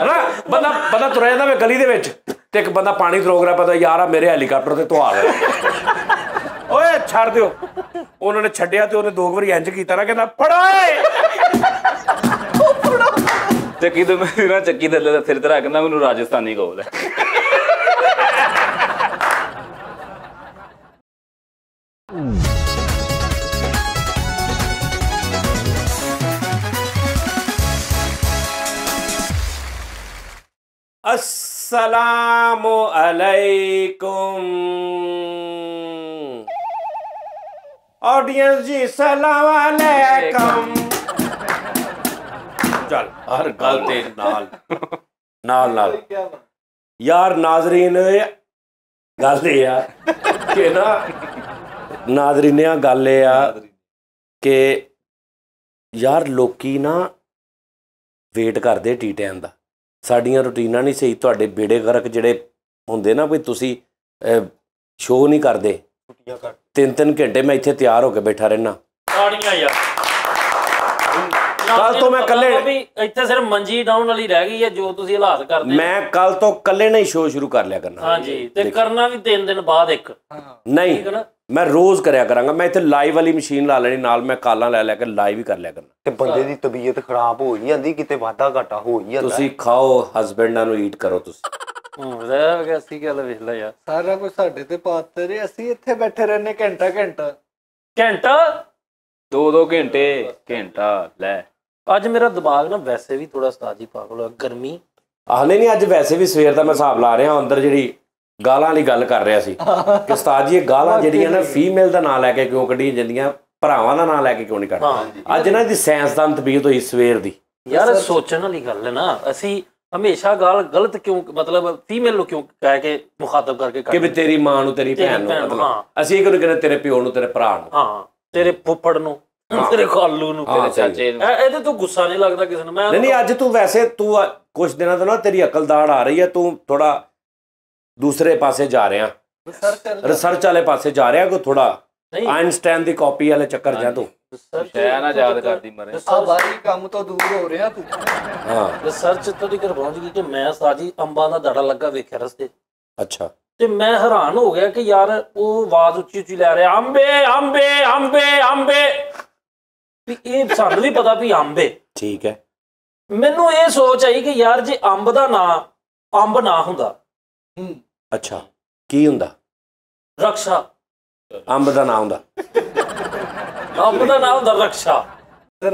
ना बंदा बंदा तुर जाता मैं गली दे ते एक बंदा पानी तरोक रहा पता यार आ मेरे हैलीकॉप्टर ते धुआ गया ओए छड़ दिओ उन्होंने छड्डिया ते उन्हें 2 बारी इंज कीता ना कहंदा फड़ो ਚੱਕੀ ਤੋਂ ਮੈਂ ਨਾ ਚੱਕੀ ਥੱਲੇ ਫਿਰ ਤੇ ਰੱਖਦਾ ਮੈਨੂੰ ਰਾਜਸਥਾਨੀ ਕੋਲ ਹੈ अस्सलामु अलैकुम ऑडियंस जी सलाम अलैकुम चल हर गल ते नाल नाल नाल यार नाजरीन गल यार कि ना नाजरीन गल कि यार लोकी ना वेट करते टी टाइम का साड़ियाँ रूटीनां नहीं सही तुहाडे बेड़े गर्क जिहड़े हुंदे ना भी तुसी शो नहीं करते 3-3 घंटे मैं इत्थे तैयार होकर बैठा रहना कल तो मैं कल्ले इत्थे सिर्फ मंजी डाउन वाली रह गई है जो तुसी हालात करदे मैं कल तो कल्ले नहीं शो शुरू कर लिया करना हाँ जी ते करना भी 3 दिन बाद एक नहीं मैं रोज करया करांगा मैं इत्थे लाइव वाली मशीन ला लेनी नाल मैं कालां लै लैके लाइव ही कर लिया करना ते बंदे दी तबीयत खराब हो ही जांदी किते वाधा घाटा हो ही जांदा तुसी खाओ हस्बैंडां नूं ईट करो तुसी ਰਹਿ ਗਿਆ ਸੀ ਗੱਲ ਵੇਖ ਲੈ ਯਾਰ ਸਾਰਾ ਕੁਝ ਸਾਡੇ ਤੇ ਪਾਤੇ ਰੇ ਅਸੀਂ ਇੱਥੇ ਬੈਠੇ ਰਹਿੰਨੇ ਘੰਟਾ ਘੰਟਾ 2-2 ਘੰਟਾ ਲੈ ਅੱਜ ਮੇਰਾ ਦਿਮਾਗ ਨਾ ਵੈਸੇ ਵੀ ਥੋੜਾ ਉਸਤਾਦ ਜੀ ਪਾਗਲ ਹੋਇਆ ਗਰਮੀ ਆਹਨੇ ਨਹੀਂ ਅੱਜ ਵੈਸੇ ਵੀ ਸਵੇਰ ਦਾ ਮੈਂ ਹਿਸਾਬ ਲਾ ਰਿਹਾ ਅੰਦਰ ਜਿਹੜੀ ਗਾਲਾਂ ਵਾਲੀ ਗੱਲ ਕਰ ਰਿਹਾ ਸੀ ਕਿ ਉਸਤਾਦ ਜੀ ਇਹ ਗਾਲਾਂ ਜਿਹੜੀਆਂ ਨਾ ਫੀਮੇਲ ਦਾ ਨਾਂ ਲੈ ਕੇ ਕਿਉਂ ਕੱਢੀਆਂ ਜਾਂਦੀਆਂ ਭਰਾਵਾਂ ਦਾ ਨਾਂ ਲੈ ਕੇ ਕਿਉਂ ਨਹੀਂ ਕੱਢਦੇ ਅੱਜ ਨਾ ਇਹਦੀ ਸਾਇੰਸਦਾਨ ਤਬੀਅਤ ਹੋਈ ਸਵੇਰ ਦੀ ਯਾਰ ਸੋਚਣ ਵਾਲੀ ਗੱਲ ਹੈ ਨਾ ਅਸੀਂ ਹਮੇਸ਼ਾ ਗਾਲ ਗਲਤ ਕਿਉਂ ਮਤਲਬ ਫੀਮੇਲ ਨੂੰ ਕਿਉਂ ਕਹਿ ਕੇ ਮੁਖਾਤਬ ਕਰਕੇ ਕਿ ਵੀ ਤੇਰੀ ਮਾਂ ਨੂੰ ਤੇਰੀ ਭੈਣ ਨੂੰ ਮਤਲਬ ਅਸੀਂ ਕਿਉਂ ਕਹਿੰਦੇ ਤੇਰੇ ਪਿਓ ਨੂੰ ਤੇਰੇ ਭਰਾ ਨੂੰ ਹਾਂ ਤੇਰੇ ਫੁੱਫੜ ਨੂੰ ਤੇਰੇ ਖਾਲੂ ਨੂੰ ਤੇਰੇ ਚਾਚੇ ਨੂੰ ਇਹਦੇ ਤੋਂ ਗੁੱਸਾ ਨਹੀਂ ਲੱਗਦਾ ਕਿਸੇ ਨੂੰ ਮੈਂ ਨਹੀਂ ਅੱਜ ਤੂੰ ਵੈਸੇ ਤੂੰ ਕੁਝ ਦਿਨਾਂ ਤੋਂ ਨਾ ਤੇਰੀ ਅਕਲ ਦਾੜ ਆ ਰਹੀ ਹੈ ਤੂੰ ਥੋੜਾ ਦੂਸਰੇ ਪਾਸੇ ਜਾ ਰਿਹਾ ਰਿਸਰਚ ਵਾਲੇ ਪਾਸੇ ਜਾ ਰਿਹਾ ਕੋ ਥੋੜਾ ਆਇਨਸਟਾਈਨ ਦੀ ਕਾਪੀ ਵਾਲੇ ਚੱਕਰ ਜਾ ਤੂੰ ਸ਼ੈ ਨਾ ਯਾਦ ਕਰਦੀ ਮਰੇ ਆ ਬਾਰੀ ਕੰਮ ਤੋਂ ਦੂਰ ਹੋ ਰਿਹਾ ਤੂੰ ਹਾਂ ਰਿਸਰਚ ਤੋਂ ਦੀ ਪਹੁੰਚ ਗਈ ਕਿ ਮੈਂ ਸਾਜੀ ਅੰਬਾਂ ਦਾ ਦੜਾ ਲੱਗਾ ਵੇਖਿਆ ਰਸਤੇ ਅੱਛਾ ਤੇ ਮੈਂ ਹੈਰਾਨ ਹੋ ਗਿਆ ਕਿ ਯਾਰ ਉਹ ਆਵਾਜ਼ ਉੱਚੀ ਉੱਚੀ ਲੈ ਰਿਹਾ ਅੰਬੇ ਅੰਬੇ ਅੰਬੇ ਅੰਬੇ ਵੀ ਇਹ ਸਾਨੂੰ ਵੀ ਪਤਾ ਵੀ ਅੰਬੇ ਠੀਕ ਹੈ ਮੈਨੂੰ ਇਹ ਸੋਚ ਆਈ ਕਿ ਯਾਰ ਜੇ ਅੰਬ ਦਾ ਨਾਂ ਅੰਬ ਨਾ ਹੁੰਦਾ ਅੱਛਾ ਕੀ ਹੁੰਦਾ ਰਕਸ਼ਾ ਅੰਬ ਦਾ ਨਾਂ ਹੁੰਦਾ ਅੰਬ ਦਾ ਨਾਂ ਹੁੰਦਾ ਰਕਸ਼ਾ ਤੇ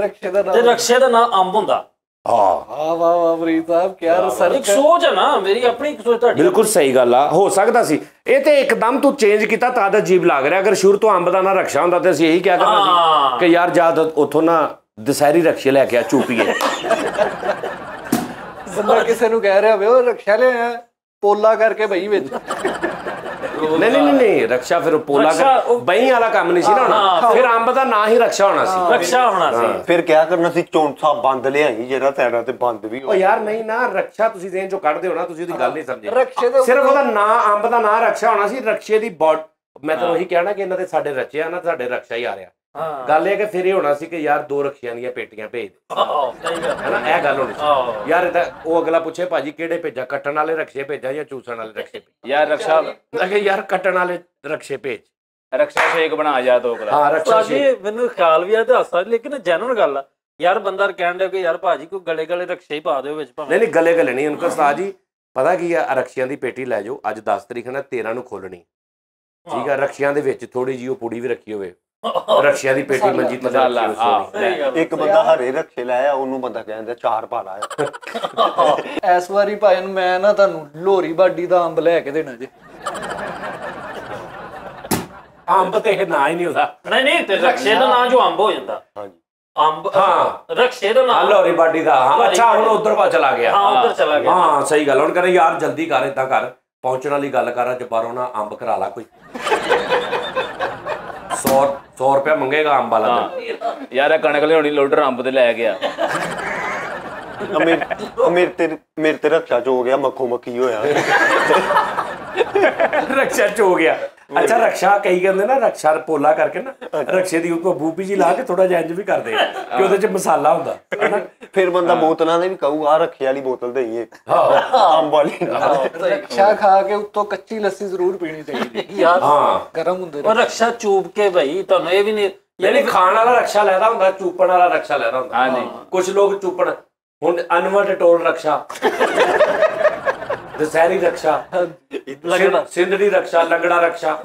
ਰਕਸ਼ੇ ਦਾ ਨਾਂ ਅੰਬ ਹੁੰਦਾ ਹਾਂ ਵਾਹ ਫਰੀਦ ਸਾਹਿਬ ਕੀ ਰਿਸਰਚ ਇੱਕ ਸੋਚ ਹੈ ਨਾ ਮੇਰੀ ਆਪਣੀ ਇੱਕ ਸੋਚ ਤੁਹਾਡੀ ਬਿਲਕੁਲ ਸਹੀ ਗੱਲ ਆ ਹੋ ਸਕਦਾ ਸੀ ਇਹ ਤੇ ਇੱਕਦਮ ਤੂੰ ਚੇਂਜ ਕੀਤਾ ਤਾਂ ਅਜੀਬ ਲੱਗ ਰਿਹਾ ਅਗਰ ਸ਼ੁਰੂ ਤੋਂ ਅੰਬ ਦਾ ਨਾਂ ਰਕਸ਼ਾ ਹੁੰਦਾ ਤੇ ਅਸੀਂ ਇਹੀ ਕਿਹਾ ਕਰਨਾ ਸੀ ਕਿ ਯਾਰ ਜਦ ਉੱਥੋਂ ਨਾ ਦਸਹਿਰੀ ਰਕਸ਼ੇ ਲੈ ਕੇ ਆ ਚੂਪੀਏ ਬੰਦਾ ਕਿਸੇ ਨੂੰ ਕਹਿ ਰਿਹਾ ਵੇ ਉਹ ਰਕਸ਼ਾ ਲਿਆ ਪੋਲਾ ਕਰਕੇ ਬਈ ਵਿੱਚ ਨਹੀਂ ਰਕਸ਼ਾ ਫਿਰ ਪੋਲਾ ਕਰ ਬਈ ਵਾਲਾ ਕੰਮ ਨਹੀਂ ਸੀ ਨਾ ਹੋਣਾ ਫਿਰ ਅੰਬ ਦਾ ਨਾਂ ਹੀ ਰਕਸ਼ਾ ਹੋਣਾ ਸੀ ਰਕਸ਼ਾ ਹੋਣਾ ਸੀ ਫਿਰ ਕਿਆ ਕਰਨਾ ਸੀ ਚੌਂਸਾ ਬੰਦ ਲਿਆਈ ਜਿਹੜਾ ਤੇਰਾ ਤੇ ਬੰਦ ਵੀ ਉਹ ਯਾਰ ਨਹੀਂ ਨਾ ਰਕਸ਼ਾ ਤੁਸੀਂ ਜ਼ੇਨ ਚੋਂ ਕੱਢਦੇ ਹੋ ਨਾ ਤੁਸੀਂ ਉਹਦੀ ਗੱਲ ਨਹੀਂ ਸਮਝੇ ਰਕਸ਼ੇ ਦੇ ਸਿਰਫ ਉਹਦਾ ਨਾਂ ਅੰਬ ਦਾ ਨਾਂ ਰਕਸ਼ਾ ਹੋਣਾ ਸੀ ਰਕਸ਼ੇ ਦੀ ਮੈਂ ਤਾਂ ਉਹੀ ਕਹਿਣਾ ਕਿ ਇਹਨਾਂ ਦੇ ਸਾਡੇ ਰਚਿਆ ਨਾ ਸਾਡੇ ਰਕਸ਼ਾ ਹੀ ਆ ਰਿਹਾ ਗੱਲ ਇਹ ਕਿ ਫਿਰ ਇਹ ਹੋਣਾ ਸੀ ਕਿ ਯਾਰ 2 ਰਕਸ਼ਿਆਂ ਦੀਆਂ ਪੇਟੀਆਂ ਭੇਜ ਦੇ ਹੈਨਾ ਇਹ ਗੱਲ ਹੋਣੀ ਸੀ ਯਾਰ ਇਹਦਾ ਉਹ ਅਗਲਾ ਪੁੱਛੇ ਭਾਜੀ ਕਿਹੜੇ ਭੇਜਾਂ ਕੱਟਣ ਵਾਲੇ ਰਕਸ਼ੇ ਭੇਜਾਂ ਜਾਂ ਚੂਸਣ ਵਾਲੇ ਰਕਸ਼ੇ ਯਾਰ ਰਕਸ਼ਾ ਅਗੇ ਯਾਰ ਕੱਟਣ ਵਾਲੇ ਰਕਸ਼ੇ ਭੇਜ ਰਕਸ਼ਾ ਸ਼ੇਕ ਬਣਾ ਜਾ ਦੋ ਹਾਂ ਰਕਸ਼ਾ ਸ਼ੇਕ ਮੈਨੂੰ ਖਿਆਲ ਵੀ ਆ ਤੇ ਹਾਸਾ ਲੇਕਿਨ ਜੈਨੂਨ ਗੱਲ ਆ ਯਾਰ ਬੰਦਾ ਕਹਿਣ ਡਿਆ ਕਿ ਯਾਰ ਭਾਜੀ ਕੋਈ ਗਲੇ ਗਲੇ ਰਕਸ਼ੇ ਹੀ ਪਾ ਦਿਓ ਵਿੱਚ ਭਾਵੇਂ ਨਹੀਂ ਗਲੇ ਗਲੇ ਨਹੀਂ ਉਨਕੋ ਉਸਤਾਦ ਜੀ ਪਤਾ ਕੀ ਆ ਰਕਸ਼ਿਆਂ ਦੀ ਪੇਟੀ ਲੈ ਜਾਓ ਅੱਜ 10 ਤਰੀਕ ਨਾਲ 13 ਨੂੰ ਖੋਲਣੀ ਠੀਕ ਆ ਰਕਸ਼ਿਆਂ ਦੇ ਵਿੱਚ ਥੋੜੀ ਜਿਹੀ ਉਹ ਪੁੜੀ ਵੀ ਰੱਖੀ ਹੋਵੇ ਰਕਸ਼ਿਆਂ ਦੀ ਪੇਟੀ ਮੰਜੀ ਤੇ ਇੱਕ ਬੰਦਾ ਹਰੇ ਰਕਸ਼ੇ ਲਾਇਆ ਉਹਨੂੰ ਬੰਦਾ ਕਹਿੰਦਾ 4 ਪਾ ਲਾਇਆ ਇਸ ਵਾਰੀ ਭਾਈ ਨੂੰ ਮੈਂ ਨਾ ਤੁਹਾਨੂੰ ਲੋਰੀ ਬਾਡੀ ਦਾ ਅੰਬ ਲੈ ਕੇ ਦੇਣਾ ਜੀ ਅੰਬ ਤੇ ਇਹ ਨਾਂ ਹੀ ਨਹੀਂ ਹੁੰਦਾ ਨਹੀਂ ਤੇ ਰਕਸ਼ੇ ਦਾ ਨਾਂ ਜੋ ਅੰਬ ਹੋ ਜਾਂਦਾ ਹਾਂਜੀ ਅੰਬ ਹਾਂ ਰਕਸ਼ੇ ਦਾ ਨਾਂ ਲੋਰੀ ਬਾਡੀ ਦਾ ਹਾਂ ਅੱਛਾ ਹੁਣ ਉਧਰ ਪਾ ਚਲਾ ਗਿਆ ਹਾਂ ਉਧਰ ਚਲਾ ਗਿਆ ਹਾਂ ਸਹੀ ਗੱਲ ਹੁਣ ਕਹਿੰਦੇ ਯਾਰ ਜਲਦੀ ਕਰ ਏਦਾਂ ਕਰ ਪਹੁੰਚਣ ਵਾਲੀ ਗੱਲ ਕਰ ਅੱਜ ਬਾਹਰੋਂ ਨਾ ਅੰਬ ਕਰਾ ਲਾ ਕੋਈ 100 ਰੁਪਇਆ ਮੰਗੇਗਾ ਅੰਬ ਵਾਲਾ ਯਾਰ ਕਣਕ ਲਿਆਉਣੀ ਲੋਡਰ ਅੰਬ ਤੇ ਲੈ ਗਿਆ ਮੇਰੇ ਤੇ ਰਕਸ਼ਾ ਚ ਹੋ ਗਿਆ ਮੱਖੋ ਮੱਖੀ ਹੋਇਆ ਰਕਸ਼ਾ ਚ ਹੋ ਗਿਆ ਅੱਛਾ ਰਕਸ਼ਾ ਕਈ ਕਹਿੰਦੇ ਨਾ ਰਕਸ਼ਾ ਪੋਲਾ ਕਰਕੇ ਨਾ ਰਕਸ਼ੇ ਦੀ ਉੱਪਰ ਬੂਪੀ ਜੀ ਲਾ ਕੇ ਥੋੜਾ ਜਿਹਾ ਇੰਜ ਵੀ ਕਰਦੇ ਕਿ ਉਹਦੇ ਚ ਮਸਾਲਾ ਹੁੰਦਾ ਹਨਾ। ਫਿਰ ਬੰਦਾ ਬੋਤਲਾਂ ਦੇ ਵੀ ਕਹੂ ਆ ਰੱਖੇ ਵਾਲੀ ਬੋਤਲ ਦੇਈਏ ਅੰਬ ਵਾਲੀ ਰਕਸ਼ਾ ਖਾ ਕੇ ਉੱਤੋਂ ਕੱਚੀ ਲੱਸੀ ਜ਼ਰੂਰ ਪੀਣੀ ਚਾਹੀਦੀ ਯਾਰ ਗਰਮ ਹੁੰਦੇ ਉਹ ਰਕਸ਼ਾ ਚੂਪ ਕੇ ਭਾਈ ਤੁਹਾਨੂੰ ਇਹ ਵੀ ਨਹੀਂ ਯਾਨੀ ਖਾਣ ਵਾਲਾ ਰਕਸ਼ਾ ਲੈਦਾ ਹੁੰਦਾ ਚੂਪਣ ਵਾਲਾ ਰਕਸ਼ਾ ਲੈਦਾ ਹੁੰਦਾ। ਹਾਂਜੀ ਕੁਝ ਲੋਕ ਚੂਪਣ ਹੁਣ ਅਨਵਟ ਟੋਲ ਰਕਸ਼ਾ ਦਸਹਿਰੀ ਰਕਸ਼ਾ ਸਿੰਧੜੀ ਰਕਸ਼ਾ ਲੰਗੜਾ ਰਕਸ਼ਾ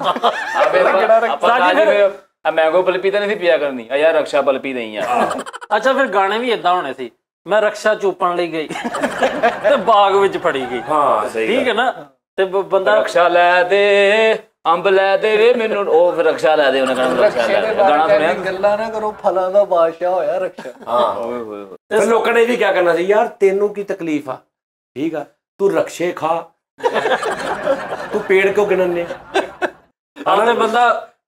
ਮੈਂਗੋ ਪਲਪੀ ਤਾਂ ਨਹੀਂ ਸੀ ਪਿਆ ਕਰਨੀ ਆ ਯਾਰ ਰਕਸ਼ਾ ਪਲਪੀ ਨਹੀਂ ਆ। ਅੱਛਾ ਫਿਰ ਗਾਣੇ ਵੀ ਇਦਾਂ ਹੋਣੇ ਸੀ ਮੈਂ ਰਕਸ਼ਾ ਚੂਪਣ ਲਈ ਗਈ ਤੇ ਬਾਗ ਵਿੱਚ ਫੜੀ ਗਈ। ਹਾਂ ਸਹੀ ਠੀਕ ਹੈ ਨਾ ਤੇ ਬੰਦਾ ਰਕਸ਼ਾ ਲੈ ਦੇ ਅੰਬ ਲੈ ਦੇ ਵੇ ਮੈਨੂੰ ਉਹ ਫਿਰ ਰਕਸ਼ਾ ਲੈ ਦੇ ਉਹਨੇ ਕਹਿਣਾ ਰਕਸ਼ਾ ਲੈ ਦੇ। ਗਾਣਾ ਸੁਣਿਆ ਗੱਲਾਂ ਨਾ ਕਰੋ ਫਲਾਂ ਦਾ ਬਾਦਸ਼ਾਹ ਹੋਇਆ ਰਕਸ਼ਾ। ਹਾਂ ਓਏ ਹੋਏ ਹੋਏ। ਫਿਰ ਲੋਕਾਂ ਨੇ ਵੀ ਕੀ ਕਰਨਾ ਸੀ ਯਾਰ ਤੈਨੂੰ ਕੀ ਤਕਲੀਫ ਆ ਠੀਕ ਆ ਤੂੰ ਰਕਸ਼ੇ ਖਾ ਤੂੰ ਪੇੜ ਕਿਉਂ ਗਿਣਨੇ ਆਹ ਤੇ ਬੰਦਾ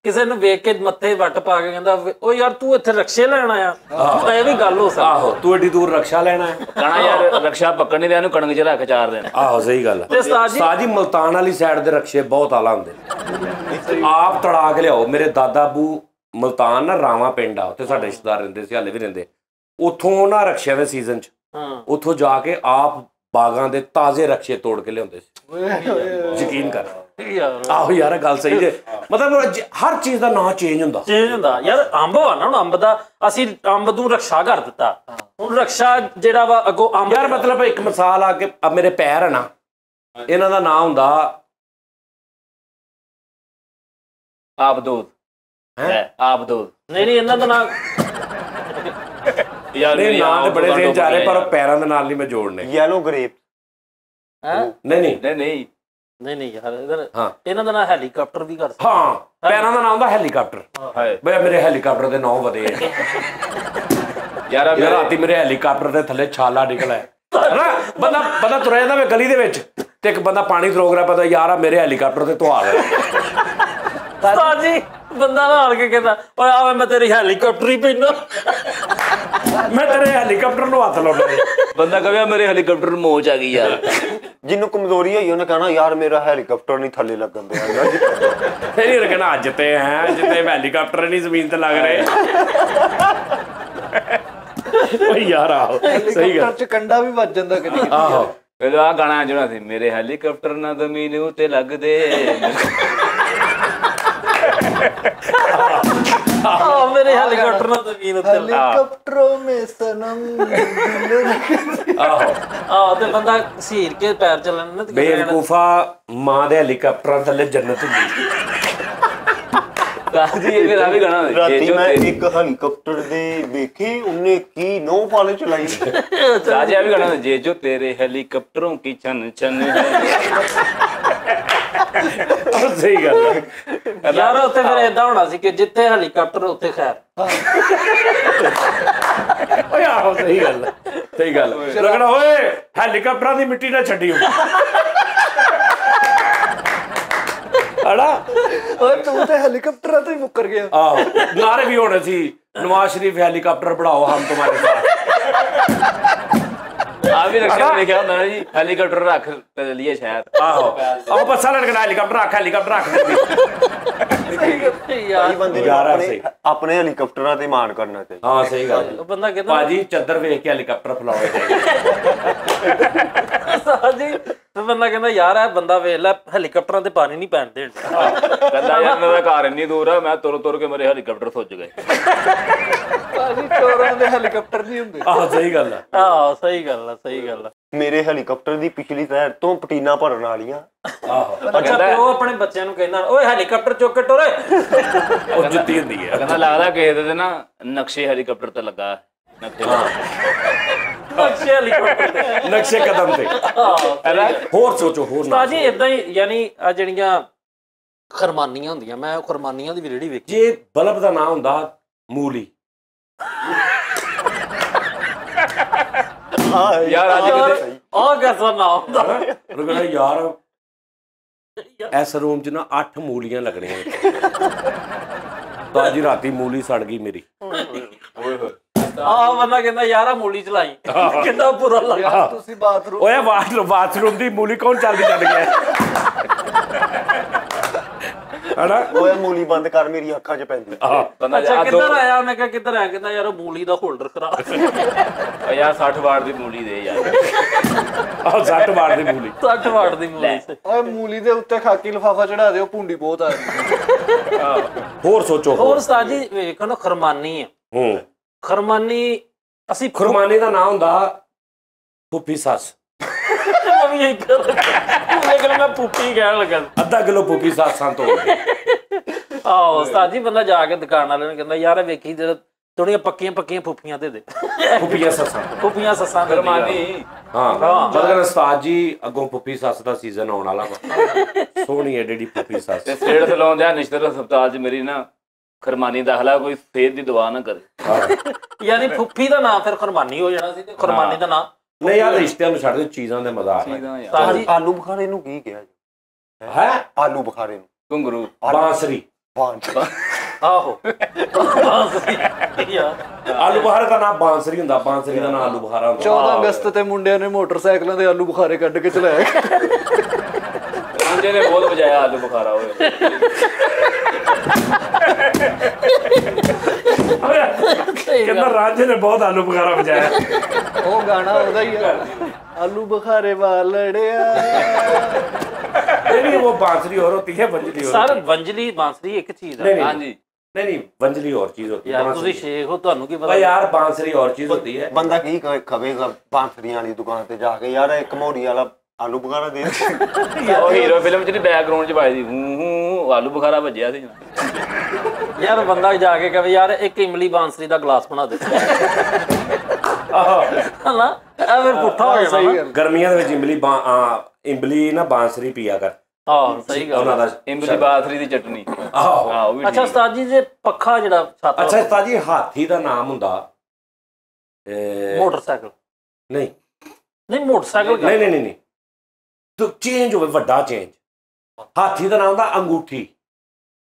ਕਿਸੇ ਨੂੰ ਵੇਖ ਕੇ ਮੱਥੇ ਵੱਟ ਪਾ ਕੇ ਕਹਿੰਦਾ ਉਹ ਯਾਰ ਤੂੰ ਇੱਥੇ ਰਕਸ਼ੇ ਲੈਣ ਆਇਆ ਇਹ ਵੀ ਗੱਲ ਹੋ ਸਕਦੀ। ਆਹੋ ਤੂੰ ਏਡੀ ਦੂਰ ਰਕਸ਼ਾ ਲੈਣਾ ਹੈ ਕਹਿਣਾ ਯਾਰ ਰਕਸ਼ਾ ਪਕੜ ਨਹੀਂ ਰਿਹਾ ਇਹਨੂੰ ਕਣਕ 'ਚ ਰੱਖ 4 ਦਿਨ। ਆਹੋ ਸਹੀ ਗੱਲ ਤੇ ਉਸਤਾਦ ਜੀ ਮਲਤਾਨ ਵਾਲੀ ਸਾਈਡ ਦੇ ਰਕਸ਼ੇ ਬਹੁਤ ਆਲਾ ਹੁੰਦੇ ਆਪ ਤੜਾ ਕੇ ਲਿਆਓ। ਮੇਰੇ ਦਾਦਾ ਬੂ ਮਲਤਾਨ ਨਾ ਰਾਵਾਂ ਪਿੰਡ ਆ ਉੱਥੇ ਸਾਡੇ ਰਿਸ਼ਤੇਦਾਰ ਰਹਿੰਦੇ ਸੀ ਹਾਲੇ ਵੀ ਰਹਿੰਦੇ ਉੱਥੋਂ ਨਾ ਰਕਸ਼ਿਆਂ ਦੇ ਸੀਜ਼ਨ 'ਚ ਉੱਥੋਂ ਜਾ ਕੇ ਆਪ ਬਾਗਾਂ ਦੇ ਤਾਜ਼ੇ ਰਕਸ਼ੇ ਤੋੜ ਕੇ ਲਿਆਉਂਦੇ ਸੀ। ਯਕੀਨ ਕਰ ਆਹੋ ਯਾਰ ਗੱਲ ਸਹੀ ਜੇ ਮਤਲਬ ਹਰ ਚੀਜ਼ ਦਾ ਨਾਂ ਚੇਂਜ ਹੁੰਦਾ ਯਾਰ ਅੰਬ ਆ ਨਾ ਹੁਣ ਅੰਬ ਦਾ ਅਸੀਂ ਅੰਬ ਨੂੰ ਰਕਸ਼ਾ ਕਰ ਦਿੱਤਾ ਹੁਣ ਰਕਸ਼ਾ ਜਿਹੜਾ ਵਾ ਅੱਗੋਂ ਅੰਬ ਯਾਰ ਮਤਲਬ ਇੱਕ ਮਿਸਾਲ ਆ ਕੇ ਮੇਰੇ ਪੈਰ ਹੈ ਨਾ ਇਹਨਾਂ ਦਾ ਨਾਂ ਹੁੰਦਾ ਆਬਦੋਦ ਆਬਦੋਦ ਨਹੀਂ ਇਹਨਾਂ ਦਾ ਨਾਂ ਯਾਰ ਨਾਂ ਤੇ ਬੜੇ ਦਿਨ ਜਾ ਰਹੇ ਪਰ ਪੈਰਾਂ ਦੇ ਨਾਲ ਨਹੀਂ ਮੈਂ ਜੋੜਨੇ। ਯੈਲੋ ਗ੍ਰੇਪ ਨਹੀਂ ਯਾਰ ਇਹਨਾਂ ਦਾ ਨਾਂ ਹੈਲੀਕਾਪਟਰ ਵੀ ਕਰ ਹਾਂ ਪੈਰਾਂ ਦਾ ਨਾਂ ਹੁੰਦਾ ਹੈਲੀਕਾਪਟਰ। ਬਈ ਮੇਰੇ ਹੈਲੀਕਾਪਟਰ ਦੇ ਨਾਂ ਵਧੇ ਯਾਰ ਰਾਤੀ ਮੇਰੇ ਹੈਲੀਕਾਪਟਰ ਦੇ ਥੱਲੇ ਛਾਲਾ ਨਿਕਲਿਆ ਹਨਾ ਬੰਦਾ ਤੁਰਿਆ ਜਾਂਦਾ ਵੇ ਗਲੀ ਦੇ ਵਿੱਚ ਤੇ ਇੱਕ ਬੰਦਾ ਪਾਣੀ ਰੋਕ ਰਿਹਾ ਪਤਾ ਯਾਰ ਆ ਮੇਰੇ ਹੈਲੀਕਾਪਟਰ ਤੇ ਧੁਆ ਰਿਹਾ ਜੀ ਬੰਦਾ ਨਾਲ ਕੇ ਕਹਿੰਦਾ ਓਏ ਆਵੇ ਮੈਂ ਤੇਰੀ ਹੈਲੀਕਾਪਟਰ ਹੀ ਪੈਣਾ ਮੈਂ ਤੇਰੇ ਹੈਲੀਕਾਪਟਰ ਨੂੰ ਹੱਥ ਲਾਉਣਾ ਬੰਦਾ ਕਹੇ ਮੇਰੇ ਹੈਲੀਕਾਪਟਰ ਨੂੰ ਮੋਚ ਆ ਗਈ ਯਾਰ। ਜਿਹਨੂੰ ਕਮਜ਼ੋਰੀ ਹੋਈ ਉਹਨੇ ਕਹਿਣਾ ਯਾਰ ਮੇਰਾ ਹੈਲੀਕਾਪਟਰ ਨਹੀਂ ਥੱਲੇ ਲੱਗਣ ਦਿਆ ਨਹੀਂ ਕਹਿਣਾ ਅੱਜ ਤੇ ਹੈ ਜਿੱਤੇ ਹੈਲੀਕਾਪਟਰ ਨਹੀਂ ਜ਼ਮੀਨ ਤੇ ਲੱਗ ਰਹੇ ਓਏ ਯਾਰ ਆਹੋ ਸਹੀ ਗੱਲ ਚ ਕੰਡਾ ਵੀ ਵੱਜ ਜਾਂਦਾ ਕਦੀ ਆਹੋ ਫਿਰ ਆ ਗਾਣਾ ਜਿਹੜਾ ਸੀ ਮੇਰੇ ਹੈਲੀਕਾਪਟਰ ਨਾ ਜ਼ਮੀਨ ਉੱਤੇ ਲੱਗਦੇ ਮੇਰੇ ਹੈਲੀਕਾਪਟਰ ਨਾਲ ਜ਼ਮੀਨ ਉੱਤੇ ਹੈਲੀਕਾਪਟਰੋਂ ਮੇ ਸਨਮ ਆਹੋ ਤੇ ਬੰਦਾ ਸੀਰ ਕੇ ਪੈਰ ਚੱਲਣ ਨਾ ਬੇਵਕੂਫਾ ਮਾਂ ਦੇ ਹੈਲੀਕਾਪਟਰਾਂ ਥੱਲੇ ਜੰਨਤ ਹੁੰਦੀ ਕਾਜੀ ਇਹ ਮੇਰਾ ਵੀ ਗਾਣਾ ਰਾਤੀ ਮੈਂ ਇੱਕ ਹੈਲੀਕਾਪਟਰ ਦੇ ਵੇਖੀ ਉਹਨੇ ਕੀ ਨੋ ਪਾਲੇ ਚਲਾਈ ਕਾਜੀ ਆ ਵੀ ਗਾਣਾ ਜੇ ਜੋ ਤੇਰੇ ਹੈਲੀਕਾਪਟਰੋਂ ਕੀ ਛਨ ਛਨ ਸਹੀ ਗੱਲ ਯਾਰ ਉੱਥੇ ਫਿਰ ਏਦਾਂ ਹੋਣਾ ਸੀ ਕਿ ਜਿੱਥੇ ਹੈਲੀਕਾਪਟਰ ਉੱਥੇ ਖੈਰ ਓਏ ਆਹੋ ਸਹੀ ਗੱਲ ਲੱਗਣਾ ਓਏ ਹੈਲੀਕਾਪਟਰਾਂ ਦੀ ਮਿੱਟੀ ਨਾ ਛੱਡੀ ਹਣਾ ਓਏ ਤੂੰ ਤੇ ਹੈਲੀਕਾਪਟਰਾਂ ਤੋਂ ਹੀ ਮੁੱਕਰ ਗਿਆ। ਆਹੋ ਨਾਰੇ ਵੀ ਹੋਣੇ ਸੀ ਨਵਾਜ਼ ਸ਼ਰੀਫ ਹੈਲੀਕਾਪਟਰ ਪੜਾਓ ਹਮ ਤੁਹਾਡੇ ਸਾਥ ਆ ਵੀ ਰਕਸ਼ਾ ਲਿਖਿਆ ਹੁੰਦਾ ਨਾ ਜੀ ਹੈਲੀਕਾਪਟਰ ਰੱਖ ਤੇ ਲਈਏ ਸ਼ਾਇਦ ਆਹੋ ਬੱਸਾਂ ਲੜਕਣਾ ਹੈਲੀਕਾਪਟਰ ਰੱਖ ਯਾਰ ਬੰਦੇ ਆਪਣੇ ਹੈਲੀਕਾਪਟਰਾਂ ਤੇ ਮਾਣ ਕਰਨਾ ਚਾਹੀਦਾ। ਹਾਂ ਸਹੀ ਗੱਲ ਬੰਦਾ ਕਹਿੰਦਾ ਭਾਜੀ ਚੱਦਰ ਵੇਖ ਕੇ ਹੈਲੀਕਾਪਟਰ ਫਲਾਉਣੇ ਜੀ ਬੰਦਾ ਕਹਿੰਦਾ ਯਾਰ ਇਹ ਬੰਦਾ ਵੇਖ ਲੈ ਹੈਲੀਕਾਪਟਰਾਂ ਤੇ ਪਾਣੀ ਨਹੀਂ ਪੈਣ ਦੇਣ ਕਹਿੰਦਾ ਯਾਰ ਮੇਰਾ ਘਰ ਇੰਨੀ ਦੂਰ ਆ ਮੈਂ ਤੁਰ ਕੇ ਮੇਰੇ ਹੈਲੀਕਾਪਟਰ ਸੁੱਜ ਗਏ। ਭਾਜੀ ਚੋਰਾਂ ਦੇ ਹੈਲੀਕਾਪਟਰ ਨਹੀਂ ਹੁੰਦੇ। ਆਹ ਸਹੀ ਗੱਲ ਆ ਸਹੀ ਗੱਲ ਆ ਮੇਰੇ ਹੈਲੀਕਾਪਟਰ ਦੀ ਪਿਛਲੀ ਸਾਈਡ ਤੋਂ ਪਟੀਨਾ ਭਰਨ ਵਾਲੀਆਂ। ਆਹੋ ਅੱਛਾ ਪਿਓ ਆਪਣੇ ਬੱਚਿਆਂ ਨੂੰ ਕਹਿੰਦਾ ਓਏ ਹੈਲੀਕਾਪਟਰ ਚੁੱਕ ਕੇ ਟੋਰੇ ਉਹ ਜੁੱਤੀ ਹੁੰਦੀ ਹੈ ਕਹਿੰਦਾ ਲੱਗਦਾ ਕਿਸੇ ਦੇ ਨਾ ਨਕਸ਼ੇ ਹੈਲੀਕਾਪਟਰ ਤੇ ਲੱਗਾ ਨਕਸ਼ੇ ਹੈਲੀਕਾਪਟਰ ਤੇ ਨਕਸ਼ੇ ਕਦਮ ਤੇ ਹੋਰ ਸੋਚੋ ਹੋਰ ਨਾ ਜੀ ਇਦਾਂ ਹੀ ਯਾਨੀ ਆ ਜਿਹੜੀਆਂ ਖਰਮਾਨੀਆਂ ਹੁੰਦੀਆਂ ਮੈਂ ਖਰਮਾਨੀਆਂ ਦੀ ਵੀ ਰੇੜੀ ਵੇਖੀ ਜੇ ਬਲਬ ਦਾ ਨਾਂ ਹੁੰਦਾ ਮੂਲੀ ਯਾਰ ਅੱਜ ਕਿਤੇ ਆਹ ਕਿਹਦਾ ਨਾਂ ਹੁੰਦਾ ਉਹ ਕਹਿੰਦਾ ਯਾਰ ਇਸ ਰੂਮ 'ਚ ਨਾ 8 ਮੂਲੀਆਂ ਲੱਗਣੀਆਂ ਤਾਂ ਜੀ ਰਾਤੀ ਮੂਲੀ ਸੜ ਗਈ ਮੇਰੀ ਆਹ ਬੰਦਾ ਕਹਿੰਦਾ ਯਾਰ ਆ ਮੂਲੀ ਚਲਾਈ ਕਿੰਨਾ ਬੁਰਾ ਲੱਗਾ ਤੁਸੀਂ ਬਾਥਰੂਮ ਓਏ ਬਾਥਰੂਮ ਦੀ ਮੂਲੀ ਕੌਣ ਚੱਲਦੀ ਚੱਲ ਗਿਆ ਹਨਾ ਓਏ ਮੂਲੀ ਬੰਦ ਕਰ ਮੇਰੀ ਅੱਖਾਂ 'ਚ ਪੈਂਦੀ। ਬੰਦਾ ਅੱਛਾ ਕਿੱਧਰ ਆਇਆ ਉਹਨੇ ਕਿਹਾ ਕਿੱਧਰ ਆਇਆ ਕਹਿੰਦਾ ਯਾਰ ਉਹ ਮੂਲੀ ਦਾ ਹੋਲਡਰ ਖਰਾਬ ਯਾਰ 60 ਵਾਟ ਦੀ ਮੂਲੀ ਦੇ ਯਾਰ 60 ਵਾਟ ਦੀ ਮੂਲੀ 60 ਵਾਟ ਦੀ ਮੂਲੀ ਓਏ ਮੂਲੀ ਦੇ ਉੱਤੇ ਖਾਕੀ ਲਿਫਾਫਾ ਚੜਾ ਦਿਓ ਭੁੰਡੀ ਬਹੁਤ ਆ ਹੋਰ ਸੋਚੋ ਹੋਰ ਉਸਤਾਦ ਜੀ ਵੇਖੋ ਨਾ ਖਰਮਾਨੀ ਆ ਖਰਮਾਨੀ ਅਸੀਂ ਖੁਰਮਾਨੀ ਦਾ ਨਾਂ ਹੁੰਦਾ ਫੁੱਫੀ ਸੱਸ ਮੈਂ ਵੀ ਇਹੀ ਕਰ ਲੇਕਿਨ ਮੈਂ ਪੁੱਪੀ ਕਹਿਣ ਲੱਗਾ ਅੱਧਾ ਕਿਲੋ ਫੁੱਫੀ ਸੱਸਾਂ ਤੋਂ ਆਹੋ ਉਸਤਾਦ ਜੀ ਬੰਦਾ ਜਾ ਕੇ ਦੁਕਾਨ ਵਾਲੇ ਨੂੰ ਕਹਿੰਦਾ ਯਾਰ ਵੇਖੀ ਜਿਹੜਾ ਥੋੜੀਆਂ ਪੱਕੀਆਂ ਫੁੱਫੀਆਂ ਦੇ ਦੇ ਫੁੱਫੀਆਂ ਸੱਸਾਂ ਫੁੱਫੀਆਂ ਸੱਸਾਂ ਦੇ ਖਰਮਾਨੀ ਹਾਂ ਮਤਲਬ ਉਸਤਾਦ ਜੀ ਅੱਗੋਂ ਫੁੱਫੀ ਸੱਸ ਦਾ ਸੀਜ਼ਨ ਆਉਣ ਵਾਲਾ ਵਾ ਸੋਹਣੀ ਹੈ ਜਿਹੜੀ ਫੁੱਫੀ ਸੱਸ ਤੇ ਸਟੇਟ ਤੇ ਲਾਉਂਦੇ ਆ ਨਿਸ਼ਤਰ ਹਸਪਤਾਲ 'ਚ ਮੇਰੀ ਨਾ ਖਰਮਾਨੀ ਦਾਖਲਾ ਕੋਈ ਸੇਧ ਦੀ ਦੁਆ ਨਾ ਕਰੇ ਯਾਨੀ ਫੁੱਫੀ ਦਾ ਨਾਮ ਫਿਰ ਖਰਮਾਨੀ ਹੋ ਜਾਣਾ ਸੀ ਤੇ ਖਰਮਾਨੀ ਦਾ ਨਾਮ ਨਹੀਂ ਯਾਰ ਰਿਸ਼ਤਿਆਂ ਨੂੰ ਛੱਡ ਦੇ ਚੀਜ਼ਾਂ ਦੇ ਮਜ਼ਾ ਹੈ ਉਸਤਾਦ ਜੀ ਆਲੂ ਬੁਖਾਰੇ ਨੂੰ ਕੀ ਕਿਹਾ ਜੀ? ਹੈ ਆਲੂ ਬੁਖਾਰੇ ਨੂੰ ਘੁੰਗਰੂ ਬਾਂਸਰੀ ਆਹੋ ਯਾਰ ਆਲੂ ਬੁਖਾਰੇ ਦਾ ਨਾਮ ਬਾਂਸਰੀ ਹੁੰਦਾ ਬਾਂਸਰੀ ਦਾ ਨਾਮ ਆਲੂ ਬੁਖਾਰਾ ਹੁੰਦਾ 14 ਅਗਸਤ ਤੇ ਮੁੰਡਿਆਂ ਨੇ ਮੋਟਰਸਾਈਕਲਾਂ ਦੇ ਆਲੂ ਬੁਖਾਰੇ ਕੱਢ ਕੇ ਚਲਾਇਆ ਮੁੰਡੇ ਨੇ ਬਹੁਤ ਵਜਾਇਆ ਆਲੂ ਬੁਖਾਰਾ ਹੋਏ ਕਹਿੰਦਾ ਰਾਜੇ ਨੇ ਬਹੁਤ ਆਲੂ ਬੁਖਾਰਾ ਵਜਾਇਆ ਉਹ ਗਾਣਾ ਉਹਦਾ ਹੀ ਆ ਆਲੂ ਬੁਖਾਰੇ ਵਾਲੜਿਆ ਨਹੀਂ ਉਹ ਬਾਂਸਰੀ ਹੋਰ ਹੁੰਦੀ ਹੈ ਵੰਜਲੀ ਹੋਰ ਸਰ ਵੰਜਲੀ ਬਾਂਸਰੀ ਇੱਕ ਚੀਜ਼ नहीं, ਹੈ ਹਾਂਜੀ नहीं वंजली और चीज होती है ਯਾਰ ਤੁਸੀਂ ਸ਼ੇਖ ਹੋ ਤੁਹਾਨੂੰ ਕੀ ਪਤਾ भाई यार बांसुरी और चीज होती है ਬੰਦਾ ਕੀ ਖਵੇਗਾ ਬਾਂਸਰੀਆਂ ਵਾਲੀ ਦੁਕਾਨ ਤੇ ਜਾ ਕੇ ਯਾਰ ਇੱਕ ਮੋੜੀ ਵਾਲਾ ਆਲੂ ਬੁਖਾਰਾ ਦੇ ਉਹ ਹੀਰੋ ਫਿਲਮ 'ਚ ਬੈਕਗ੍ਰਾਉਂਡ 'ਚ ਪਾਈ ਸੀ ਹੂੰ ਆਲੂ ਬੁਖਾਰਾ ਵੱਜਿਆ ਸੀ ਯਾਰ ਬੰਦਾ ਜਾ ਕੇ ਕਹੇ ਯਾਰ ਇੱਕ ਇਮਲੀ ਬਾਂਸਰੀ ਦਾ ਗਲਾਸ ਬਣਾ ਦੇ ਹਨਾ ਇਹ ਫਿਰ ਪੁੱਠਾ ਹੋ ਜਾਣਾ गर्मियां ਦੇ ਵਿੱਚ ਇਮਲੀ ਨਾ ਬਾਂਸਰੀ ਪੀਆ ਕਰ ਹਾਂ ਸਹੀ ਗੱਲ ਉਹਨਾਂ ਦਾ ਇਮਲੀ ਬਾਥਰੀ ਦੀ ਚਟਨੀ ਆਹੋ ਉਹ ਵੀ ਅੱਛਾ ਉਸਤਾਦ ਜੀ ਜੇ ਪੱਖਾ ਜਿਹੜਾ ਛੱਤ ਅੱਛਾ ਉਸਤਾਦ ਜੀ ਹਾਥੀ ਦਾ ਨਾਮ ਹੁੰਦਾ ਮੋਟਰਸਾਈਕਲ ਨਹੀਂ ਨਹੀਂ ਮੋਟਰਸਾਈਕਲ ਨਹੀਂ ਨਹੀਂ ਨਹੀਂ ਤੂੰ ਚੇਂਜ ਹੋਵੇ ਵੱਡਾ ਚੇਂਜ ਹਾਥੀ ਦਾ ਨਾਮ ਹੁੰਦਾ ਅੰਗੂਠੀ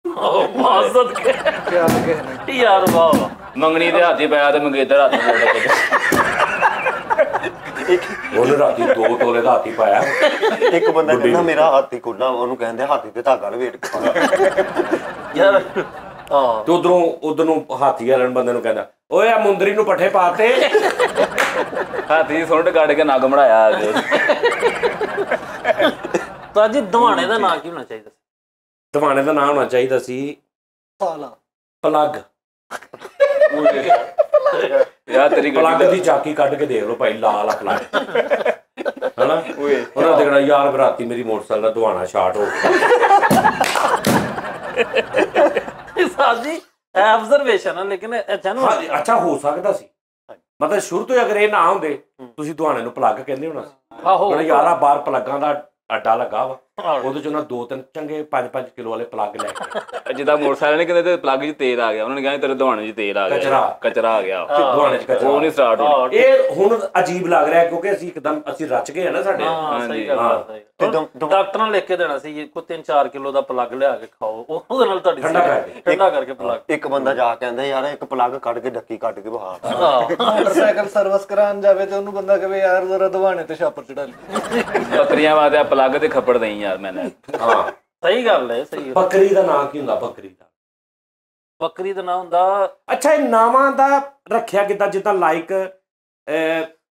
ਮਾਜ਼ਤ ਕੇ ਕਿਆ ਲਗੇ ਨੇ ਯਾਰ ਵਾਹ ਮੰਗਣੀ ਦੇ ਹਾਥੀ ਪਾਇਆ ਤੇ ਮੰਗੇਤਰ ਹੱਥ ਮੋੜ ਕੇ ਉਹਨੇ ਰਾਤੀ 2 ਤੋਲੇ ਦਾ ਹਾਥੀ ਪਾਇਆ ਇੱਕ ਬੰਦਾ ਕਹਿੰਦਾ ਮੇਰਾ ਹਾਥੀ ਖੁੱਲਾ ਉਹਨੂੰ ਕਹਿੰਦੇ ਹਾਥੀ ਤੇ ਧਾਗਾ ਲਵੇਟ ਕੇ ਪਾ ਯਾਰ ਹਾਂ ਤੇ ਉਧਰ ਨੂੰ ਹਾਥੀ ਵਾਲੇ ਬੰਦੇ ਨੂੰ ਕਹਿੰਦਾ ਓਏ ਆ ਮੁੰਦਰੀ ਨੂੰ ਪੱਠੇ ਪਾਤੇ ਹਾਥੀ ਦੀ ਸੁੰਡ ਕੱਢ ਕੇ ਨੱਗ ਮੜਾਇਆ ਅੱਗੇ ਤਾਂ ਜੀ ਦਵਾਣੇ ਦਾ ਨਾਂ ਕੀ ਹੋਣਾ ਚਾਹੀਦਾ ਦਵਾਣੇ ਦਾ ਨਾਮ ਹੋਣਾ ਚਾਹੀਦਾ ਸੀ ਸਾਲਾ ਪਲੱਗ ਯਾਰ ਤੇਰੀ ਪਲੱਗ ਦੀ ਚਾਕੀ ਕੱਢ ਕੇ ਦੇਖ ਲਓ ਭਾਈ ਲਾਲ ਪਲੱਗ ਹਨਾ ਉਹਨਾਂ ਦੇਖਣਾ ਯਾਰ ਰਾਤੀ ਮੇਰੀ ਮੋਟਰਸਾਈਕਲ ਦਾ ਦਵਾਣਾ ਸ਼ਾਰਟ ਹੋ ਗਿਆ ਸਾਜੀ ਆਬਜ਼ਰਵੇਸ਼ਨ ਹੈ ਲੇਕਿਨ ਅੱਛਾ ਨੂੰ ਹਾਂ ਅੱਛਾ ਹੋ ਸਕਦਾ ਸੀ ਮਤਲਬ ਸ਼ੁਰੂ ਤੋਂ ਅਗਰ ਇਹ ਨਾ ਹੁੰਦੇ ਤੁਸੀਂ ਦਵਾਣੇ ਨੂੰ ਪਲੱਗ ਕਹਿੰਦੇ ਹੋਣਾ ਸੀ ਆਹੋ ਯਾਰਾ ਬਾਹਰ ਪਲੱਗਾਂ ਦਾ ਅੱਡਾ ਲੱਗਾ ਵਾ ਉਹਦੇ ਚ ਉਹਨਾਂ 2-3 ਚੰਗੇ 5-5 ਕਿਲੋ ਵਾਲੇ ਪਲੱਗ ਲੈ ਕੇ ਜਿੱਦਾਂ ਮੋਟਰਸਾਈਕਲ ਨੇ ਕਹਿੰਦੇ ਤੇ ਪਲੱਗ 'ਚ ਤੇਲ ਆ ਗਿਆ ਉਹਨਾਂ ਨੇ ਕਹਿੰਦੇ ਤੇਰੇ ਦਵਾਣੇ 'ਚ ਤੇਲ ਆ ਗਿਆ ਕਚਰਾ ਆ ਗਿਆ ਦਵਾਣੇ ਚ ਕਚਰਾ ਉਹ ਨਹੀਂ ਸਟਾਰਟ ਹੋਣਾ ਇਹ ਹੁਣ ਅਜੀਬ ਲੱਗ ਰਿਹਾ ਕਿਉਂਕਿ ਅਸੀਂ ਇੱਕਦਮ ਅਸੀਂ ਰਚ ਗਏ ਆ ਨਾ ਸਾਡੇ ਹਾਂ ਸਹੀ ਗੱਲ ਹੈ ਡਾਕਟਰ ਨੇ ਲਿਖ ਕੇ ਦੇਣਾ ਸੀ ਕੋਈ 3-4 ਕਿਲੋ ਦਾ ਪਲੱਗ ਲਿਆ ਕੇ ਖਾਓ ਉਹਦੇ ਨਾਲ ਤੁਹਾਡੀ ਠੰਡਾ ਕਰਕੇ ਪਲੱਗ ਇੱਕ ਬੰਦਾ ਜਾ ਕੇ ਕਹਿੰਦਾ ਯਾਰ ਇੱਕ ਪਲੱਗ ਕੱਢ ਕੇ ਡੱਕੀ ਕੱਢ ਕੇ ਬਹਾ ਮੋਟਰਸਾਈਕਲ ਸਰਵਿਸ ਕਰਾਉਣ ਜਾਵੇ ਤੇ ਉਹਨੂੰ ਬੰਦਾ ਕਹੇ ਯਾਰ ਜ਼ਰਾ ਦਵਾਣੇ ਤੇ ਛਾਪਰ ਚੜਾ ਲਈ ਬੱਕਰੀਆਂ ਵਾਸਤੇ ਪਲੱਗ ਤੇ ਖੱਪੜ ਦਈ ਯਾਰ ਮੈਨੇ ਹਾਂ ਸਹੀ ਗੱਲ ਹੈ ਸਹੀ ਬੱਕਰੀ ਦਾ ਨਾਂ ਕੀ ਹੁੰਦਾ ਬੱਕਰੀ ਦਾ ਬੱਕਰੀ ਦਾ ਨਾਂ ਹੁੰਦਾ ਅੱਛਾ ਇਹ ਨਾਵਾਂ ਦਾ ਰੱਖਿਆ ਕਿੱਦਾਂ ਜਿੱਦਾਂ ਲਾਈਕ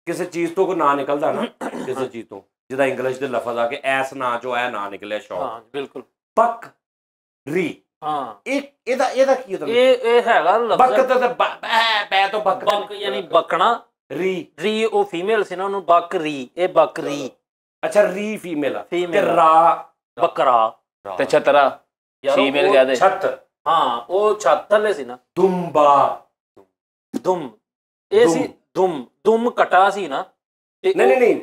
ਕਿਸੇ ਚੀਜ਼ ਤੋਂ ਕੋਈ ਨਾਂ ਨਿਕਲਦਾ ਨਾ ਕਿਸੇ ਚੀਜ਼ ਤੋਂ ਜਿੱਦਾਂ ਇੰਗਲਿਸ਼ ਦੇ ਲਫ਼ਜ਼ ਆ ਕੇ ਐਸ ਨਾਂ ਚੋਂ ਇਹ ਨਾਂ ਨਿਕਲਿਆ ਸ਼ੌਕ ਹਾਂ ਬਿਲਕੁਲ ਪੱਕ ਰੀ ਹਾਂ ਇਹਦਾ ਕੀ ਹੁੰਦਾ ਇਹ ਹੈਗਾ ਬੱਕ ਲਫ਼ਜ਼ ਤੇ ਬੈ ਤੋਂ ਬੱਕ ਬੱਕ ਯਾਨੀ ਬੱਕਣਾ ਰੀ ਉਹ ਫੀਮੇਲ ਸੀ ਨਾ ਉਹਨੂੰ ਬੱਕਰੀ ਇਹ ਬੱਕਰੀ ਅੱਛਾ ਰੀ ਫੀਮੇਲ ਤੇ Female। ਰਾ ਬੱਕਰਾ ਤੇ ਛਤਰਾ ਯਾਰ ਫੀਮੇਲ ਉਹ ਕਹਦੇ ਛੱਤ ਹਾਂ ਉਹ ਛੱਤ ਥੱਲੇ ਸੀ ਨਾ ਦੁੰਬਾ ਦੁਮ ਇਹ ਸੀ ਦੁਮ ਕਟਾ ਸੀ ਨਾ ਤੇ ਨਹੀਂ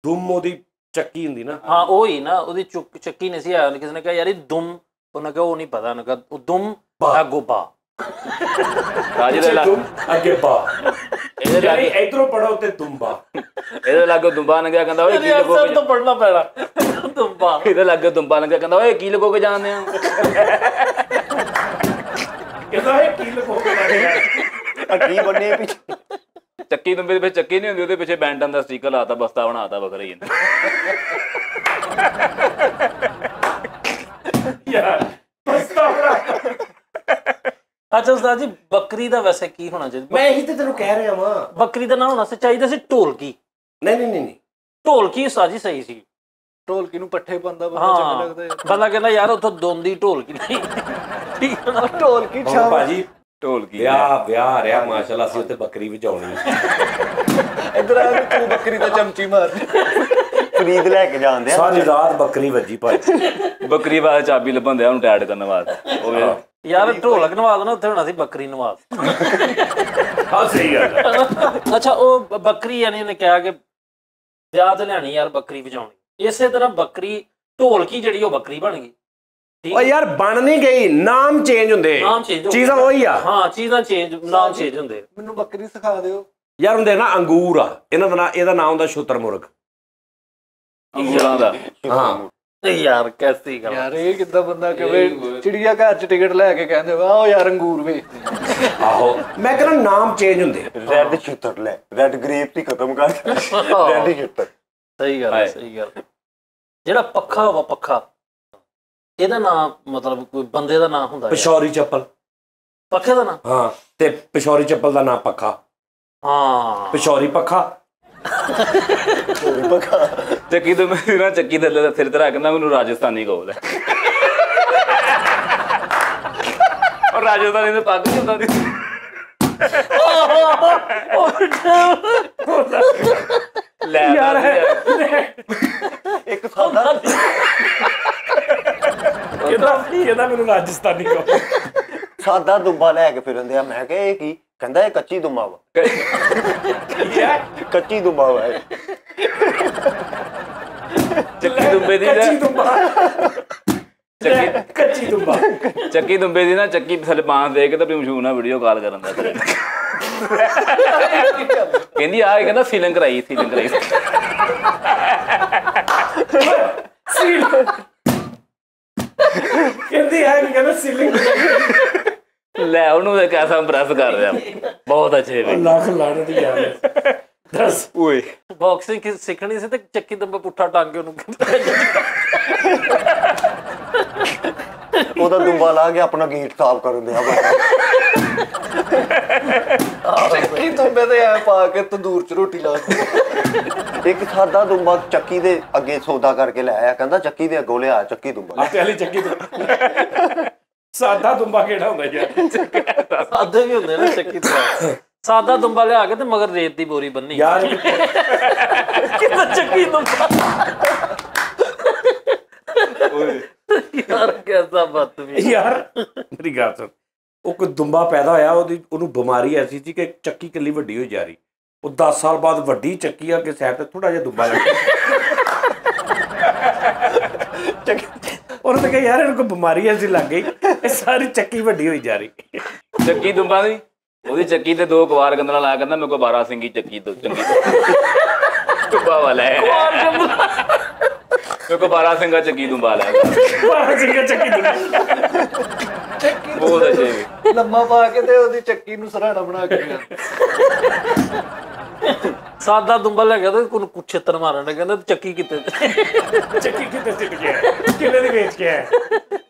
ਦੁਮ ਉਹਦੀ ਚੱਕੀ ਹੁੰਦੀ ਨਾ ਹਾਂ ਉਹ ਹੀ ਨਾ ਉਹਦੀ ਚੱਕੀ ਨਹੀਂ ਸੀ ਆਇਆ ਕਿਸੇ ਨੇ ਕਿਹਾ ਯਾਰ ਇਹ ਦੁਮ ਉਹਨੇ ਕਿਹਾ ਉਹ ਨਹੀਂ ਪਤਾ ਉਹਨੇ ਕਿਹਾ ਉਹ ਦੁਮ ਆ ਗੋਬਾ ਰਾਜੇ ਦੇ ਲੱਗ ਅੱਗੇ ਬਾ ਇਹਦੇ ਲੱਗ ਯਾਨੀ ਇਧਰੋਂ ਪੜੋ ਤੇ ਦੁੰਬਾ ਇਹਦੇ ਲੱਗ ਦੁੰਬਾ ਲੰਘਿਆ ਕਹਿੰਦਾ ਓਏ ਕੀ ਲਗੋ ਸਰ ਤੋਂ ਪੜਨਾ ਪੈਣਾ ਦੁੰਬਾ ਇਹਦੇ ਲੱਗ ਦੁੰਬਾ ਲੰਘਿਆ ਕਹਿੰਦਾ ਓਏ ਕੀ ਲਗੋ ਕੇ ਜਾਣਦੇ ਆ ਕਹਿੰਦਾ ਇਹ ਕੀ ਲਗੋ ਕੇ ਕੀ ਬੰਨੇ ਪਿੱਛੇ ਚੱਕੀ ਦੁੰਬੇ ਦੇ ਵਿੱਚ ਚੱਕੀ ਨਹੀਂ ਹੁੰਦੀ ਉਹਦੇ ਪਿੱਛੇ ਬੈਂਟਨ ਦਾ ਸਟicker ਲਾਤਾ ਬਸਤਾ ਬਣਾਤਾ ਵੱਖਰਾ ਹੀ ਯਾਰ ਬਸ ਅੱਛਾ ਉਸਤਾਦ ਜੀ ਬੱਕਰੀ ਦਾ ਵੈਸੇ ਕੀ ਹੋਣਾ ਚਾਹੀਦਾ? ਮੈਂ ਇਹੀ ਤੇ ਤੈਨੂੰ ਕਹਿ ਰਿਹਾ ਵਾਂ। ਬੱਕਰੀ ਦਾ ਨਾ ਹੋਣਾ ਸੀ ਚਾਹੀਦਾ ਸੀ ਢੋਲਕੀ। ਨਹੀਂ ਢੋਲਕੀ ਉਸਤਾਦ ਜੀ ਸਹੀ ਸੀ। ਢੋਲਕੀ ਨੂੰ ਪੱਠੇ ਪਾਉਂਦਾ ਬੰਦਾ ਚੰਗਾ ਲੱਗਦਾ ਹੈ। ਬੰਦਾ ਕਹਿੰਦਾ ਯਾਰ ਉੱਥੋਂ ਦੋਂਦੀ ਢੋਲਕੀ ਨਹੀਂ ਠੀਕ ਨਾ। ਢੋਲਕੀ ਹੁਣ ਭਾਜੀ ਢੋਲਕੀ ਵਿਆਹ ਆ ਰਿਹਾ ਮਾਸ਼ਾਅੱਲਾ, ਅਸੀਂ ਉੱਤੇ ਬੱਕਰੀ ਵਜਾਉਣੀ। ਇਧਰ ਆ ਕੇ ਤੂੰ ਬੱਕਰੀ ਦਾ ਚਮਚੀ ਮਾਰ ਫਰੀਦ ਲੈ ਕੇ ਜਾਂਦੇ ਆ ਸਾਰੀ ਰਾਤ ਬੱਕਰੀ ਵੱਜੀ ਭਾਜੀ। ਬੱਕਰੀ ਵਾਸਤੇ ਚਾਬੀ ਲੱਭਣ ਦਿਆ ਉਹਨੂੰ ਟੈਡ ਕਰਨ ਵਾਸਤੇ ਉਹ ਵੇਖ। ਯਾਰ ਢੋਲਕ ਨਵਾ ਦੇਣਾ, ਉੱਥੇ ਹੋਣਾ ਸੀ ਬੱਕਰੀ ਨਵਾ। ਹਾਂ ਸਹੀ ਗੱਲ। ਅੱਛਾ ਉਹ ਬੱਕਰੀ ਯਾਨੀ ਉਹਨੇ ਕਿਹਾ ਕਿ ਵਿਆਹ ਤੇ ਲੈਣੀ ਯਾਰ ਬੱਕਰੀ ਵਜਾਉਣੀ, ਇਸੇ ਤਰ੍ਹਾਂ ਬੱਕਰੀ ਢੋਲਕੀ ਜਿਹੜੀ ਉਹ ਬੱਕਰੀ ਬਣ ਗਈ। ਓ ਯਾਰ ਬਣ ਨਹੀਂ ਗਈ, ਨਾਮ ਚੇਂਜ ਹੁੰਦੇ, ਨਾਮ ਚੇਂਜ ਚੀਜ਼ਾਂ ਉਹੀ ਆ। ਹਾਂ ਚੀਜ਼ਾਂ ਚੇਂਜ, ਨਾਮ ਚੇਂਜ ਹੁੰਦੇ। ਮੈਨੂੰ ਬੱਕਰੀ ਸਿਖਾ ਦਿਓ ਯਾਰ ਹੁੰਦੇ ਨਾ ਅੰਗੂਰ ਆ, ਇਹਨਾਂ ਦਾ ਇਹਦਾ ਨਾਮ ਹੁੰਦਾ ਸ਼ੁਤਰਮੁਰਗ। ਅੰਗੂਰਾਂ ਦਾ ਹਾਂ ਯਾਰ ਕੈਸੀ ਗੱਲ ਯਾਰ। ਇਹ ਕਿੱਦਾਂ ਬੰਦਾ ਕਵੇ ਚਿੜੀਆ ਘਰ ਚ ਟਿਕਟ ਲੈ ਕੇ ਕਹਿੰਦੇ ਆਓ ਯਾਰ ਅੰਗੂਰ ਵੇਚਦੇ। ਆਹੋ ਮੈਂ ਕਹਿੰਦਾ ਨਾਮ ਚੇਂਜ ਹੁੰਦੇ। ਰੈੱਡ ਛਿੱਤਰ ਲੈ, ਰੈੱਡ ਗ੍ਰੇਪ ਹੀ ਖਤਮ ਕਰ, ਰੈੱਡ ਛਿੱਤਰ। ਸਹੀ ਗੱਲ ਹੈ, ਸਹੀ ਗੱਲ। ਜਿਹੜਾ ਪੱਖਾ ਵਾ ਪੱਖਾ, ਇਹਦਾ ਨਾਮ ਮਤਲਬ ਕੋਈ ਬੰਦੇ ਦਾ ਨਾਮ ਹੁੰਦਾ ਪਿਸ਼ੌਰੀ ਚੱਪਲ ਪੱਖੇ ਦਾ ਨਾਮ? ਹਾਂ ਤੇ ਪਿਸ਼ੌਰੀ ਚੱਪਲ ਦਾ ਨਾਮ ਪੱਖਾ। ਹਾਂ ਪਿਸ਼ੌਰੀ ਪੱਖਾ। ਚੱਕੀ ਤੋਂ ਮੈਂ ਨਾ ਚੱਕੀ ਥੱਲੇ ਦਾ ਸਿਰ ਤੇ ਰੱਖ ਕਹਿੰਦਾ ਮੈਨੂੰ ਰਾਜਸਥਾਨੀ ਕਹੋ ਲੈ। ਔਰ ਰਾਜਸਥਾਨੀ ਦੇ ਪੱਗ ਨਹੀਂ ਹੁੰਦਾ ਸੀ। ਲੈ ਯਾਰ ਇੱਕ ਸਾਦਾ ਇਹਦਾ ਮੈਨੂੰ ਰਾਜਸਥਾਨੀ ਕਹੋ। ਸਾਦਾ ਦੁੰਬਾ ਲੈ ਕੇ ਫਿਰਦੇ ਆ। ਮੈਂ ਕਿਹਾ ਇਹ ਕੀ? ਕਹਿੰਦਾ ਇਹ ਕੱਚੀ ਦੁੰਬਾ ਵਾ। ਕੱਚੀ ਦੁੰਬਾ ਵਾ ਇਹ। ਚੱਕੀ ਦੁੰਬੇ ਦੀ ਕੱਚੀ ਦੁੰਬਾ। ਚੱਕੀ ਦੁੰਬੇ ਦੀ ਨਾ ਚੱਕੀ ਥੱਲੇ ਬਾਂਸ ਦੇ ਕੇ ਤੇ ਆਪਣੀ ਮਸ਼ਹੂਰ ਨਾਲ ਵੀਡੀਓ ਕਾਲ ਕਰਨ ਦਾ ਕਹਿੰਦੀ ਆ ਕਹਿੰਦਾ ਸੀਲਿੰਗ ਕਰਾਈ ਕਹਿੰਦੀ ਹੈ ਕਿ ਕਹਿੰਦਾ ਸੀਲਿੰਗ ਲੈ ਉਹਨੂੰ ਤੇ ਕੈਸਾ ਇੰਪ੍ਰੈਸ ਕਰ ਰਿਹਾ ਬਹੁਤ ਅੱਛੇ ਵੇ ਲੱਖ ਲਾਣੇ ਦੀ ਯਾਰ। ਦੱਸ ਓਏ ਬਾਕਸਿੰਗ ਸਿੱਖਣੀ ਸੀ ਤੇ ਚੱਕੀ ਦੰਬਾ ਪੁੱਠਾ ਟੰਗ ਕੇ ਉਹਨੂੰ ਉਹਦਾ ਦੁੰਬਾ ਲਾ ਕੇ ਆਪਣਾ ਗੇਟ ਸਾਫ਼ ਕਰਨ ਦਿਆ। ਚੱਕੀ ਤੁੰਬੇ ਤੇ ਐ ਪਾ ਕੇ ਤੰਦੂਰ ਚ ਰੋਟੀ ਲਾ ਇੱਕ ਸਾਦਾ ਦੁੰਬਾ ਚੱਕੀ ਦੇ ਅੱਗੇ ਸੌਦਾ ਕਰਕੇ ਲੈ ਆਇਆ। ਕਹਿੰਦਾ ਚੱਕੀ ਦੇ ਅੱਗੋਂ ਲਿਆ ਚੱਕੀ ਦੁੰਬਾ। ਆਟੇ ਵਾਲੀ ਚੱਕੀ ਦੁੰਬਾ। ਸਾਦਾ ਦੁੰਬਾ ਕਿਹੜਾ ਹੁੰਦਾ ਯਾਰ? ਸਾਦੇ ਵੀ ਹੁੰਦੇ ਨਾ ਚੱਕੀ ਤੋਂ। ਸਾਦਾ ਦੁੰਬਾ ਲਿਆ ਕੇ ਤੇ ਮਗਰ ਰੇਤ ਦੀ ਬੋਰੀ ਬੰਨੀ ਯਾਰ ਕਿੰਨਾ ਚੱਕੀ ਦੁੰਬਾ। ਯਾਰ ਕਿਹਦਾ ਬਦਤਮੀਜ਼। ਯਾਰ ਮੇਰੀ ਗੱਲ ਸੁਣ, ਉਹ ਕੋਈ ਦੁੰਬਾ ਪੈਦਾ ਹੋਇਆ, ਉਹਨੂੰ ਬਿਮਾਰੀ ਐਸੀ ਸੀ ਕਿ ਚੱਕੀ ਇਕੱਲੀ ਵੱਡੀ ਹੋਈ ਜਾ ਰਹੀ। ਉਹ 10 ਸਾਲ ਬਾਅਦ ਵੱਡੀ ਚੱਕੀ ਆ ਕੇ ਸਾਈਡ ਤੇ ਥੋੜਾ ਜਿਹਾ ਦੁੰਬਾ ਲੱਗ ਉਹਨੂੰ ਤਾਂ ਕਿਹਾ ਯਾਰ ਇਹਨੂੰ ਕੋਈ ਬਿਮਾਰੀ ਐਸੀ ਲੱਗ ਗਈ, ਇਹ ਸਾਰੀ ਚੱਕੀ ਵੱਡੀ ਹੋਈ ਜਾ ਰਹੀ। ਚੱਕੀ ਦੁੰਬਾ ਦੀ ਉਹਦੀ ਚੱਕੀ ਤੇ 2 ਕਵਾਰ ਗੰਦਲਾ ਲਾਇਆ ਕਹਿੰਦਾ ਮੇਰੇ ਕੋਲ 12 ਸਿੰਘੀ ਚੱਕੀ ਤੋਂ ਚੰਗੀ ਦੁੰਬਾ ਵਾਲਾ ਹੈ। ਮੇਰੇ ਕੋਲ 12 ਸਿੰਘਾ ਚੱਕੀ ਦੁੰਬਾ ਲੈ 12 ਸਿੰਘਾ ਚੱਕੀ ਦੁੰਬਾ। ਬਹੁਤ ਅੱਛੇ ਲੰਮਾ ਪਾ ਕੇ ਤੇ ਉਹਦੀ ਚੱਕੀ ਨੂੰ ਸਰਾਣਾ ਬਣਾ ਕੇ ਸਾਦਾ ਦੁੰਬਾ ਲੈ ਗਿਆ ਤੇ ਕੋਈ ਕੁਛੇਤਰ ਮਾਰਨ ਲੱਗਾ ਕਹਿੰਦਾ ਚੱਕੀ ਕਿੱਥੇ? ਚੱਕੀ ਕਿੱਥੇ ਸਿੱਟ ਗਿਆ? ਕਿੰਨੇ ਦੀ ਵੇਚ ਕੇ ਆਇਆ?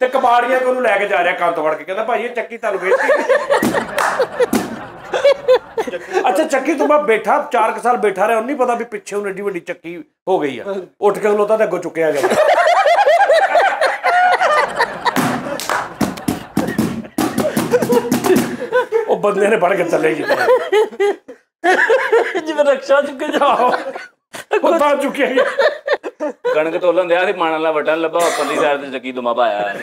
ਤੇ ਕਬਾੜੀਆਂ ਕੋਲ ਲੈ ਕੇ ਜਾ ਰਿਹਾ ਕੰਨ ਤੋਂ ਵੜ ਕੇ, ਕਹਿੰਦਾ ਭਾਈ ਇਹ ਚੱਕੀ ਤੁਹਾਨੂੰ ਵੇਚ ਅੱਛਾ ਚੱਕੀ ਤੋਂ ਬਾਅਦ ਬੈਠਾ 4 ਸਾਲ ਬੈਠਾ ਰਿਹਾ, ਉਹਨੂੰ ਨਹੀਂ ਪਤਾ ਵੀ ਪਿੱਛੇ ਉਹਨੂੰ ਏਡੀ ਵੱਡੀ ਚੱਕੀ ਹੋ ਗਈ ਆ। ਉੱਠ ਕੇ ਖਲੋਤਾ ਤੇ ਅੱਗੋਂ ਚੁੱਕਿਆ ਗਿਆ। ਉਹ ਬੰਦੇ ਨੇ ਫੜ ਕੇ ਥੱਲੇ ਕੀਤਾ ਜਿਵੇਂ ਰਕਸ਼ਾ ਚੁੱਕੇ ਜਾਓ ਉਹ ਤਾਂ ਚੁੱਕਿਆ ਗਿਆ। ਕਣਕ ਤੋਲਣ ਦਿਆ ਸੀ ਮਾਣ ਵਾਲਾ ਵਟਣ ਲੱਭਾ ਉੱਪਰਲੀ ਸਾਈਡ ਤੇ ਚੱਕੀ ਦੁੰਬਾ ਪਾਇਆ।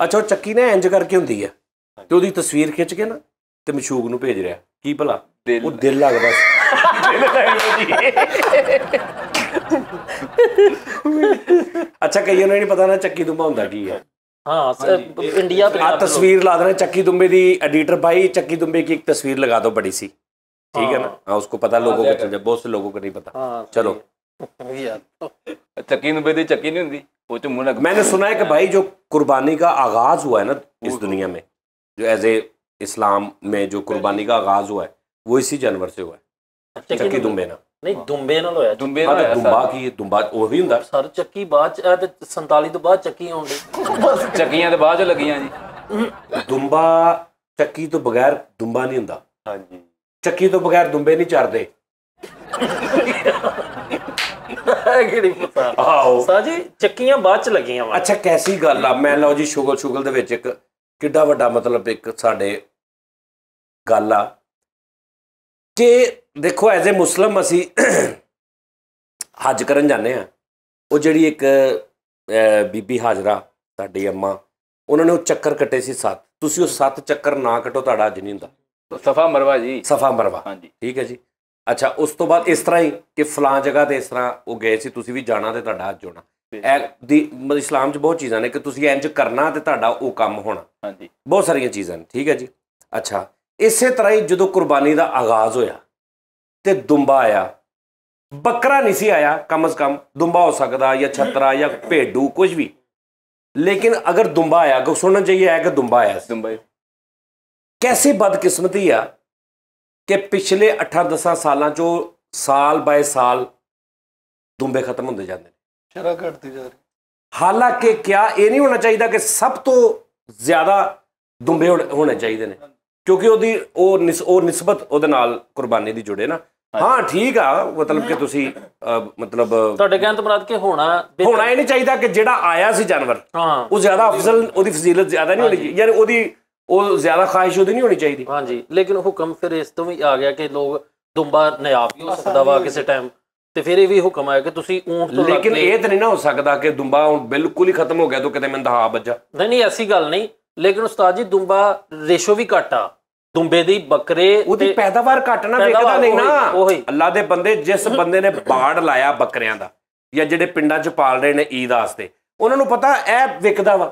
ਅੱਛਾ ਉਹ ਚੱਕੀ ਨਾ ਇੰਜ ਕਰਕੇ ਹੁੰਦੀ ਆ ਤੇ ਉਹਦੀ ਤਸਵੀਰ ਖਿੱਚ ਕੇ ਨਾ ਤੇ ਮਸ਼ੂਕ ਨੂੰ ਭੇਜ ਰਿਹਾ। ਕੀ ਭਲਾ ਉਹ ਦਿਲ ਲੱਗਦਾ ਅੱਛਾ ਕਈਆਂ ਨੂੰ ਨਹੀਂ ਪਤਾ ਨਾ ਚੱਕੀ ਦੁੰਬਾ ਹੁੰਦਾ ਕੀ ਹੈ। हाँ इंडिया पे आप तस्वीर ला देना चक्की दुम्बे दी। एडिटर भाई चक्की दुम्बे की एक तस्वीर लगा दो बड़ी सी, ठीक है ना? हाँ उसको पता लोगों को, बहुत से लोगों को नहीं पता। चलो ਚੱਕੀ ਦੁੰਬੇ ਦੀ ਚੱਕੀ नहीं होती वो तो मुंह लग। मैंने सुना है कि भाई जो कुर्बानी का आगाज हुआ है ना इस दुनिया में, जो एज ए इस्लाम में जो कुर्बानी का आगाज हुआ है वो इसी जानवर से हुआ है, चक्की दुम्बे ना। ਨਹੀਂ ਦੁੰਬੇ ਨਾਲ ਹੋਇਆ। ਦੁੰਬੇ ਹਾਂ ਦਾ ਤੇ ਹੋਇਆ ਦੁੰਬਾ ਕੀ ਦੁੰਬਾ ਉਹ ਵੀ ਹੁੰਦਾ ਸਰ ਚੱਕੀ ਬਾਅਦ ਚ ਇਹ ਤੇ 47 ਤੋਂ ਬਾਅਦ ਚੱਕੀ ਆਉਣ ਡਈ। ਚੱਕੀਆਂ ਤੇ ਬਾਅਦ ਚ ਲੱਗੀਆਂ ਜੀ। ਦੁੰਬਾ ਚੱਕੀ ਤੋਂ ਬਗੈਰ ਦੁੰਬਾ ਨਹੀਂ ਹੁੰਦਾ। ਹਾਂਜੀ ਚੱਕੀ ਤੋਂ ਬਗੈਰ ਦੁੰਬੇ ਨਹੀਂ ਚੜਦੇ। ਕਿਹੜੀ ਪਤਾ ਆਹੋ ਉਸਤਾਦ ਜੀ ਚੱਕੀਆਂ ਬਾਅਦ ਚ ਲੱਗੀਆਂ ਵਾ। ਅੱਛਾ ਕੈਸੀ ਗੱਲ ਆ। ਮੈਂ ਲਓ ਜੀ ਸ਼ੁਗਲ ਦੇ ਵਿੱਚ ਇੱਕ ਕਿੱਡਾ ਵੱਡਾ ਮਤਲਬ ਇੱਕ ਸਾਡੇ ਗੱਲ ਆ ਕਿ ਦੇਖੋ ਐਜ਼ ਏ ਮੁਸਲਮ ਅਸੀਂ ਹੱਜ ਕਰਨ ਜਾਂਦੇ ਆ। ਉਹ ਜਿਹੜੀ ਇੱਕ ਬੀਬੀ ਹਾਜਰਾ ਸਾਡੀ ਅੰਮਾ ਉਹਨਾਂ ਨੇ ਉਹ ਚੱਕਰ ਕੱਟੇ ਸੀ 7। ਤੁਸੀਂ ਉਹ 7 ਚੱਕਰ ਨਾ ਕੱਟੋ ਤੁਹਾਡਾ ਹੱਜ ਨਹੀਂ ਹੁੰਦਾ। ਸਫਾ ਮਰਵਾ ਜੀ। ਸਫਾ ਮਰਵਾ ਹਾਂਜੀ ਠੀਕ ਹੈ ਜੀ। ਅੱਛਾ ਉਸ ਤੋਂ ਬਾਅਦ ਇਸ ਤਰ੍ਹਾਂ ਹੀ ਕਿ ਫਲਾਂ ਜਗ੍ਹਾ ਤੇ ਇਸ ਤਰ੍ਹਾਂ ਉਹ ਗਏ ਸੀ ਤੁਸੀਂ ਵੀ ਜਾਣਾ ਤੇ ਤੁਹਾਡਾ ਹੱਜ ਹੋਣਾ। ਇਹ ਦੀ ਇਸਲਾਮ 'ਚ ਬਹੁਤ ਚੀਜ਼ਾਂ ਨੇ ਕਿ ਤੁਸੀਂ ਇੰਜ ਕਰਨਾ ਤੇ ਤੁਹਾਡਾ ਉਹ ਕੰਮ ਹੋਣਾ। ਹਾਂਜੀ ਬਹੁਤ ਸਾਰੀਆਂ ਚੀਜ਼ਾਂ ਨੇ ਠੀਕ ਹੈ ਜੀ। ਅੱਛਾ ਇਸੇ ਤਰ੍ਹਾਂ ਹੀ ਜਦੋਂ ਕੁਰਬਾਨੀ ਦਾ ਆਗਾਜ਼ ਹੋਇਆ ਤੇ ਦੁੰਬਾ ਆਇਆ। ਬੱਕਰਾ ਨਹੀਂ ਸੀ ਆਇਆ ਕਮ ਅਜ਼ ਕਮ ਦੁੰਬਾ ਹੋ ਸਕਦਾ ਜਾਂ ਛਤਰਾ ਜਾਂ ਭੇਡੂ ਕੁਝ ਵੀ। ਲੇਕਿਨ ਅਗਰ ਦੁੰਬਾ ਆਇਆ ਅਗਰ ਸੁਣਨਾ ਚਾਹੀਏ ਹੈ ਕਿ ਦੁੰਬਾ ਆਇਆ ਸੀ। ਦੁੰਬਈ ਕੈਸੀ ਬਦਕਿਸਮਤੀ ਆ ਕਿ ਪਿਛਲੇ 8-10 ਸਾਲਾਂ 'ਚੋਂ ਸਾਲ ਬਾਏ ਸਾਲ ਦੁੰਬੇ ਖਤਮ ਹੁੰਦੇ ਜਾਂਦੇ ਨੇ। ਸ਼ਰ੍ਹਾ ਘਟਦੀ ਜਾ ਰਹੀ। ਹਾਲਾਂਕਿ ਕਿਆ ਇਹ ਨਹੀਂ ਹੋਣਾ ਚਾਹੀਦਾ ਕਿ ਸਭ ਤੋਂ ਜ਼ਿਆਦਾ ਦੁੰਬੇ ਹੋਣੇ ਚਾਹੀਦੇ ਨੇ ਕਿਉਂਕਿ ਉਹਦੀ ਉਹ ਨਿਸਬਤ ਉਹਦੇ ਨਾਲ ਕੁਰਬਾਨੀ ਦੀ ਜੁੜੇ ਨਾ। ਹਾਂ ਠੀਕ ਆ ਮਤਲਬ ਕਿ ਤੁਸੀਂ ਮਤਲਬ ਤੁਹਾਡੇ ਕਹਿਣ ਤੋਂ ਮੁਰਾਦ ਕਿ ਹੋਣਾ ਇਹ ਨਹੀਂ ਚਾਹੀਦਾ ਕਿ ਜਿਹੜਾ ਆਇਆ ਸੀ ਜਾਨਵਰ ਹਾਂ ਉਹ ਜ਼ਿਆਦਾ ਅਫਜ਼ਲ ਉਹਦੀ ਫਜ਼ੀਲਤ ਜ਼ਿਆਦਾ ਨਹੀਂ ਹੋਣੀ ਯਾਨੀ ਉਹਦੀ ਉਹ ਜ਼ਿਆਦਾ ਖਾਹਿਸ਼ ਉਹਦੀ ਨਹੀਂ ਹੋਣੀ ਚਾਹੀਦੀ। ਹਾਂਜੀ ਲੇਕਿਨ ਹੁਕਮ ਫਿਰ ਇਸ ਤੋਂ ਵੀ ਆ ਗਿਆ ਕਿ ਲੋਕ ਦੁੰਬਾ ਨਾਯਾਬ ਵੀ ਹੋ ਸਕਦਾ ਵਾ ਕਿਸੇ ਟਾਈਮ ਤੇ ਫਿਰ ਇਹ ਵੀ ਹੁਕਮ ਆਇਆ ਕਿ ਤੁਸੀਂ ਊਂਠ ਤੋਂ ਲੇਕਿਨ ਇਹ ਤਾਂ ਨਹੀਂ ਨਾ ਹੋ ਸਕਦਾ ਕਿ ਦੁੰਬਾ ਹੁਣ ਬਿਲਕੁਲ ਹੀ ਖਤਮ ਹੋ ਗਿਆ ਤਾਂ ਕਿਤੇ ਮੈਨੂੰ ਦਹਾ ਵੱਜਾ। ਨਹੀਂ ਐਸੀ ਗੱਲ ਨਹੀਂ। ਲੇਕਿਨ ਉਸਤਾਦ ਜੀ ਦੁੰਬਾ ਰੇਸ਼ੋ ਵੀ ਘੱਟ ਆ ਦੁੰਬੇ ਦੀ ਬੱਕਰੇ ਉਹਦੀ ਪੈਦਾਵਾਰ ਘੱਟ ਨਾ ਵਿਕਦਾ ਨਹੀਂ ਨਾ। ਅੱਲਾ ਦੇ ਬੰਦੇ ਜਿਸ ਬੰਦੇ ਨੇ ਬਾੜ ਲਾਇਆ ਬੱਕਰਿਆਂ ਦਾ ਜਾਂ ਜਿਹੜੇ ਪਿੰਡਾਂ 'ਚ ਪਾਲ ਰਹੇ ਨੇ ਈਦ ਵਾਸਤੇ ਉਹਨਾਂ ਨੂੰ ਪਤਾ ਇਹ ਵਿਕਦਾ ਵਾ।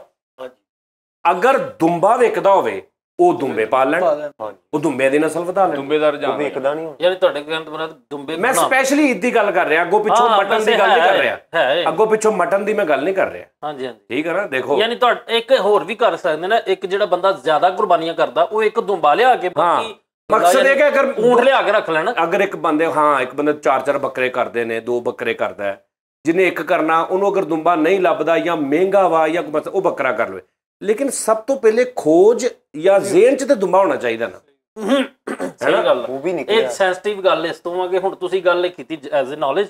ਅਗਰ ਦੁੰਬਾ ਵਿਕਦਾ ਹੋਵੇ ਉਹ ਦੁੰਬੇ ਪਾਲ ਲੈਣ ਉਹ ਦੁੰਬੇ ਦੀ ਨਸਲ ਵਧਾ ਲੈਣ। ਦੁੰਬੇ ਦਾ ਰੁਝਾਨ ਵੇਖਦਾ ਨਹੀਂ ਯਾਨੀ ਤੁਹਾਡੇ ਕਹਿਣ ਤੋਂ ਮੁਰਾਦ ਦੁੰਬੇ ਮੈਂ ਸਪੈਸ਼ਲੀ ਈਦ ਦੀ ਗੱਲ ਕਰ ਰਿਹਾ ਅੱਗੋਂ ਪਿੱਛੋਂ ਮਟਨ ਦੀ ਗੱਲ ਨਹੀਂ ਕਰ ਰਿਹਾ। ਅੱਗੋਂ ਪਿੱਛੋਂ ਮਟਨ ਦੀ ਮੈਂ ਗੱਲ ਨਹੀਂ ਕਰ ਰਿਹਾ। ਹਾਂਜੀ ਹਾਂਜੀ ਠੀਕ ਹੈ ਨਾ। ਦੇਖੋ ਯਾਨੀ ਤੁਹਾਡਾ ਇੱਕ ਹੋਰ ਵੀ ਕਰ ਸਕਦੇ ਨਾ ਇੱਕ ਜਿਹੜਾ ਬੰਦਾ ਜ਼ਿਆਦਾ ਕੁਰਬਾਨੀਆਂ ਕਰਦਾ ਉਹ ਇੱਕ ਦੁੰਬਾ ਲਿਆ ਕੇ ਮਕਸਦ ਇਹ ਕਿ ਅਗਰ ਊਂਠ ਲਿਆ ਕੇ ਰੱਖ ਲੈਣ। ਅਗਰ ਇੱਕ ਬੰਦੇ 4-4 ਬੱਕਰੇ ਕਰਦੇ ਨੇ 2 ਬੱਕਰੇ ਕਰਦਾ ਹੈ ਜਿਹਨੇ ਇੱਕ ਕਰਨਾ ਉਹਨੂੰ ਅਗਰ ਦੁੰਬਾ ਨਹੀਂ ਲੱਭਦਾ ਜਾਂ ਮਹਿੰਗਾ ਵਾ ਜਾਂ ਉਹ ਬੱਕਰਾ ਕਰ ਲਵੇ। ਲੇਕਿਨ ਸਭ ਤੋਂ ਪਹਿਲੇ ਖੋਜ ਜਾਂ ਜ਼ੇਨ 'ਚ ਤੇ ਦੁੰਬਾ ਹੋਣਾ ਚਾਹੀਦਾ ਨਾ। ਸਹੀ ਗੱਲ ਉਹ ਵੀ ਇਹ ਨਿਕਲਿਆ। ਸੈਂਸਿਟਿਵ ਗੱਲ ਇਸ ਤੋਂ ਆ ਕਿ ਹੁਣ ਤੁਸੀਂ ਗੱਲ ਕੀਤੀ ਐਜ਼ ਅ ਨੌਲੇਜ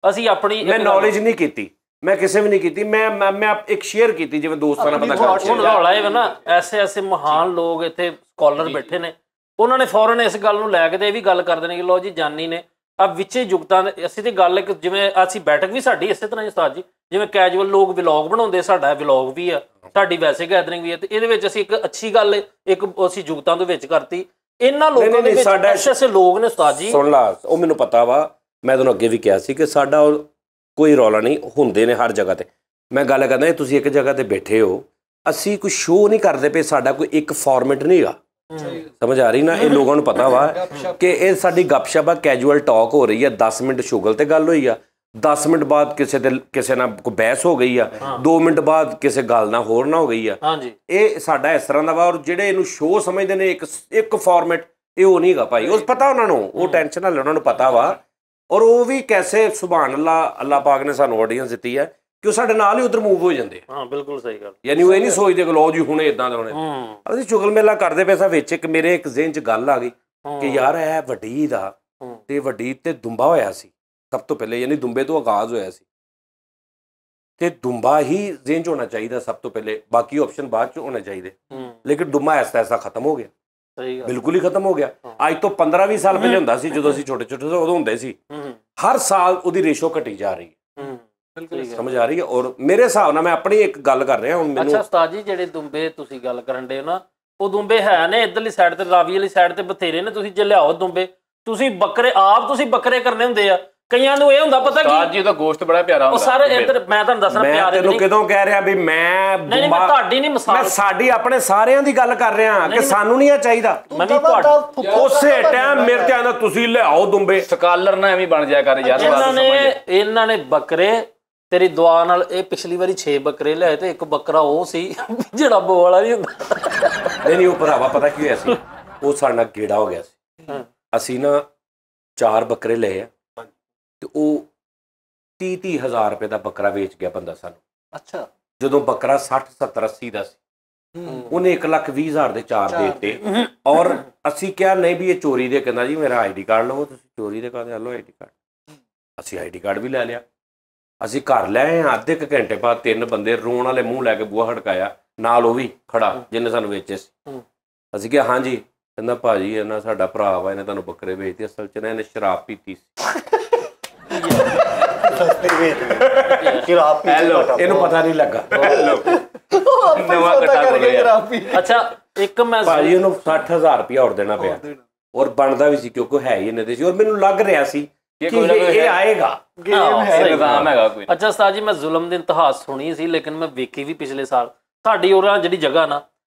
ਅਸੀਂ ਆਪਣੀ ਮੈਂ ਨੌਲੇਜ ਨਹੀਂ ਕੀਤੀ ਮੈਂ ਕਿਸੇ ਵੀ ਨਹੀਂ ਕੀਤੀ ਮੈਂ ਇੱਕ ਸ਼ੇਅਰ ਕੀਤੀ ਜਿਵੇਂ ਦੋਸਤਾਂ ਨਾਲ ਪਤਾ ਹੁਣ ਰੌਲਾ ਇਹ ਨਾ ਐਸੇ ਮਹਾਨ ਲੋਕ ਇੱਥੇ ਸਕਾਲਰ ਬੈਠੇ ਨੇ ਉਹਨਾਂ ਨੇ ਫੌਰਨ ਇਸ ਗੱਲ ਨੂੰ ਲੈ ਕੇ ਤੇ ਇਹ ਵੀ ਗੱਲ ਕਰਦੇ ਨੇ ਕਿ ਲੋ ਜੀ ਜਾਨੀ ਨੇ ਆ ਵਿੱਚੇ ਯੁਗਤਾਂ ਅਸੀਂ ਤੇ ਗੱਲ ਇੱਕ ਜਿਵੇਂ ਅਸੀਂ ਬੈਠਕ ਵੀ ਸਾਡੀ ਇਸੇ ਤਰ੍ਹਾਂ ਹੀ ਉਸਤਾਦ ਜੀ ਜਿਵੇਂ ਕੈਜੂਅਲ ਲੋਕ ਵਲੌਗ ਬਣਾਉਂਦੇ ਸਾਡਾ ਵਲੌਗ ਵੀ ਆ ਸਾਡੀ ਵੈਸੇ ਗੈਦਰਿੰਗ ਵੀ ਆ ਤੇ ਇਹਦੇ ਵਿੱਚ ਅਸੀਂ ਇੱਕ ਅੱਛੀ ਗੱਲ ਇੱਕ ਅਸੀਂ ਯੁਗਤਾਂ ਦੇ ਵਿੱਚ ਕਰਤੀ। ਇਹਨਾਂ ਲੋਕਾਂ ਦੇ ਵਿੱਚ ਐਸੇ ਲੋਕ ਨੇ ਉਸਤਾਦ ਜੀ ਸੁਣ ਲਾ ਉਹ ਮੈਨੂੰ ਪਤਾ ਵਾ ਮੈਂ ਤੁਹਾਨੂੰ ਅੱਗੇ ਵੀ ਕਿਹਾ ਸੀ ਕਿ ਸਾਡਾ ਕੋਈ ਰੌਲਾ ਨਹੀਂ ਹੁੰਦੇ ਨੇ ਹਰ ਜਗ੍ਹਾ ਤੇ। ਮੈਂ ਗੱਲ ਕਰਦਾ ਤੁਸੀਂ ਇੱਕ ਜਗ੍ਹਾ ਤੇ ਬੈਠੇ ਹੋ ਅਸੀਂ ਕੋਈ ਸ਼ੋਅ ਨਹੀਂ ਕਰਦੇ ਪਏ ਸਾਡਾ ਕੋਈ ਇੱਕ ਫਾਰਮੈਟ ਨਹੀਂ ਹੈਗਾ। ਸਮਝ ਆ ਰਹੀ ਨਾ। ਇਹ ਲੋਕਾਂ ਨੂੰ ਪਤਾ ਵਾ ਕਿ ਇਹ ਸਾਡੀ ਗੱਪਸ਼ਪ ਆ ਕੈਜੂਅਲ ਟਾਕ ਹੋ ਰਹੀ ਆ। 10 ਮਿੰਟ ਸ਼ੁਗਲ ਤੇ ਗੱਲ ਹੋਈ ਆ 10 ਮਿੰਟ ਬਾਅਦ ਕਿਸੇ ਨਾਲ ਕੋਈ ਬਹਿਸ ਹੋ ਗਈ ਆ 2 ਮਿੰਟ ਬਾਅਦ ਕਿਸੇ ਗੱਲ ਨਾਲ ਹੋਰ ਨਾ ਹੋ ਗਈ ਆ। ਇਹ ਸਾਡਾ ਇਸ ਤਰ੍ਹਾਂ ਦਾ ਵਾ। ਔਰ ਜਿਹੜੇ ਇਹਨੂੰ ਸ਼ੋਅ ਸਮਝਦੇ ਨੇ ਇੱਕ ਫਾਰਮੈਟ ਇਹ ਉਹ ਨਹੀਂ ਹੈਗਾ ਭਾਈ। ਉਹ ਪਤਾ ਉਹਨਾਂ ਨੂੰ ਉਹ ਟੈਨਸ਼ਨ ਨਾਲ ਉਹਨਾਂ ਨੂੰ ਪਤਾ ਵਾ। ਔਰ ਉਹ ਵੀ ਕੈਸੇ ਸੁਭਾਨ ਅੱਲਾ ਪਾਕ ਨੇ ਸਾਨੂੰ ਆਡੀਅנס ਦਿੱਤੀ ਹੈ ਕਿ ਉਹ ਸਾਡੇ ਨਾਲ ਹੀ ਉਧਰ ਮੂਵ ਹੋ ਜਾਂਦੇ। ਹਾਂ ਬਿਲਕੁਲ ਸਹੀ ਗੱਲ। ਯਾਨੀ ਉਹ ਇਹ ਨਹੀਂ ਸੋਚਦੇ ਕਿ ਲਓ ਜੀ ਹੁਣੇ ਇਦਾਂ ਦੇ ਹੋਣੇ। ਅਸੀਂ ਚੁਗਲ ਮੇਲਾ ਕਰਦੇ ਪਏ ਸਾਂ ਵਿੱਚ ਮੇਰੇ ਇੱਕ ਜ਼ਿਹਨ 'ਚ ਗੱਲ ਆ ਗਈ ਕਿ ਯਾਰ ਇਹ ਵੱਡੀ ਦਾ ਤੇ ਵੱਡੀ ਤੇ ਦੁੰਬਾ ਹੋਇਆ ਸੀ ਸਭ ਤੋਂ ਪਹਿਲੇ ਯਾਨੀ ਦੁੰਬੇ ਤੋਂ ਆਗਾਜ਼ ਹੋਇਆ ਸੀ ਤੇ ਦੁੰਬਾ ਹੀ ਜ਼ਿਹਨ 'ਚ ਹੋਣਾ ਚਾਹੀਦਾ ਸਭ ਤੋਂ ਪਹਿਲੇ ਬਾਕੀ ਆਪਸ਼ਨ ਬਾਅਦ 'ਚ ਹੋਣੇ ਚਾਹੀਦੇ। ਲੇਕਿਨ ਦੁੰਬਾ ਐਸਾ ਖਤਮ ਹੋ ਗਿਆ ਬਿਲਕੁਲ ਹੀ ਖਤਮ ਹੋ ਗਿਆ। ਅੱਜ ਤੋਂ 15-20 ਸਾਲ ਪਹਿਲੇ ਹੁੰਦਾ ਸੀ ਜਦੋਂ ਅਸੀਂ ਛੋਟੇ ਉਦੋਂ ਹੁੰਦੇ ਸੀ। ਹਰ ਸਾਲ ਉਹਦੀ ਰੇਸ਼ੋ ਘਟੀ ਜਾ ਰਹੀ ਹੈ। ਸਮਝ ਆ ਰਹੀ ਹੈ। ਔਰ ਮੇਰੇ ਹਿਸਾਬ ਨਾਲ ਮੈਂ ਆਪਣੀ ਇੱਕ ਗੱਲ ਕਰ ਰਿਹਾ ਹੁਣ ਮੈਨੂੰ। ਅੱਛਾ ਉਸਤਾਦ ਜੀ ਜਿਹੜੇ ਦੁੰਬੇ ਤੁਸੀਂ ਗੱਲ ਕਰਨ ਦੇ ਨਾ ਉਹ ਦੁੰਬੇ ਹੈ ਨੇ ਇੱਧਰਲੀ ਸਾਈਡ ਤੇ ਰਾਵੀ ਵਾਲੀ ਸਾਈਡ ਤੇ ਬਥੇਰੇ ਨੇ। ਤੁਸੀਂ ਜੇ ਲਿਆਓ ਦੁੰਬੇ ਤੁਸੀਂ ਬੱਕਰੇ ਆਪ ਤੁਸੀਂ ਬੱਕਰੇ ਕਰਨੇ ਹੁੰਦੇ ਆ। ਕਈਆਂ ਨੂੰ ਇਹ ਹੁੰਦਾ ਪਤਾ ਕੀ ਜੀ ਉਹਦਾ ਗੋਸ਼ਤ ਬੜਾ ਪਿਆਰਾ ਹੁੰਦਾ। ਉਹ ਸਾਰੇ ਇੱਧਰ ਮੈਂ ਤੁਹਾਨੂੰ ਦੱਸਣਾ ਪਿਆਰੇ ਤੈਨੂੰ ਕਿਦੋਂ ਕਹਿ ਰਿਹਾ ਵੀ ਮੈਂ ਤੁਹਾਡੀ ਨਹੀਂ ਮਿਸਾਲ ਮੈਂ ਸਾਡੀ ਆਪਣੇ ਸਾਰਿਆਂ ਦੀ ਗੱਲ ਕਰ ਰਿਹਾ ਕਿ ਸਾਨੂੰ ਨਹੀਂ ਇਹ ਚਾਹੀਦਾ। ਉਸੇ ਟਾਈਮ ਮੇਰੇ ਤੇ ਆਂਦਾ ਤੁਸੀਂ ਲਿਆਓ ਦੁੰਬੇ ਸਕਾਲਰ ਨਾ ਐਵੇਂ ਬਣ ਜਾਇਆ ਕਰ ਯਾਰ। ਇਹਨਾਂ ਨੇ ਬੱਕਰੇ ਤੇਰੀ ਦੁਆ ਨਾਲ ਇਹ ਪਿਛਲੀ ਵਾਰੀ 6 ਬੱਕਰੇ ਲਿਆਏ ਤੇ ਇੱਕ ਬੱਕਰਾ ਉਹ ਸੀ ਜਿਹੜਾ ਬੋ ਵਾਲਾ ਨਹੀਂ ਹੁੰਦਾ। ਨਹੀਂ ਉਹ ਭਰਾਵਾ ਪਤਾ ਕੀ ਹੋਇਆ ਸੀ ਉਹ ਸਾਡਾ ਗੇੜਾ ਹੋ ਗਿਆ ਸੀ। ਅਸੀਂ ਨਾ 4 ਬੱਕਰੇ ਲਏ ਆ ਤੇ ਉਹ 30 ਹਜ਼ਾਰ ਰੁਪਏ ਦਾ ਬੱਕਰਾ ਵੇਚ ਗਿਆ ਬੰਦਾ ਸਾਨੂੰ। ਅੱਛਾ। ਜਦੋਂ ਬੱਕਰਾ 60 70 80 ਦਾ ਸੀ ਉਹਨੇ 1,20,000 ਦੇ 4 ਦੇ ਦਿੱਤੇ। ਔਰ ਅਸੀਂ ਕਿਹਾ ਨਹੀਂ ਵੀ ਇਹ ਚੋਰੀ ਦੇ, ਕਹਿੰਦਾ ਜੀ ਮੇਰਾ ID ਕਾਰਡ ਲਵੋ ਤੁਸੀਂ। ਚੋਰੀ ਦੇ ਕਾਹਦੇ? ਲਓ ID ਕਾਰਡ। ਅਸੀਂ ID ਕਾਰਡ ਵੀ ਲੈ ਲਿਆ। ਅਸੀਂ ਘਰ ਲੈ ਆਏ ਹਾਂ। ਅੱਧੇ ਕੁ ਘੰਟੇ ਬਾਅਦ 3 ਬੰਦੇ ਰੋਣ ਵਾਲੇ ਮੂੰਹ ਲੈ ਕੇ ਬੂਹਾ ਹਟਕਾਇਆ, ਨਾਲ ਉਹ ਵੀ ਖੜਾ ਜਿਹਨੇ ਸਾਨੂੰ ਵੇਚੇ ਸੀ। ਅਸੀਂ ਕਿਹਾ ਹਾਂਜੀ। ਕਹਿੰਦਾ ਭਾਜੀ ਇਹਨਾਂ ਸਾਡਾ ਭਰਾ ਵਾ, ਇਹਨੇ ਤੁਹਾਨੂੰ ਬੱਕਰੇ ਵੇਚਦੇ। ਅਸਲ 'ਚ ਨਾ ਇਹਨੇ ਸ਼ਰਾਬ ਪੀਤੀ ਸੀ। ਇਹਨੂੰ ਪਤਾ ਨਹੀਂ ਲੱਗਾ। ਅੱਛਾ ਇੱਕ ਮੈਂ ਭਾਜੀ ਉਹਨੂੰ 60,000 ਰੁਪਇਆ ਹੋਰ ਦੇਣਾ ਪਿਆ, ਔਰ ਬਣਦਾ ਵੀ ਸੀ ਕਿਉਂਕਿ ਹੈ ਹੀ ਇਹਨੇ ਦੇ ਸੀ। ਔਰ ਮੈਨੂੰ ਲੱਗ ਰਿਹਾ ਸੀ ਕਿ ਇਹ ਆਏਗਾ। ਅੱਛਾ ਉਸਤਾਦ ਜੀ, ਮੈਂ ਜ਼ੁਲਮ ਦੀ ਇੰਤਹਾ ਸੁਣੀ ਸੀ ਲੇਕਿਨ ਮੈਂ ਵੇਖੀ ਵੀ ਪਿਛਲੇ ਸਾਲ। ਸਾਡੀ ਉਹਨਾਂ ਜਿਹੜੀ ਜਗ੍ਹਾ ਨਾ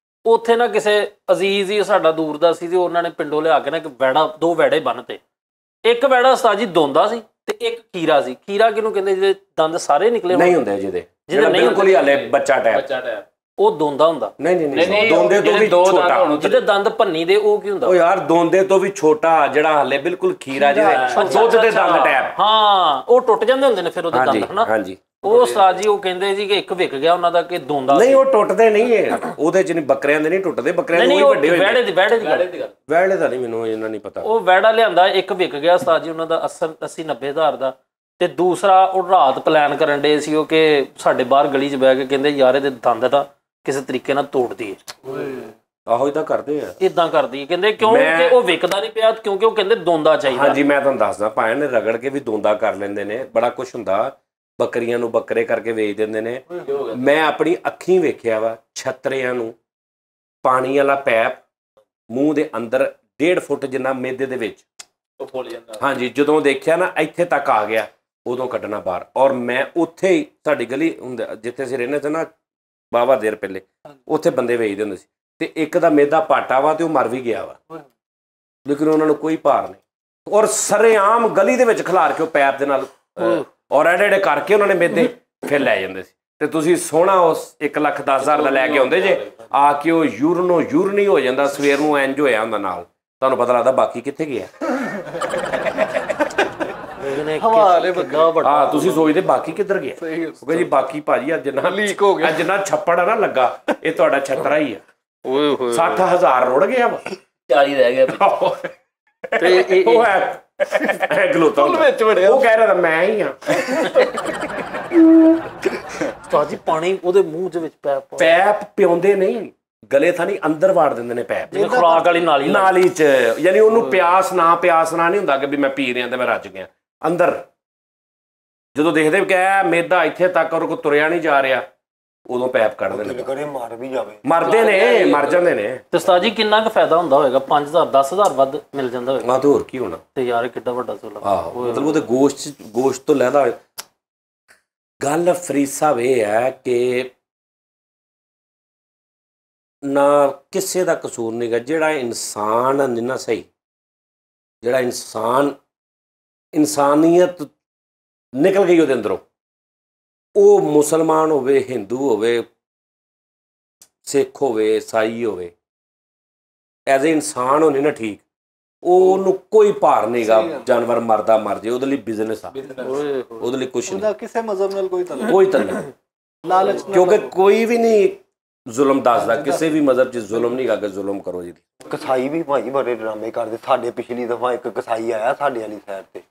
ਉੱਥੇ ਨਾ ਕਿਸੇ ਅਜ਼ੀਜ਼ ਹੀ ਸਾਡਾ ਦੂਰ ਦਾ ਸੀ ਤੇ ਉਹਨਾਂ ਨੇ ਪਿੰਡੋਂ ਲਿਆ ਕੇ ਨਾ ਇੱਕ ਵੈੜਾ, 2 ਵੈੜੇ ਬੰਨ੍ਹਤੇ। ਇੱਕ ਵੈੜਾ ਉਸਤਾਦ ਜੀ ਦੋਂਦਾ ਸੀ ਤੇ ਇੱਕ ਖੀਰਾ ਸੀ। ਖੀਰਾ ਕਿਹਨੂੰ ਕਹਿੰਦੇ? ਜਿਹਦੇ ਦੰਦ ਸਾਰੇ ਨਿਕਲੇ ਨਹੀਂ ਹੁੰਦੇ, ਜਿਹਦੇ ਨਹੀਂ ਬਿਲਕੁਲ ਹੀ ਹਲੇ ਬੱਚਾ ਟਾਈਪ, ਉਹ ਦੋਂਦਾ ਹੁੰਦਾ। ਨਹੀਂ ਦੋਂਦੇ ਤੋਂ ਵੀ ਛੋਟਾ, ਜਿਹਦੇ ਦੰਦ ਭੰਨੀ ਦੇ, ਉਹ ਕੀ ਹੁੰਦਾ? ਉਹ ਯਾਰ ਦੋਂਦੇ ਤੋਂ ਵੀ ਛੋਟਾ, ਜਿਹੜਾ ਹਲੇ ਬਿਲਕੁਲ ਖੀਰਾ ਜਿਹਦੇ ਦੁੱਧ ਦੇ ਦੰਦ ਟਾਈਪ। ਹਾਂ ਉਹ ਟੁੱਟ ਜਾਂਦੇ ਹੁੰਦੇ ਨੇ ਫਿਰ ਉਹਦੇ ਦੰਦ, ਹਨਾ? ਹਾਂਜੀ। ਉਹ ਉਸਤਾਦ ਜੀ ਉਹ ਕਹਿੰਦੇ ਜੀ ਕਿ ਇੱਕ ਵਿਕ ਗਿਆ ਉਹਨਾਂ ਦਾ ਕਿ ਦੋਂਦਾ ਨਹੀਂ। ਉਹ ਟੁੱਟਦੇ ਨਹੀਂ ਹੈ ਉਹਦੇ 'ਚ, ਨਹੀਂ ਬੱਕਰਿਆਂ ਦੇ ਨਹੀਂ ਟੁੱਟਦੇ। ਬੱਕਰਿਆਂ ਦੇ ਵੱਡੇ ਹੋਏ। ਵੈੜੇ ਦੀ ਗੱਲ, ਵੈੜੇ ਦਾ ਨਹੀਂ ਮੈਨੂੰ ਇਹਨਾਂ ਨਹੀਂ ਪਤਾ। ਉਹ ਵੈੜਾ ਲਿਆਂਦਾ, ਇੱਕ ਵਿਕ ਗਿਆ ਉਸਤਾਦ ਜੀ ਉਹਨਾਂ ਦਾ 80-90 ਹਜ਼ਾਰ ਦਾ। ਤੇ ਦੂਸਰਾ ਉਹ ਰਾਤ ਪਲਾਨ ਕਰਨ ਡੇ ਸੀ ਉਹ ਕਿ ਸਾਡੇ ਬਾਹਰ ਗਲੀ 'ਚ ਬਹਿ ਕੇ ਕਹਿੰਦੇ ਯਾਰ ਇਹਦੇ ਦੰਦ ਦਾ ਕਿਸੇ ਤਰੀਕੇ ਨਾਲ ਤੋੜ ਦਈਏ। ਆਹੋ ਇਦਾਂ ਕਰਦੇ ਆ, ਇਦਾਂ ਕਰਦੀ ਕਹਿੰਦੇ ਕਿਉਂਕਿ ਉਹ ਵਿਕਦਾ ਨਹੀਂ ਪਿਆ, ਕਿਉਂਕਿ ਉਹ ਕਹਿੰਦੇ ਦੋਂਦਾ ਚਾਹੀਦਾ। ਹਾਂਜੀ ਮੈਂ ਤੁਹਾਨੂੰ ਦੱਸਦਾ, ਭਾਵੇਂ ਨੇ ਰਗੜ ਕੇ ਵੀ ਦੋਂਦਾ ਕਰ ਲੈਂਦੇ ਨੇ, ਬੜਾ ਕੁਛ ਹੁੰਦਾ। ਬੱਕਰੀਆਂ ਨੂੰ ਬੱਕਰੇ ਕਰਕੇ ਵੇਚ ਦਿੰਦੇ ਨੇ। ਮੈਂ ਆਪਣੀ ਅੱਖੀਂ ਵੇਖਿਆ ਵਾ ਛੱਤਰਿਆਂ ਨੂੰ ਪਾਣੀ ਵਾਲਾ ਪੈਪ ਮੂੰਹ ਦੇ ਅੰਦਰ 1.5 ਫੁੱਟ ਜਿੰਨਾ ਮੇਦੇ ਦੇ ਵਿੱਚ ਉਹ ਫੁੱਲ ਜਾਂਦਾ। ਹਾਂਜੀ ਜਦੋਂ ਦੇਖਿਆ ਨਾ ਇੱਥੇ ਤੱਕ ਆ ਗਿਆ ਉਦੋਂ ਕੱਢਣਾ ਬਾਹਰ। ਔਰ ਮੈਂ ਉੱਥੇ ਹੀ ਸਾਡੀ ਗਲੀ ਹੁੰਦਾ ਜਿੱਥੇ ਅਸੀਂ ਰਹਿੰਦੇ ਸੀ ਨਾ ਵਾਹਵਾ ਦੇਰ ਪਹਿਲੇ, ਉੱਥੇ ਬੰਦੇ ਵੇਚਦੇ ਹੁੰਦੇ ਸੀ। ਤੇ ਇੱਕ ਦਾ ਮੇਦਾ ਪਾਟਾ ਵਾ ਤੇ ਉਹ ਮਰ ਵੀ ਗਿਆ ਵਾ, ਲੇਕਿਨ ਉਹਨਾਂ ਨੂੰ ਕੋਈ ਭਾਰ ਨਹੀਂ। ਔਰ ਸਰੇਆਮ ਗਲੀ ਦੇ ਵਿੱਚ ਖਿਲਾਰ ਕੇ ਉਹ ਪੈਪ ਦੇ ਨਾਲ ਔਰ ਐਡੇ ਕਰਕੇ ਉਹਨਾਂ ਨੇ ਮੇਦੇ ਫਿਰ ਲੈ ਜਾਂਦੇ ਸੀ। ਤੇ ਤੁਸੀਂ ਸੋਹਣਾ ਉਸ 1,10,000 ਦਾ ਲੈ ਕੇ ਆਉਂਦੇ ਜੇ, ਆ ਕੇ ਉਹ ਯੂਰਨੀ ਹੋ ਜਾਂਦਾ। ਸਵੇਰ ਨੂੰ ਇੰਜ ਹੋਇਆ ਹੁੰਦਾ ਨਾਲ, ਤੁਹਾਨੂੰ ਪਤਾ ਲੱਗਦਾ ਬਾਕੀ ਕਿੱਥੇ ਗਿਆ। ਹਾਂ ਤੁਸੀਂ ਸੋਚਦੇ ਬਾਕੀ ਕਿੱਧਰ ਗਿਆ? ਕਿਉਂਕਿ ਜੀ ਬਾਕੀ ਭਾਜੀ ਅੱਜ ਜਿੰਨਾ ਲੀਕ ਹੋ ਗਿਆ, ਜਿੰਨਾ ਛੱਪੜ ਆ ਨਾ ਲੱਗਾ, ਇਹ ਤੁਹਾਡਾ ਛੱਤਰਾ ਹੀ ਆ। 60,000 ਰੁੜ ਗਿਆ ਵਾ, 40 ਰਹਿ ਗਿਆ। ਤੇ ਉਹ ਹੈ ਗਲੋਤਾ ਵਿੱਚ ਵੜਿਆ, ਉਹ ਕਹਿ ਰਿਹਾ ਮੈਂ ਹੀ ਆ। ਜੀ ਪਾਣੀ ਉਹਦੇ ਮੂੰਹ ਦੇ ਵਿੱਚ ਪੈਪ ਪਿਆਉਂਦੇ ਨਹੀਂ, ਗਲੇ ਥਾਣੀ ਅੰਦਰ ਵਾੜ ਦਿੰਦੇ ਨੇ ਪੈਪ, ਜਿਵੇਂ ਖੁਰਾਕ ਵਾਲੀ ਨਾਲੀ ਚ। ਯਾਨੀ ਉਹਨੂੰ ਪਿਆਸ ਨਾ ਨਹੀਂ ਹੁੰਦਾ ਕਿ ਵੀ ਮੈਂ ਪੀ ਰਿਹਾ ਤੇ ਮੈਂ ਰੱਜ ਗਿਆ। ਅੰਦਰ ਜਦੋਂ ਦੇਖਦੇ ਕਿ ਮੇਦਾ ਇੱਥੇ ਤੱਕ ਔਰ ਕੋਈ ਤੁਰਿਆ ਨਹੀਂ ਜਾ ਰਿਹਾ, ਉਦੋਂ ਪੈਪ ਕੱਢਦੇ ਨੇ। ਮਾਰ ਵੀ ਜਾਵੇ, ਮਰਦੇ ਨੇ, ਮਰ ਜਾਂਦੇ ਨੇ। ਤੇ ਉਸਤਾਦ ਜੀ ਕਿੰਨਾ ਕੁ ਫਾਇਦਾ ਹੁੰਦਾ ਹੋਏਗਾ? 5,000 10,000 ਵੱਧ ਮਿਲ ਜਾਂਦਾ ਹੋਏਗਾ। ਤੇ ਹੋਰ ਕੀ ਹੋਣਾ। ਤੇ ਯਾਰ ਕਿੱਡਾ ਵੱਡਾ ਜ਼ੁਲਮ। ਆਹੋ ਮਤਲਬ ਉਹਦੇ ਗੋਸ਼ਤ ਤੋਂ ਲੈਦਾ। ਗੱਲ ਫਰੀਦ ਸਾਹਿਬ ਇਹ ਹੈ ਕਿ ਨਾ ਕਿਸੇ ਦਾ ਕਸੂਰ ਨਹੀਂ ਗਾ। ਜਿਹੜਾ ਇਨਸਾਨ ਨਹੀਂ ਨਾ ਸਹੀ, ਜਿਹੜਾ ਇਨਸਾਨੀਅਤ ਨਿਕਲ ਗਈ ਉਹਦੇ ਅੰਦਰੋਂ, ਉਹ ਮੁਸਲਮਾਨ ਹੋਵੇ, ਹਿੰਦੂ ਹੋਵੇ, ਸਿੱਖ ਹੋਵੇ, ਈਸਾਈ ਹੋਵੇ, ਐਜ਼ ਏ ਇਨਸਾਨ ਹੋਣੀ ਨਾ ਠੀਕ, ਉਹਨੂੰ ਕੋਈ ਭਾਰ ਨਹੀਂ ਗਾ। ਜਾਨਵਰ ਮਰਦਾ ਮਰ ਜੇ, ਉਹਦੇ ਲਈ ਬਿਜ਼ਨਸ ਆ, ਉਹਦੇ ਲਈ ਕੁਛ ਨਹੀਂ। ਕਿਸੇ ਮਜ਼ਹਬ ਨਾਲ ਕੋਈ ਤਾਲੁਕ ਲਾਲਚ, ਕਿਉਂਕਿ ਕੋਈ ਵੀ ਨਹੀਂ ਜ਼ੁਲਮ ਦੱਸਦਾ ਕਿਸੇ ਵੀ ਮਜ਼ਹਬ 'ਚ ਜ਼ੁਲਮ ਨਹੀਂ ਗਾ ਕਿ ਜ਼ੁਲਮ ਕਰੋ ਜੀ। ਕਸਾਈ ਵੀ ਭਾਈ ਬੜੇ ਡਰਾਮੇ ਕਰਦੇ। ਸਾਡੇ ਪਿਛਲੀ ਦਫਾ ਇੱਕ ਕਸਾਈ ਆਇਆ ਸਾਡੇ ਵਾਲੀ ਸਾਈਡ ਤੇ,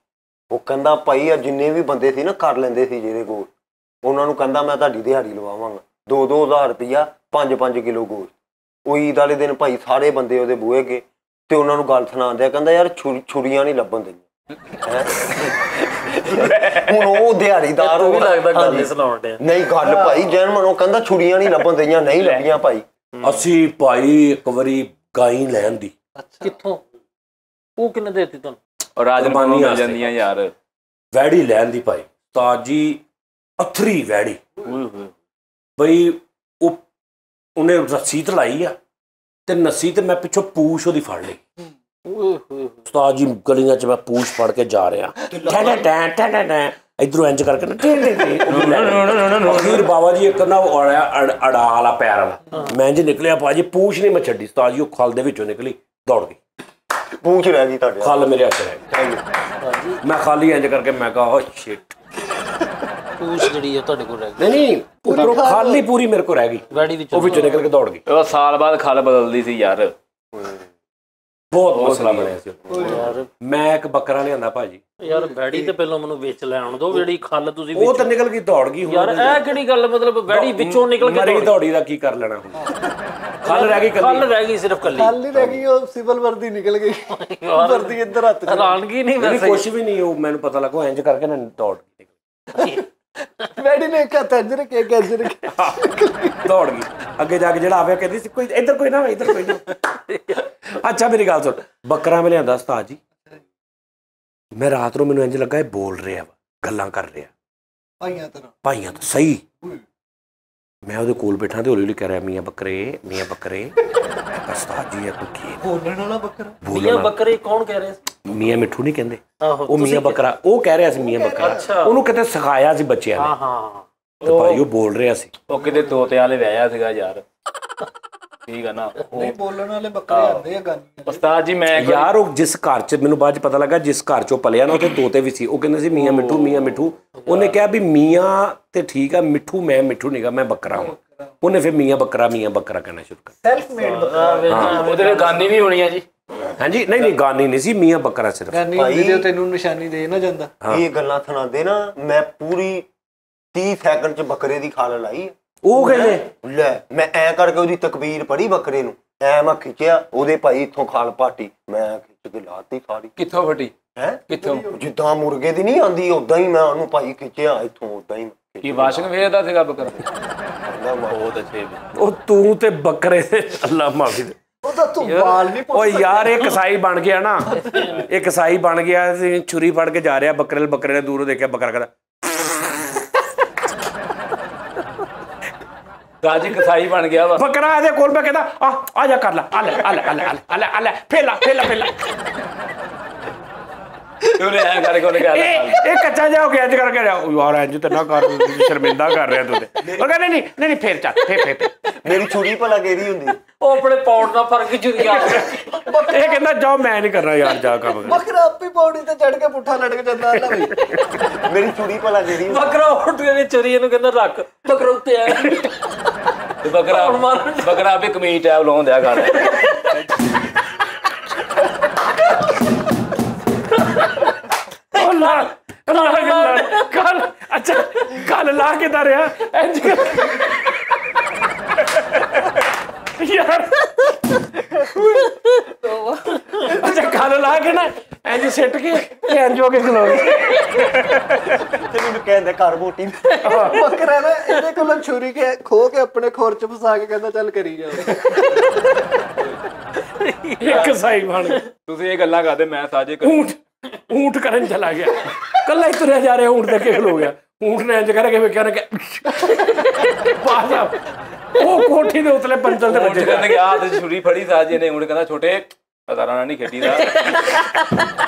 ਉਹ ਕਹਿੰਦਾ ਭਾਈ ਆ ਜਿੰਨੇ ਵੀ ਬੰਦੇ ਸੀ ਨਾ ਕਰ ਲੈਂਦੇ ਸੀ ਜਿਹਦੇ ਕੋਲ, ਉਹਨਾਂ ਨੂੰ ਕਹਿੰਦਾ ਮੈਂ ਤੁਹਾਡੀ ਦਿਹਾੜੀ ਲਵਾਵਾਂਗਾ 2-2 ਹਜ਼ਾਰ ਰੁਪਈਆ 5-5 ਕਿਲੋ ਗੋਸ਼ਤ। ਉਹ ਈਦ ਵਾਲੇ ਦਿਨ ਭਾਈ ਸਾਰੇ ਬੰਦੇ ਉਹਦੇ ਬੂਹੇ ਗਏ ਤੇ ਉਹਨਾਂ ਨੂੰ ਗੱਲ ਸੁਣਾ ਦਿਆ, ਕਹਿੰਦਾ ਯਾਰ ਛੁਰੀਆਂ ਨਹੀਂ ਲੱਭਣ ਦਈਆਂ। ਹੁਣ ਉਹ ਦਿਹਾੜੀਦਾਰ ਵੀ ਲੱਗਦਾ ਗੱਲ ਸੁਣਾਉਣ ਡਿਆ। ਨਹੀਂ ਗੱਲ ਭਾਈ ਜੈਨ ਮਨੋ ਕਹਿੰਦਾ ਛੁਰੀਆਂ ਨਹੀਂ ਲੱਭਣ ਦਈਆਂ, ਨਹੀਂ ਲੱਭੀਆਂ ਭਾਈ। ਅਸੀਂ ਭਾਈ ਇੱਕ ਵਾਰੀ ਗਾਈ ਲੈਣ ਦੀ। ਕਿੱਥੋਂ? ਉਹ ਕਿੰਨੇ ਦੇਤੀ ਤੁਹਾਨੂੰ? ਰਾਜਮਾਨੀ ਮਿਲ ਜਾਂਦੀਆਂ ਯਾਰ। ਵੈੜੀ ਲੈਣ ਦੀ ਭਾਈ, ਤਾਜੀ ਅਥਰੀ ਵੈੜੀ ਬਈ। ਉਹਨੇ ਰੱਸੀ ਤੇ ਲਾਈ ਆ ਤੇ ਨੱਸੀ ਤੇ ਮੈਂ ਪਿੱਛੋਂ ਪੂਛ ਉਹਦੀ ਫੜ ਲਈ। ਉਸਤਾਦ ਜੀ ਗਲੀਆਂ 'ਚ ਮੈਂ ਪੂਛ ਫੜ ਕੇ ਜਾ ਰਿਹਾ, ਇੱਧਰੋਂ ਇੰਜ ਕਰਕੇ ਫਿਰ ਬਾਬਾ ਜੀ ਇੱਕ ਨਾ ਅੜਾ ਵਾਲਾ ਪੈਰ ਵਾਲਾ ਮੈਂ ਇੰਜ ਨਿਕਲਿਆ ਭਾਜੀ, ਪੂਛ ਨਹੀਂ ਮੈਂ ਛੱਡੀ। ਉਸਤਾਦ ਜੀ ਉਹ ਖਲ ਦੇ ਵਿੱਚੋਂ ਨਿਕਲੀ, ਦੌੜ ਗਈ। ਪੂੰਛ ਰਹਿ ਗਈ ਤੁਹਾਡੇ ਖੱਲ ਮੇਰੇ ਹੱਥ ਰਹਿ ਗਈ। ਮੈਂ ਖਾਲੀ ਇੰਜ ਕਰਕੇ ਮੈਂ ਕਿਹਾ ਓ ਸ਼ਿਟ, ਪੂਛ ਜਿਹੜੀ ਹੈ ਤੁਹਾਡੇ ਕੋਲ ਰਹਿ ਗਈ। ਨਹੀਂ ਉੱਪਰੋਂ ਖਾਲੀ ਪੂਰੀ ਮੇਰੇ ਕੋਲ ਰਹਿ ਗਈ, ਵੈੜੀ ਵਿੱਚੋਂ ਉਹ ਵਿੱਚੋਂ ਨਿਕਲ ਕੇ ਦੌੜ ਗਈ। ਉਹ ਸਾਲ ਬਾਅਦ ਖਲ ਬਦਲਦੀ ਸੀ ਯਾਰ। ਬਹੁਤ ਮਸਲਾ ਬਣਿਆ ਸੀ। ਯਾਰ ਮੈਂ ਇੱਕ ਬੱਕਰਾ ਲਿਆਂਦਾ ਭਾਜੀ, ਯਾਰ ਵੈੜੀ ਤੇ ਪਹਿਲਾਂ ਮੈਨੂੰ ਵੇਚ ਲੈ ਆਉਣ ਦਿਓ, ਜਿਹੜੀ ਖੱਲ ਤੁਸੀਂ ਉਹ ਤਾਂ ਨਿਕਲ ਗਈ ਦੌੜ ਗਈ। ਯਾਰ ਇਹ ਕਿਹੜੀ ਗੱਲ, ਮਤਲਬ ਵੈੜੀ ਵਿੱਚੋਂ ਨਿਕਲ ਕੇ ਮਰੀ ਦੌੜੀ ਦਾ ਕੀ ਕਰ ਲੈਣਾ ਹੁਣ, ਖੱਲ ਰਹਿ ਗਈ ਖੱਲ ਕੱਲੀ। ਰਹਿ ਗਈ ਸਿਰਫ ਕੱਲੀ। ਖਾਲੀ ਰਹਿ ਗਈ, ਉਹ ਸਿਵਲ ਵਰਦੀ ਨਿਕਲ ਗਈ, ਵਰਦੀ ਇੱਧਰ ਹੱਥ 'ਚ। ਹੈਰਾਨਗੀ ਨਹੀਂ ਵੈਸੇ। ਕੁਛ ਵੀ ਨਹੀਂ, ਉਹ ਮੈਨੂੰ ਪਤਾ ਲੱਗਾ ਇੰਜ ਕਰਕੇ ਨਾ ਦੌੜ ਗਈ, ਵੈਡੀ ਨੇ ਕਿਹਾ ਤੰਜਰ ਕੇ ਗੰਜਰ ਕੇ ਦੌੜ ਗਈ। ਅੱਗੇ ਜਾ ਕੇ ਜਿਹੜਾ ਆਵੇ ਕਹਿੰਦੀ ਸੀ ਕੋਈ ਇੱਧਰ ਕੋਈ ਨਾ, ਇੱਧਰ ਕੋਈ ਨਾ। ਅੱਛਾ ਮੇਰੀ ਗੱਲ ਸੁਣ, ਬੱਕਰਾ ਮੈਂ ਲਿਆਂਦਾ ਉਸਤਾਦ ਜੀ, ਮੈਂ ਰਾਤ ਨੂੰ ਮੈਨੂੰ ਇੰਜ ਲੱਗਾ ਇਹ ਬੋਲ ਰਿਹਾ ਵਾ, ਗੱਲਾਂ ਕਰ ਰਿਹਾ ਭਾਈਆਂ ਤਰ੍ਹਾਂ। ਭਾਈਆਂ ਤੋਂ ਸਹੀ। ਮੈਂ ਉਹਦੇ ਕੋਲ ਬੈਠਾ ਤੇ ਹੌਲੀ ਹੌਲੀ ਕਹਿ ਰਿਹਾ ਮੀਆਂ ਬੱਕਰੇ, ਮੀਆਂ ਬੱਕਰੇ। ਉਸਤਾਦ ਜੀ ਇਹ ਕੀ ਬੋਲਣ ਵਾਲਾ ਬੱਕਰਾ। ਮੀਆਂ ਬੱਕਰੇ ਕੌਣ ਕਹਿ ਰਿਹਾ ਸੀ? ਮੀਆਂ ਮਿੱਠੂ ਨਹੀਂ ਕਹਿੰਦੇ, ਆਹੋ ਉਹ ਮੀਆਂ ਬੱਕਰਾ ਉਹ ਕਹਿ ਰਿਹਾ ਸੀ, ਮੀਆਂ ਬੱਕਰਾ। ਉਹਨੂੰ ਕਿਤੇ ਸਿਖਾਇਆ ਸੀ ਬੱਚਿਆਂ ਨੇ, ਹਾਂ ਹਾਂ ਤੇ ਭਾਈ ਉਹ ਬੋਲ ਰਿਹਾ ਸੀ। ਉਹ ਕਿਤੇ ਤੋਤੇ ਵਾਲੇ ਵਿਆਹਿਆ ਸੀਗਾ ਯਾਰ, ਠੀਕ ਆ ਨਾ। ਨਹੀਂ ਬੋਲਣ ਵਾਲੇ ਬੱਕਰੇ ਆਉਂਦੇ ਆ ਗਾਨੀ। ਉਸਤਾਦ ਜੀ ਮੈਂ ਯਾਰ ਉਹ ਜਿਸ ਘਰ 'ਚ ਮੈਨੂੰ ਬਾਅਦ 'ਚ ਪਤਾ ਲੱਗਾ ਜਿਸ ਘਰ 'ਚ ਉਹ ਪਲਿਆ ਨਾ, ਉੱਥੇ ਤੋਤੇ ਵੀ ਸੀ। ਉਹ ਕਹਿੰਦੇ ਸੀ ਮੀਆਂ ਮਿੱਠੂ, ਮੀਆਂ ਮਿੱਠੂ। ਉਹਨੇ ਕਿਹਾ ਵੀ ਮੀਆਂ ਤੇ ਠੀਕ ਆ, ਮਿੱਠੂ ਮੈਂ ਮਿੱਠੂ ਨੀਗਾ, ਮੈਂ ਬੱਕਰਾ ਹਾਂ। ਉਹਨੇ ਫਿਰ ਮੀਆਂ ਬੱਕਰਾ ਕਹਿਣਾ ਸ਼ੁਰੂ ਕਰ। ਸੈਲਫ ਮੇਡ ਬੱਕਰਾ। ਉਹਦੇ ਵਿੱਚ ਗਾਨੀ ਵੀ ਹੋਣੀ ਆ ਜੀ। ਹਾਂਜੀ ਨਹੀਂ ਗਾਨੀ ਨਹੀਂ ਸੀ, ਮੀਆਂ ਬੱਕਰਾ ਸਿਰਫ। ਗਾਨੀ ਹੁੰਦੀ ਤੇ ਤੈਨੂੰ ਨਿਸ਼ਾਨੀ ਦੇ ਨਾ ਜਾਂਦਾ। ਇਹ ਗੱਲਾਂ ਸੁਣਾਉਂਦੇ ਨਾ, ਮੈਂ ਪੂਰੀ 30 ਸੈਕਿੰਡ 'ਚ ਬੱਕਰੇ ਦੀ ਖਾਲ ਲਾਈ। ਉਹ ਕਹਿੰਦੇ ਲੈ ਮੈਂ ਐ ਕਰਕੇ ਉਹਦੀ ਤਕਬੀਰ ਪੜ੍ਹੀ ਬੱਕਰੇ ਨੂੰ, ਐ ਮੈਂ ਖਿੱਚਿਆ ਉਹਦੇ ਭਾਈ ਇੱਥੋਂ ਖਾਲ ਪਾਟੀ, ਮੈਂ ਖਿੱਚ ਕੇ ਲਾਤੀ ਸਾਰੀ। ਕਿੱਥੋਂ ਫਟੀ? ਹੈ ਕਿੱਥੋਂ? ਜਿੱਦਾਂ ਮੁਰਗੇ ਦੀ ਨਹੀਂ ਆਉਂਦੀ ਉਦਾਂ ਹੀ ਮੈਂ ਉਹਨੂੰ ਭਾਈ ਖਿੱਚਿਆ ਇੱਥੋਂ, ਉਦਾਂ ਹੀ ਕੀ ਵਾਸ਼ਿੰਗ ਵੇਚਦਾ ਸੀਗਾ ਬੱਕਰਾ? ਕਹਿੰਦਾ ਬਹੁਤ ਅੱਛੇ। ਉਹ ਤੂੰ ਤੇ ਬੱਕਰੇ ਦੇ ਅੱਲਾ ਮਾਫੀ ਦੇ। ਉਹਦਾ ਤੂੰ ਵਾਲ ਨਹੀਂ ਓ ਯਾਰ ਇਹ ਕਸਾਈ ਬਣ ਗਿਆ ਨਾ, ਇਹ ਕਸਾਈ ਬਣ ਗਿਆ ਸੀ। ਛੁਰੀ ਫੜ ਕੇ ਜਾ ਰਿਹਾ ਬੱਕਰੇ ਨੇ ਦੂਰੋਂ ਦੇਖਿਆ ਬੱਕਰਾ ਕਹਿੰਦਾ ਰਾਜੀ ਕਸਾਈ ਬਣ ਗਿਆ ਵਾ ਬੱਕਰਾ। ਇਹਦੇ ਕੋਲ ਮੈਂ ਕਹਿੰਦਾ ਆ ਜਾ ਕਰ ਲੈ, ਆ ਲੈ ਆ ਲੈ ਆ ਲੈ ਆ ਲੈ ਆ ਲੈ ਫੇਲਾ ਫੇਲਾ ਫੇਲਾ। ਉਹਨੇ ਐ ਕਰਕੇ ਉਹਨੇ ਕਿਹਾ ਇਹ ਕੱਚਾ ਜਾ ਹੋ ਗਿਆ ਇੰਜ ਕਰਕੇ ਯਾਰ ਇੰਜ ਤਾਂ ਨਾ ਕਰ, ਸ਼ਰਮਿੰਦਾ ਕਰ ਰਿਹਾ ਤੂੰ ਤੇ। ਉਹ ਕਹਿੰਦਾ ਨਹੀਂ ਨਹੀਂ ਫੇਰ ਚੱਲ ਫੇਰ ਮੇਰੀ ਛੁਰੀ ਭਲਾ ਕਿਹੜੀ ਹੁੰਦੀ? ਉਹ ਆਪਣੇ ਪੌੜ ਨਾਲ ਫਰਕ ਚੁਰੀਆ। ਇਹ ਕਹਿੰਦਾ ਜਾਓ ਮੈਂ ਨਹੀਂ ਕਰਨਾ ਯਾਰ, ਜਾ ਕੰਮ। ਬੱਕਰਾ ਆਪੀ ਪੌੜੀ ਤੇ ਚੜ ਕੇ ਪੁੱਠਾ ਲਟਕ ਜਾਂਦਾ ਨਾ ਬਈ। ਮੇਰੀ ਛੁਰੀ ਭਲਾ ਕਿਹੜੀ ਹੁੰਦੀ? ਬੱਕਰਾ ਉੱਠ ਕੇ ਚੁਰੀ ਇਹਨੂੰ ਕਹਿੰਦਾ ਰੱਖ, ਬੱਕਰਾ ਉੱਤੇ ਆ। ਤੇ ਬੱਕਰਾ ਵੀ ਕਮੀਜ਼ ਟੈਬ ਲਾਉਣ ਦਿਆ ਕਰ। ਕੱਲ ਅੱਛਾ ਕੱਲ ਲਾ ਕੇ ਦਾ ਰਿਹਾ ਇੰਜ ਯਾਰ। ਅੱਛਾ ਕੱਲ ਲਾ ਕੇ ਨਾ ਇੰਜ ਸਿੱਟ ਕੇ ਇੰਜ ਹੋ ਕੇ ਖਲੋ ਗਏ। ਤੇ ਮੈਨੂੰ ਕਹਿੰਦੇ ਘਰ ਮੋਟੀ। ਬੱਕਰਾ ਨਾ ਇਹਦੇ ਕੋਲੋਂ ਛੁਰੀ ਕੇ ਖੋ ਕੇ ਆਪਣੇ ਖੋਰ ਚ ਫਸਾ ਕੇ ਕਹਿੰਦਾ ਚੱਲ ਕਰੀ ਜਾ। ਇੱਕ ਸਾਈ ਬਣ ਗਿਆ। ਤੁਸੀਂ ਇਹ ਗੱਲਾਂ ਕਰਦੇ, ਮੈਂ ਸਾਜੇ ਊਂਟ ਕਰਨ ਚਲਾ ਗਿਆ, ਕੱਲਾ ਹੀ ਤੁਰਿਆ ਜਾ ਰਿਹਾ, ਊਂਟ ਦੇ ਕੇ ਖਲੋ ਗਿਆ। ਊਂਟ ਨੇ ਇੰਜ ਕਰਕੇ ਵੇਖਿਆ ਨਾ ਉਹ ਕੋਠੀ ਦੇ ਉਤਲੇ ਪੰਚਲ ਦੇ ਬੱਚੇ ਕਰਨ ਗਿਆ ਤੇ ਛੁਰੀ ਫੜੀ ਸਾਜੇ ਨੇ। ਊਂਟ ਕਹਿੰਦਾ ਛੋਟੇ ਪਤਾ ਨਾ ਨਹੀਂ ਖੇਡੀ ਦਾ,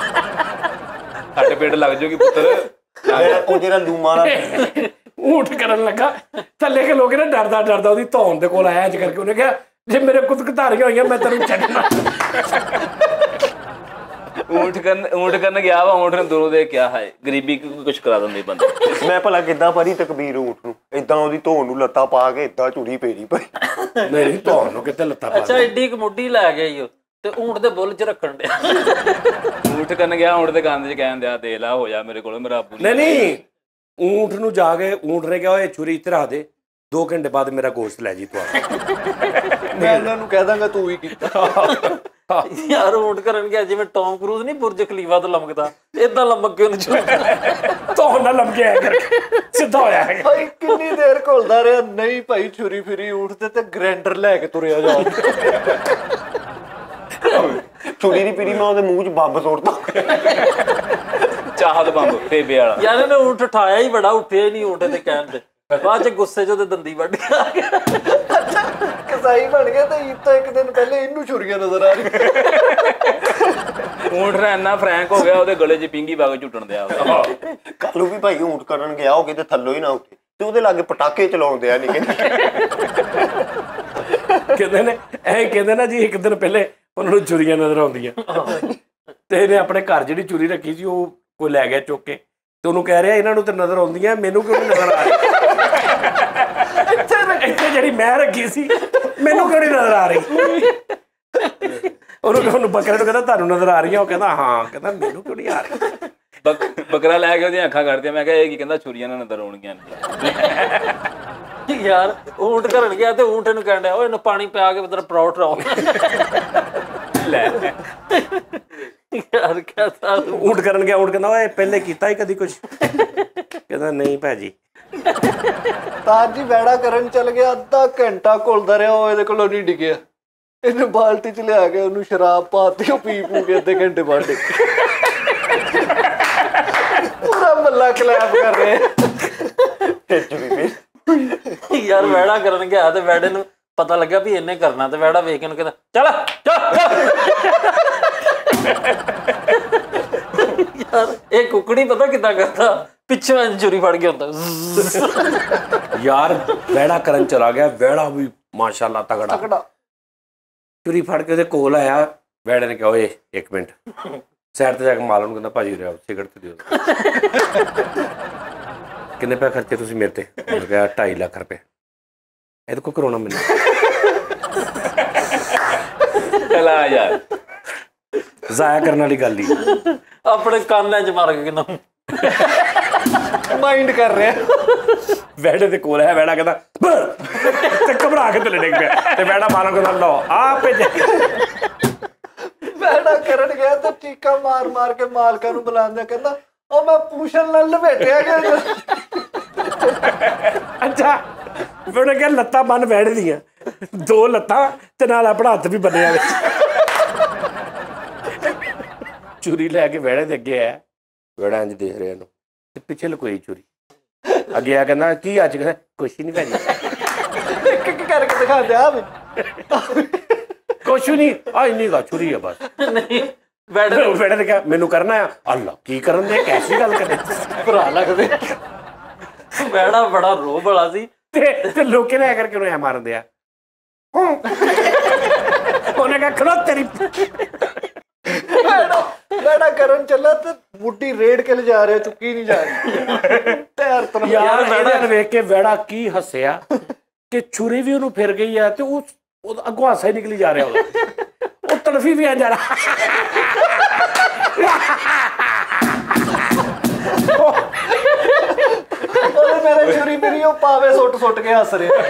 ਹੱਟ ਪੇਟ ਲੱਗ ਜਾਊਗੀ ਪੁੱਤਰ। ਉਹ ਜਿਹੜਾ ਲੂਮਾ ਵਾਲਾ ਊਂਟ ਕਰਨ ਲੱਗਾ, ਥੱਲੇ ਖਲੋ ਕੇ ਨਾ ਡਰਦਾ ਉਹਦੀ ਧੌਣ ਦੇ ਕੋਲ ਆਇਆ ਇੰਜ ਕਰਕੇ। ਉਹਨੇ ਕਿਹਾ ਜੇ ਮੇਰੇ ਕੁੱਤਕਧਾਰੀਆਂ ਹੋਈਆਂ ਮੈਂ ਤੈਨੂੰ ਛੱਡਣਾ। ਊਂਟ ਕਰਨ ਗਿਆ ਵਾ। ਊਂਟ ਨੇ ਦੂਰੋਂ ਦੇ ਕਿਹਾ ਹੈ ਗਰੀਬੀ ਕੁਛ ਕਰਾ ਦਿੰਦੇ ਬੰਦੇ। ਮੈਂ ਭਲਾ ਕਿੱਦਾਂ ਪਰੀ ਤਕਬੀਰ ਊਂਟ ਨੂੰ? ਏਦਾਂ ਉਹਦੀ ਧੌਣ ਨੂੰ ਲੱਤਾਂ ਪਾ ਕੇ ਏਦਾਂ ਝੁਰੀ ਪੇੜੀ ਪਈ। ਨਹੀਂ ਧੌਣ ਨੂੰ ਕਿਤੇ ਲੱਤਾਂ ਪਾ। ਅੱਛਾ ਏਡੀ ਕੁ ਮੁੱਢੀ ਲੈ ਗਿਆ ਈ ਉਹ, ਤੇ ਊਂਟ ਦੇ ਬੁੱਲ ਚ ਰੱਖਣ ਡਿਆ। ਊਂਟ ਕਰਨ ਗਿਆ, ਊਂਟ ਦੇ ਕੰਨ 'ਚ ਕਹਿਣ ਦਿਆ ਦੇ ਲਾ ਹੋ ਜਾ ਮੇਰੇ ਕੋਲ, ਮੇਰਾ ਆਬੂ ਨਹੀਂ ਊਂਟ ਨੂੰ ਜਾ ਕੇ ਊਂਟ ਨੇ ਕਿਹਾ ਓਏ ਛੁਰੀ ਇੱਥੇ ਰੱਖ ਦੇ, 2 ਘੰਟੇ ਬਾਅਦ ਮੇਰਾ ਗੋਸ਼ਤ ਲੈ ਜੀ ਤੂੰ। ਮੈਂ ਇਹਨਾਂ ਨੂੰ ਕਹਿ ਦਾਂਗਾ ਤੂੰ ਹੀ ਕੀਤਾ। ਯਾਰ ਊਂਟ ਕਰਨ ਗਿਆ ਜਿਵੇਂ ਟੌਮ ਕਰੂਜ਼ ਨਹੀਂ ਬੁਰਜ ਖਲੀਫਾ ਤੋਂ ਲਮਕਦਾ, ਏਦਾਂ ਲਮਕ ਕੇ ਉਹਨੂੰ ਧੌਣ ਨਾਲ ਲਮਕਿਆ ਕਰਕੇ ਸਿੱਧਾ ਹੋਇਆ ਹੈਗਾ। ਭਾਈ ਕਿੰਨੀ ਦੇਰ ਘੁਲਦਾ ਰਿਹਾ, ਨਹੀਂ ਭਾਈ ਛੁਰੀ ਫਿਰੀ ਊਂਟ ਤੇ ਗ੍ਰੈਂਡਰ ਲੈ ਕੇ ਤੁਰਿਆ ਜਾ। ਛੁਰੀ ਦੀ ਪੀੜੀ ਮੈਂ ਉਹਦੇ ਮੂੰਹ 'ਚ ਬੰਬ ਸੁੱਟਦਾ। ਚਾਹਤ ਬੰਬ ਟੇਬੇ ਵਾਲਾ। ਯਾਰ ਇਹਨੇ ਊਂਟ ਉਠਾਇਆ ਹੀ ਬੜਾ, ਉੱਠਿਆ ਹੀ ਨਹੀਂ ਊਂਟ ਤੇ ਕਹਿਣ ਤੇ। ਬਾਅਦ ਚ ਗੁੱਸੇ ਚ ਉਹਦੇ ਦੰਦੀ ਵੱਢ ਗਿਆ। ਕਸਾਈ ਬਣ ਗਿਆ ਤੇ ਈਦ ਤੋਂ ਇੱਕ ਦਿਨ ਪਹਿਲੇ ਇਹਨੂੰ ਛੁਰੀਆਂ ਨਜ਼ਰ ਆ ਰਹੀ। ਊਂਟ ਨੇ ਇੰਨਾ ਫਰੈਂਕ ਹੋ ਗਿਆ, ਉਹਦੇ ਗਲੇ 'ਚ ਪਿੰਗੀ ਪਾ ਕੇ ਝੁੱਟਣ ਦਿਆ। ਕੱਲ ਨੂੰ ਵੀ ਭਾਈ ਊਂਟ ਕਰਨ ਗਿਆ ਹੋਗੇ ਤੇ ਥੱਲੋਂ ਹੀ ਨਾ ਉੱਠੇ ਤੇ ਉਹਦੇ ਲਾਗੇ ਪਟਾਕੇ ਚਲਾਉਂਦੇ ਆ ਨਿੱਕੇ ਕਹਿੰਦੇ ਨੇ ਨਾ ਜੀ ਇੱਕ ਦਿਨ ਪਹਿਲੇ ਉਹਨਾਂ ਨੂੰ ਛੁਰੀਆਂ ਨਜ਼ਰ ਆਉਂਦੀਆਂ। ਤੇ ਇਹਨੇ ਆਪਣੇ ਘਰ ਜਿਹੜੀ ਚੂਰੀ ਰੱਖੀ ਸੀ ਉਹ ਕੋਈ ਲੈ ਗਿਆ ਚੁੱਕ ਕੇ ਤੇ ਉਹਨੂੰ ਕਹਿ ਰਿਹਾ ਇਹਨਾਂ ਨੂੰ ਤਾਂ ਨਜ਼ਰ ਆਉਂਦੀਆਂ ਮੈਨੂੰ ਕਿਉਂ ਨਹੀਂ ਨਜ਼ਰ ਆ ਰਹੀ ਇੱਥੇ ਜਿਹੜੀ ਮੈਂ ਰੱਖੀ ਸੀ ਮੈਨੂੰ ਕਿਉਂ ਨਹੀਂ ਨਜ਼ਰ ਆ ਰਹੀ ਉਹਨੂੰ ਬੱਕਰੇ ਨੂੰ ਕਹਿੰਦਾ ਤੁਹਾਨੂੰ ਨਜ਼ਰ ਆ ਰਹੀਆਂ ਉਹ ਕਹਿੰਦਾ ਹਾਂ ਕਹਿੰਦਾ ਮੈਨੂੰ ਕਿਉਂ ਨਹੀਂ ਆ ਰਹੀ ਬੱਕਰਾ ਲੈ ਕੇ ਉਹਦੀਆਂ ਅੱਖਾਂ ਕੱਢਦੀਆਂ ਮੈਂ ਕਿਹਾ ਇਹ ਕੀ ਕਹਿੰਦਾ ਛੁਰੀਆਂ ਨਾਲ ਨਜ਼ਰ ਆਉਣਗੀਆਂ ਯਾਰ ਊਂਟ ਘਰਨ ਗਿਆ ਤੇ ਊਂਟ ਨੂੰ ਕਹਿਣ ਡਿਆ ਓਏ ਇਹਨੂੰ ਪਾਣੀ ਪਿਆ ਕੇ ਤੇਰਾ ਪਰੌਠ ਰਹੋ ਲੈ ਯਾਰ ਕਹਤਾ ਊਂਟ ਕਰਨ ਗਿਆ ਊਂਟ ਕਹਿੰਦਾ ਓਏ ਪਹਿਲੇ ਕੀਤਾ ਹੀ ਕਦੀ ਕੁਝ ਕਹਿੰਦਾ ਨਹੀਂ ਭਾਜੀ ਤਾਰ ਜੀ ਵੈੜਾ ਕਰਨ ਚੱਲ ਗਿਆ ਅੱਧਾ ਘੰਟਾ ਘੁਲਦਾ ਰਿਹਾ ਉਹ ਇਹਦੇ ਕੋਲੋਂ ਨਹੀਂ ਡਿੱਗਿਆ ਇਹਨੇ ਬਾਲਟੀ ਚ ਲਿਆ ਕੇ ਉਹਨੂੰ ਸ਼ਰਾਬ ਪਾਤੀ ਉਹ ਪੀ ਪੂ ਕੇ ਅੱਧੇ ਘੰਟੇ ਬਾਅਦ ਡਿੱਗ ਪੂਰਾ ਮੱਲਾ ਕਲੈਪ ਕਰ ਰਹੇ ਯਾਰ ਵੈੜਾ ਕਰਨ ਗਿਆ ਤੇ ਵੈੜੇ ਨੂੰ ਪਤਾ ਲੱਗਾ ਵੀ ਇਹਨੇ ਕਰਨਾ ਤੇ ਵੈੜਾ ਵੇਖ ਕੇ ਉਹਨੂੰ ਕਹਿੰਦਾ ਚੱਲ ਯਾਰ ਇਹ ਕੁਕੜੀ ਪਤਾ ਕਿੱਦਾਂ ਕਰਦਾ ਪਿੱਛੋਂ ਚੂਰੀ ਫੜ ਕੇ ਹੁੰਦਾ ਯਾਰ ਵੈੜਾ ਕਰਨ ਚਲਾ ਗਿਆ ਵੈੜਾ ਵੀ ਮਾਸ਼ਾਅੱਲਾ ਤਗੜਾ ਚੂਰੀ ਫੜ ਕੇ ਉਹਦੇ ਕੋਲ ਆਇਆ ਵੈੜੇ ਨੇ ਕਿਹਾ ਓਏ 1 ਮਿੰਟ ਸਾਈਡ ਤੇ ਜਾ ਕੇ ਮਾਲਕ ਨੂੰ ਕਹਿੰਦਾ ਭਾਜੀ ਰਿਹਾ ਸਿਗਰਟ ਤੇ ਦਿਓ ਕਿੰਨੇ ਪੈਸੇ ਖਰਚੇ ਤੁਸੀਂ ਮੇਰੇ ਤੇ ਉਹਨੇ ਕਿਹਾ 2.5 ਲੱਖ ਰੁਪਏ ਇਹਦੇ ਕੋਲ ਕਰਾਉਣਾ ਮੈਨੂੰ ਚਲਾ ਯਾਰ ਜ਼ਾਇਆ ਕਰਨ ਵਾਲੀ ਗੱਲ ਹੀ ਆਪਣੇ ਕੰਨਾਂ 'ਚ ਮਾਰ ਕੇ ਕਹਿੰਦਾ ਮਾਈਂਡ ਕਰ ਰਿਹਾ ਵੈੜੇ ਦੇ ਕੋਲ ਹੈ ਵੈੜਾ ਕਹਿੰਦਾ ਤੇ ਘਬਰਾ ਕੇ ਥੱਲੇ ਡਿੱਗ ਪਿਆ ਤੇ ਵੈੜਾ ਮਾਲਕ ਕਹਿੰਦਾ ਲਓ ਆ ਭੇਜਿਆ ਵੈੜਾ ਕਰਨ ਗਿਆ ਤੇ ਚੀਕਾਂ ਮਾਰ ਮਾਰ ਕੇ ਮਾਲਕਾਂ ਨੂੰ ਬੁਲਾਉਂਦਾ ਕਹਿੰਦਾ ਉਹ ਮੈਂ ਪੂਛਣ ਨਾਲ ਲਪੇਟਿਆ ਗਿਆ ਅੱਛਾ ਵੈੜਾ ਕਿਹਾ ਲੱਤਾਂ ਬੰਨ ਵੈੜੇ ਦੀਆਂ 2 ਲੱਤਾਂ ਤੇ ਨਾਲ ਆਪਣਾ ਹੱਥ ਵੀ ਬੰਨਿਆ ਵਿੱਚ ਚੂਰੀ ਲੈ ਕੇ ਵੈੜੇ ਦੇ ਅੱਗੇ ਆਇਆ ਵੈੜਾ ਇੰਜ ਦੇਖ ਰਿਹਾ ਇਹਨੂੰ ਤੇ ਪਿੱਛੇ ਲਕੋਈ ਚੂਰੀ ਅੱਗੇ ਆ ਕਹਿੰਦਾ ਕੀ ਅੱਜ ਕਹਿੰਦਾ ਕੁਛ ਨਹੀਂ ਭਾਜੀ ਇੱਕ ਕਰਕੇ ਦਿਖਾ ਦਿਆ ਕੁਛ ਨਹੀਂ ਆ ਇੰਨੀ ਗਾ ਚੂਰੀ ਆ ਬਸ ਨਹੀਂ ਵੈੜੇ ਨੇ ਕਿਹਾ ਮੈਨੂੰ ਕਰਨਾ ਆ ਅੱਲਾ ਕੀ ਕਰਨ ਦੇ ਕੈਸੀ ਗੱਲ ਕਰੇ ਭਰਾ ਲੱਗਦੇ ਵੈੜਾ ਬੜਾ ਰੋਹ ਬੜਾ ਸੀ ਤੇ ਲੋਕੇ ਨੇ ਕਰਕੇ ਉਹਨੂੰ ਐ ਮਾਰਨ ਦਿਆ ਉਹਨੇ ਕਿਹਾ ਖਲੋ ਤੇਰੀ ਵੈੜਾ ਕਰਨ ਚੱਲਾ ਤੇ ਬੁੱਢੀ ਰੇੜ ਕੇ ਲਿਜਾ ਰਿਹਾ ਚੁੱਕੀ ਨਹੀਂ ਜਾ ਰਹੀ ਟਾਇਰ ਤੋਂ ਯਾਰ ਵੈੜਾ ਨੂੰ ਵੇਖ ਕੇ ਵੈੜਾ ਕੀ ਹੱਸਿਆ ਕਿ ਛੁਰੀ ਵੀ ਉਹਨੂੰ ਫਿਰ ਗਈ ਆ ਤੇ ਉਹ ਅੱਗੋਂ ਹਾਸਾ ਹੀ ਨਿਕਲੀ ਜਾ ਰਿਹਾ ਉਹਦਾ ਉਹ ਤੜਫੀ ਵੀ ਆ ਜਾ ਰਿਹਾ ਉਹਨੇ ਮੇਰੇ ਛੁਰੀ ਮੇਰੀ ਉਹ ਪਾਵੇ ਸੁੱਟ ਕੇ ਹੱਸ ਰਿਹਾ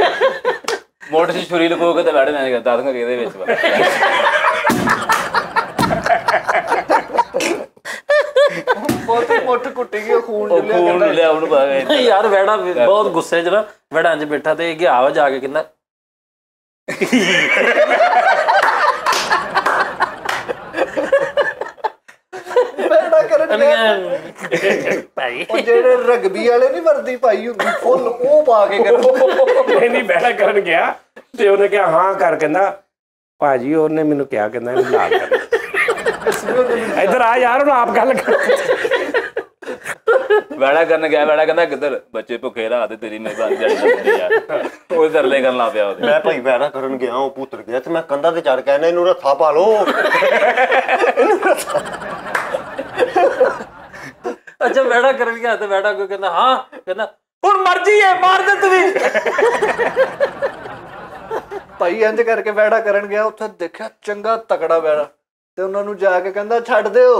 ਮੋਟਰ 'ਚ ਛੁਰੀ ਲਕੋ ਕੇ ਤੇ ਵੈੜੇ ਨਾਲ ਦੱਸ ਦੂੰਗਾ ਕਿ ਇਹਦੇ ਵਿੱਚ ਬਹੁਤ ਮੋਟ ਕੁੱਟੀ ਗਈ ਖੂਨ ਖੂਨ ਲਿਆ ਉਹਨੂੰ ਪਾ ਗਏ ਯਾਰ ਵੈੜਾ ਬਹੁਤ ਗੁੱਸੇ 'ਚ ਨਾ ਵੈੜਾ ਇੰਜ ਬੈਠਾ ਤੇ ਗਿਆ ਵਾ ਜਾ ਕੇ ਕਹਿੰਦਾ ਵੈੜਾ ਕਰਨ ਉਹ ਜਿਹੜੇ ਰਗਬੀ ਵਾਲੇ ਨਹੀਂ ਵਰਦੀ ਪਾਈ ਹੁੰਦੀ ਫੁੱਲ ਉਹ ਪਾ ਕੇ ਕਰ ਨਹੀਂ ਵੈੜਾ ਕਰਨ ਗਿਆ ਤੇ ਉਹਨੇ ਕਿਹਾ ਹਾਂ ਕਰ ਕਹਿੰਦਾ ਭਾਜੀ ਉਹਨੇ ਮੈਨੂੰ ਕਿਹਾ ਕਹਿੰਦਾ ਇਹਨੂੰ ਲਾਲ ਕਰ ਇੱਧਰ ਆ ਯਾਰ ਉਹਨੂੰ ਆਪ ਗੱਲ ਕਰ ਵੈੜਾ ਕਰਨ ਗਿਆ ਵੈੜਾ ਕਹਿੰਦਾ ਕਿੱਧਰ ਬੱਚੇ ਭੁੱਖੇ ਰਾਤ ਤੇਰੀ ਮਿਹਰਬਾਨੀ ਜਾਣੀ ਯਾਰ ਉਹ ਤਰਲੇ ਕਰਨ ਲਾ ਪਿਆ ਉਹਦੇ ਮੈਂ ਭਾਈ ਵੈੜਾ ਕਰਨ ਗਿਆ ਉਹ ਪੁੱਤਰ ਗਿਆ ਤੇ ਮੈਂ ਕੰਧਾਂ ਤੇ ਚੜ ਕੇ ਇਹਨੇ ਇਹਨੂੰ ਰੱਥਾ ਪਾ ਲਓ ਅੱਛਾ ਵੈੜਾ ਕਰਨ ਗਿਆ ਤੇ ਵੈੜਾ ਕੋਈ ਕਹਿੰਦਾ ਹਾਂ ਕਹਿੰਦਾ ਹੁਣ ਮਰਜੀ ਹੈ ਮਾਰ ਦੇ ਤੂੰ ਵੀ ਭਾਈ ਇੰਜ ਕਰਕੇ ਵੈੜਾ ਕਰਨ ਗਿਆ ਉੱਥੇ ਦੇਖਿਆ ਚੰਗਾ ਤਕੜਾ ਵੈੜਾ ਤੇ ਉਹਨਾਂ ਨੂੰ ਜਾ ਕੇ ਕਹਿੰਦਾ ਛੱਡ ਦਿਓ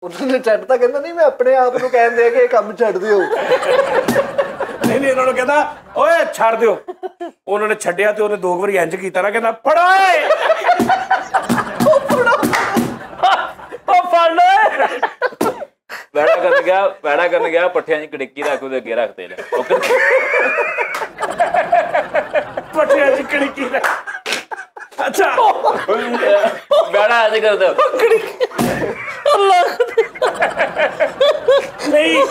ਉਹਨਾਂ ਨੇ ਛੱਡਤਾ ਕਹਿੰਦਾ ਨਹੀਂ ਮੈਂ ਆਪਣੇ ਆਪ ਨੂੰ ਕਹਿੰਦੇ ਕਿ ਇਹ ਕੰਮ ਛੱਡ ਦਿਓ ਨਹੀਂ ਇਹਨਾਂ ਨੂੰ ਕਹਿੰਦਾ ਓਏ ਛੱਡ ਦਿਓ ਉਹਨਾਂ ਨੇ ਛੱਡਿਆ ਤੇ ਉਹਨੇ 2 ਵਾਰੀ ਇੰਜ ਕੀਤਾ ਨਾ ਕਹਿੰਦਾ ਫੜੋ ਓਏ ਉਹ ਫੜ ਲੈ ਵੈੜਾ ਕਰਨ ਗਿਆ ਪੱਠਿਆਂ 'ਚ ਕੜਿੱਕੀ ਰੱਖ ਉਹਦੇ ਅੱਗੇ ਰੱਖਦੇ ਨੇ ਪੱਠਿਆਂ 'ਚ ਕੜਿੱਕੀ ਰੱਖ ਅੱਛਾ ਵੈੜਾ ਅੱਜ ਕਰਦਾ ਨਹੀਂ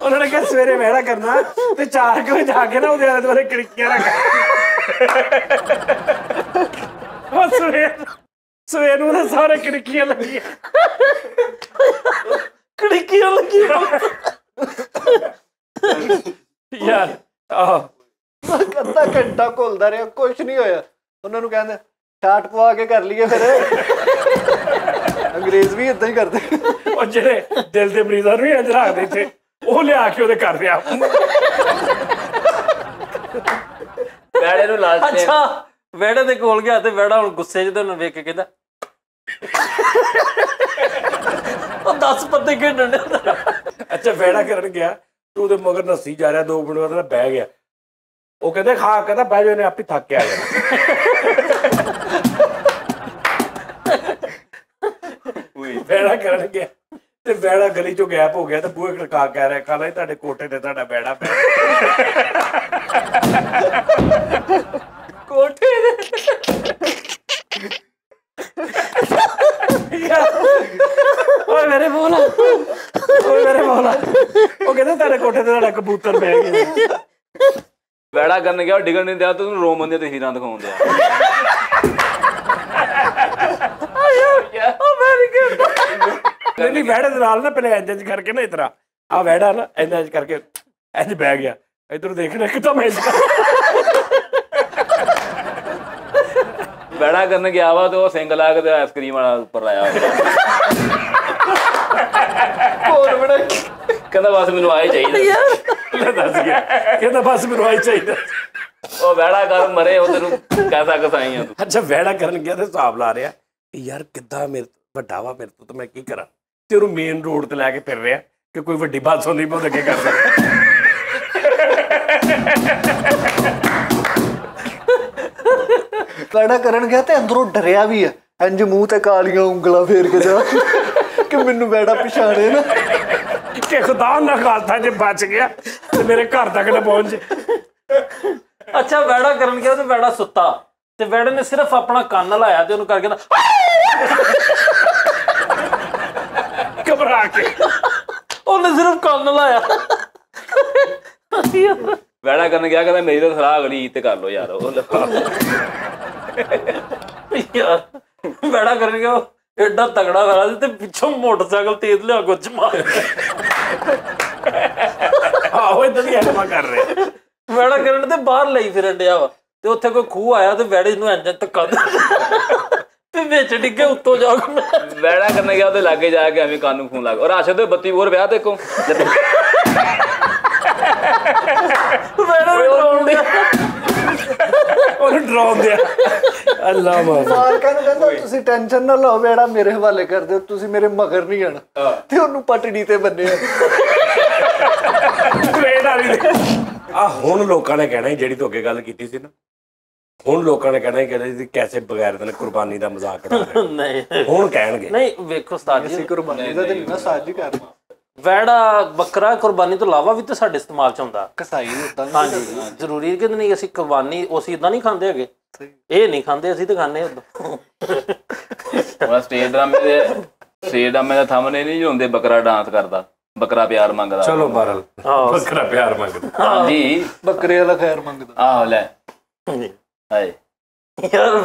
ਉਹਨਾਂ ਨੇ ਕਿਹਾ ਸਵੇਰੇ ਵੈੜਾ ਕਰਨਾ ਤੇ 4 ਵਜੇ ਜਾ ਕੇ ਨਾ ਉਹਦੇ ਆਲੇ ਦੁਆਲੇ ਕੜਿੱਕੀਆਂ ਰੱਖ ਉਹ ਸਵੇਰ ਨੂੰ ਤਾਂ ਸਾਰੇ ਕੜਿੱਕੀਆਂ ਲੱਗੀਆਂ ਕੜਿੱਕੀਆਂ ਲੱਗੀਆਂ ਯਾਰ ਆਹ ਅੱਧਾ ਘੰਟਾ ਘੁਲਦਾ ਰਿਹਾ ਕੁਛ ਨਹੀਂ ਹੋਇਆ ਉਹਨਾਂ ਨੂੰ ਕਹਿੰਦੇ ਛਾਟ ਪਵਾ ਕੇ ਕਰ ਲਈਏ ਫਿਰ ਅੰਗਰੇਜ਼ ਵੀ ਇਦਾਂ ਹੀ ਕਰਦੇ। ਉਹ ਜਿਹੜੇ ਦਿਲ ਦੇ ਮਰੀਜ਼ਾਂ ਨੂੰ ਵੀ ਇੰਝ ਰੱਖਦੇ ਇੱਥੇ, ਉਹ ਲਿਆ ਕੇ ਉਹਦੇ ਕਰ ਰਿਹਾ। ਵੈੜੇ ਨੂੰ ਲਾਲਚ ਅੱਛਾ ਵੈੜੇ ਦੇ ਕੋਲ ਗਿਆ ਤੇ ਵੈੜਾ ਹੁਣ ਗੁੱਸੇ 'ਚ ਉਹਨੂੰ ਵੇਖ ਕੇ ਕਹਿੰਦਾ ਉਹ 10 ਪੱਤੇ ਖੇਡਣ ਡਿਆ। ਅੱਛਾ ਵੈੜਾ ਕਰਨ ਗਿਆ, ਤੂੰ ਉਹਦੇ ਮਗਰ ਨੱਸੀ ਜਾ ਰਿਹਾ, 2 ਮਿੰਟ ਬਾਅਦ ਨਾ ਬਹਿ ਗਿਆ। ਉਹ ਕਹਿੰਦੇ ਖਾ, ਕਹਿੰਦਾ ਬਹਿ ਜਾ, ਇਹਨੇ ਆਪੇ ਥੱਕ ਕੇ ਆ ਜਾਣਾ। ਵੈੜਾ ਕਰਨ ਗਿਆ ਤੇ ਵੈੜਾ ਗਲੀ ਚੋਂ ਗਾਇਬ ਹੋ ਗਿਆ ਤੇ ਬੂਹੇ ਖੜਕਾ ਕਹਿ ਰਿਹਾ, ਖਾਲਾ ਤੁਹਾਡੇ ਕੋਠੇ ਤੇ ਤੁਹਾਡਾ ਵੈੜਾ ਪਿਆ। ਕੋਠੇ ਓਏ ਮੇਰੇ ਮੌਲਾ, ਓਏ ਮੇਰੇ ਮੌਲਾ। ਉਹ ਕਹਿੰਦੇ ਤੁਹਾਡੇ ਕੋਠੇ ਤੇ ਤੁਹਾਡਾ ਕਬੂਤਰ ਬਹਿ ਗਿਆ। ਵੈੜਾ ਕਰਨ ਗਿਆ, ਉਹ ਡਿੱਗਣ ਨਹੀਂ ਦਿਆ, ਤੈਨੂੰ ਰੋਮਨ ਦੀਆਂ ਤਸਵੀਰਾਂ ਦਿਖਾਉਣ ਦਿਆ। ਨਹੀਂ ਵੈੜੇ ਦੇ ਨਾਲ ਨਾ ਪਹਿਲੇ ਇੰਜ ਕਰਕੇ ਨਾ ਇਤਰਾ ਆ ਵੈੜਾ ਨਾ ਇੰਜ ਕਰਕੇ ਇੰਜ ਬਹਿ ਗਿਆ, ਇਧਰ ਦੇਖਣਾ ਕਿਤਾ ਮੈਂ ਵੈੜਾ ਕਰਨ ਗਿਆ ਵਾ ਤੇ ਉਹ ਸਿੰਗ ਲਾ ਕੇ ਤੇ ਆਈਸਕ੍ਰੀਮ ਵਾਲਾ ਉੱਪਰ ਆਇਆ ਹੋਰ ਬੜਾ ਕਹਿੰਦਾ ਬਸ ਮੈਨੂੰ ਆਏ ਚਾਹੀਦਾ। ਦੱਸ ਗਿਆ, ਕਹਿੰਦਾ ਬਸ ਮੈਨੂੰ ਆਈ ਚਾਹੀਦਾ। ਉਹ ਵੈੜਾ ਕਰ ਮਰੇ, ਉਹ ਤੈਨੂੰ ਕੈਸਾ ਕਸਾਈ ਆ ਤੂੰ। ਅੱਛਾ ਵੈੜਾ ਕਰਨ ਗਿਆ ਤੇ ਹਿਸਾਬ ਲਾ ਰਿਹਾ ਯਾਰ ਕਿੱਦਾਂ ਮੇਰੇ ਵੱਡਾ ਵਾ ਮੇਰੇ ਤੋਂ, ਤਾਂ ਮੈਂ ਕੀ ਕਰਾਂ। ਤੇ ਉਹਨੂੰ ਮੇਨ ਰੋਡ ਤੇ ਲੈ ਕੇ ਫਿਰ ਰਿਹਾ ਕਿ ਕੋਈ ਵੱਡੀ ਬੱਸ ਹੁੰਦੀ ਮੈਂ ਉਹਦੇ ਅੱਗੇ ਕਰ ਸਕਦਾ। ਵੈੜਾ ਕਰਨ ਗਿਆ ਤੇ ਅੰਦਰੋਂ ਡਰਿਆ ਵੀ ਹੈ, ਇੰਜ ਮੂੰਹ ਤੇ ਕਾਲੀਆਂ ਉਂਗਲਾਂ ਫੇਰ ਕੇ ਜਾ ਕਿ ਮੈਨੂੰ ਵੈੜਾ ਪਛਾਣੇ ਨਾ, ਕਿ ਖੁਦਾ ਨਾ ਖਾਲਤਾ ਜੇ ਬਚ ਗਿਆ ਤੇ ਮੇਰੇ ਘਰ ਤੱਕ ਨਾ ਪਹੁੰਚ। ਅੱਛਾ ਵੈੜਾ ਕਰਨ ਗਿਆ ਤੇ ਵੈੜਾ ਸੁੱਤਾ ਤੇ ਵੈੜੇ ਨੇ ਸਿਰਫ ਆਪਣਾ ਕੰਨ ਲਾਇਆ ਤੇ ਉਹਨੂੰ ਕਰਕੇ ਨਾ ਘਬਰਾ ਕੇ ਉਹਨੇ ਸਿਰਫ ਕੰਨ ਲਾਇਆ। ਵੈੜਾ ਕਰਨ ਗਿਆ, ਕਹਿੰਦਾ ਮੇਰੀ ਤਾਂ ਸਲਾਹ ਅਗਲੀ ਤੇ ਕਰ ਲੋ ਯਾਰ। ਉਹ ਯਾਰ ਵੈੜਾ ਕਰਨ ਗਿਆ ਐਡਾ ਤਗੜਾ ਵੈੜਾ ਸੀ ਤੇ ਪਿੱਛੋਂ ਮੋਟਰਸਾਈਕਲ ਤੇਜ਼ ਲਿਆ ਕੁਝ ਮਾਰ। ਆਹੋ ਇਦਾਂ ਦੀ ਐਲਮਾ ਕਰ ਰਹੇ। ਵੈੜਾ ਕਰਨ ਤੇ ਬਾਹਰ ਲਈ ਫਿਰਨ ਡਿਆ ਵਾ ਤੇ ਉੱਥੇ ਕੋਈ ਖੂਹ ਆਇਆ ਤੇ ਵੈੜੇ ਨੂੰ ਇੰਜ ਧੱਕਾ ਤੇ ਵਿੱਚ ਡਿੱਗੇ ਉੱਤੋਂ ਜਾ ਕੇ। ਵੈੜਾ ਕਰਨ ਗਿਆ, ਉਹਦੇ ਲਾਗੇ ਜਾ ਕੇ ਐਵੇਂ ਕੰਨ ਨੂੰ ਫੋਨ ਲੱਗ, ਔਰ ਰਾਸ਼ਦ ਦੇ 32 ਹੋਰ ਵਿਆਹ ਦੇਖੋ। ਵੈੜਾ ਨੂੰ ਡਰਾਉਣ ਡਿਆ, ਉਹਨੂੰ ਡਰਾਉਣ ਦਿਆ। ਅੱਲਾ ਮਾਫ। ਮਾਲਕਾਂ ਨੂੰ ਕਹਿੰਦਾ ਤੁਸੀਂ ਟੈਨਸ਼ਨ ਨਾ ਲਓ, ਵੈੜਾ ਮੇਰੇ ਹਵਾਲੇ ਕਰ ਦਿਓ, ਤੁਸੀਂ ਮੇਰੇ ਮਗਰ ਨਹੀਂ ਆਣਾ। ਤੇ ਉਹਨੂੰ ਪਟੜੀ ਤੇ ਬੰਨਿਆ। ਆ ਹੁਣ ਲੋਕਾਂ ਨੇ ਕਹਿਣਾ ਜਿਹੜੀ ਤੋਂ ਅੱਗੇ ਗੱਲ ਕੀਤੀ ਸੀ ਨਾ, ਹੁਣ ਲੋਕਾਂ ਨੇ ਕਹਿਣਾ ਕਿ ਕੈਸੇ ਬਗੈਰ ਤਨ ਕੁਰਬਾਨੀ ਦਾ ਮਜ਼ਾਕ ਉਡਾ ਰਹੇ। ਨਹੀਂ ਹੁਣ ਕਹਿਣਗੇ ਨਹੀਂ ਵੇਖੋ ਉਸਤਾਦ ਜੀ, ਕੁਰਬਾਨੀ ਦਾ ਤੇ ਨਾ ਸਾਜ ਹੀ ਕਰਨਾ। ਵੈੜਾ ਬੱਕਰਾ ਕੁਰਬਾਨੀ ਤੋਂ ਇਲਾਵਾ ਵੀ ਤਾਂ ਸਾਡੇ ਇਸਤੇਮਾਲ ਚ ਹੁੰਦਾ। ਕਸਾਈ ਹੁੰਦਾ ਹਾਂਜੀ ਜ਼ਰੂਰੀ ਕਿ ਨਹੀਂ ਅਸੀਂ ਕੁਰਬਾਨੀ ਅਸੀਂ ਇਦਾਂ ਨਹੀਂ ਖਾਂਦੇ ਹੈਗੇ, ਇਹ ਨਹੀਂ ਖਾਂਦੇ, ਅਸੀਂ ਤਾਂ ਖਾਂਦੇ ਹੁਣ ਸਟੇਜ ਡਰਾਮੇ ਦਾ ਥੰਬਨੇਲ ਨਹੀਂ ਹੁੰਦੇ, ਬੱਕਰਾ ਡਾਂਸ ਕਰਦਾ, ਬੱਕਰਾ ਪਿਆਰ ਮੰਗਦਾ। ਚਲੋ ਬਾਰਲ ਬੱਕਰਾ ਪਿਆਰ ਮੰਗਦਾ। ਹਾਂਜੀ ਬੱਕਰੇ ਵਾਲਾ ਖੈਰ ਮੰਗਦਾ। ਆਹੋ ਲੈ ਹਾਏ ਯਾਰ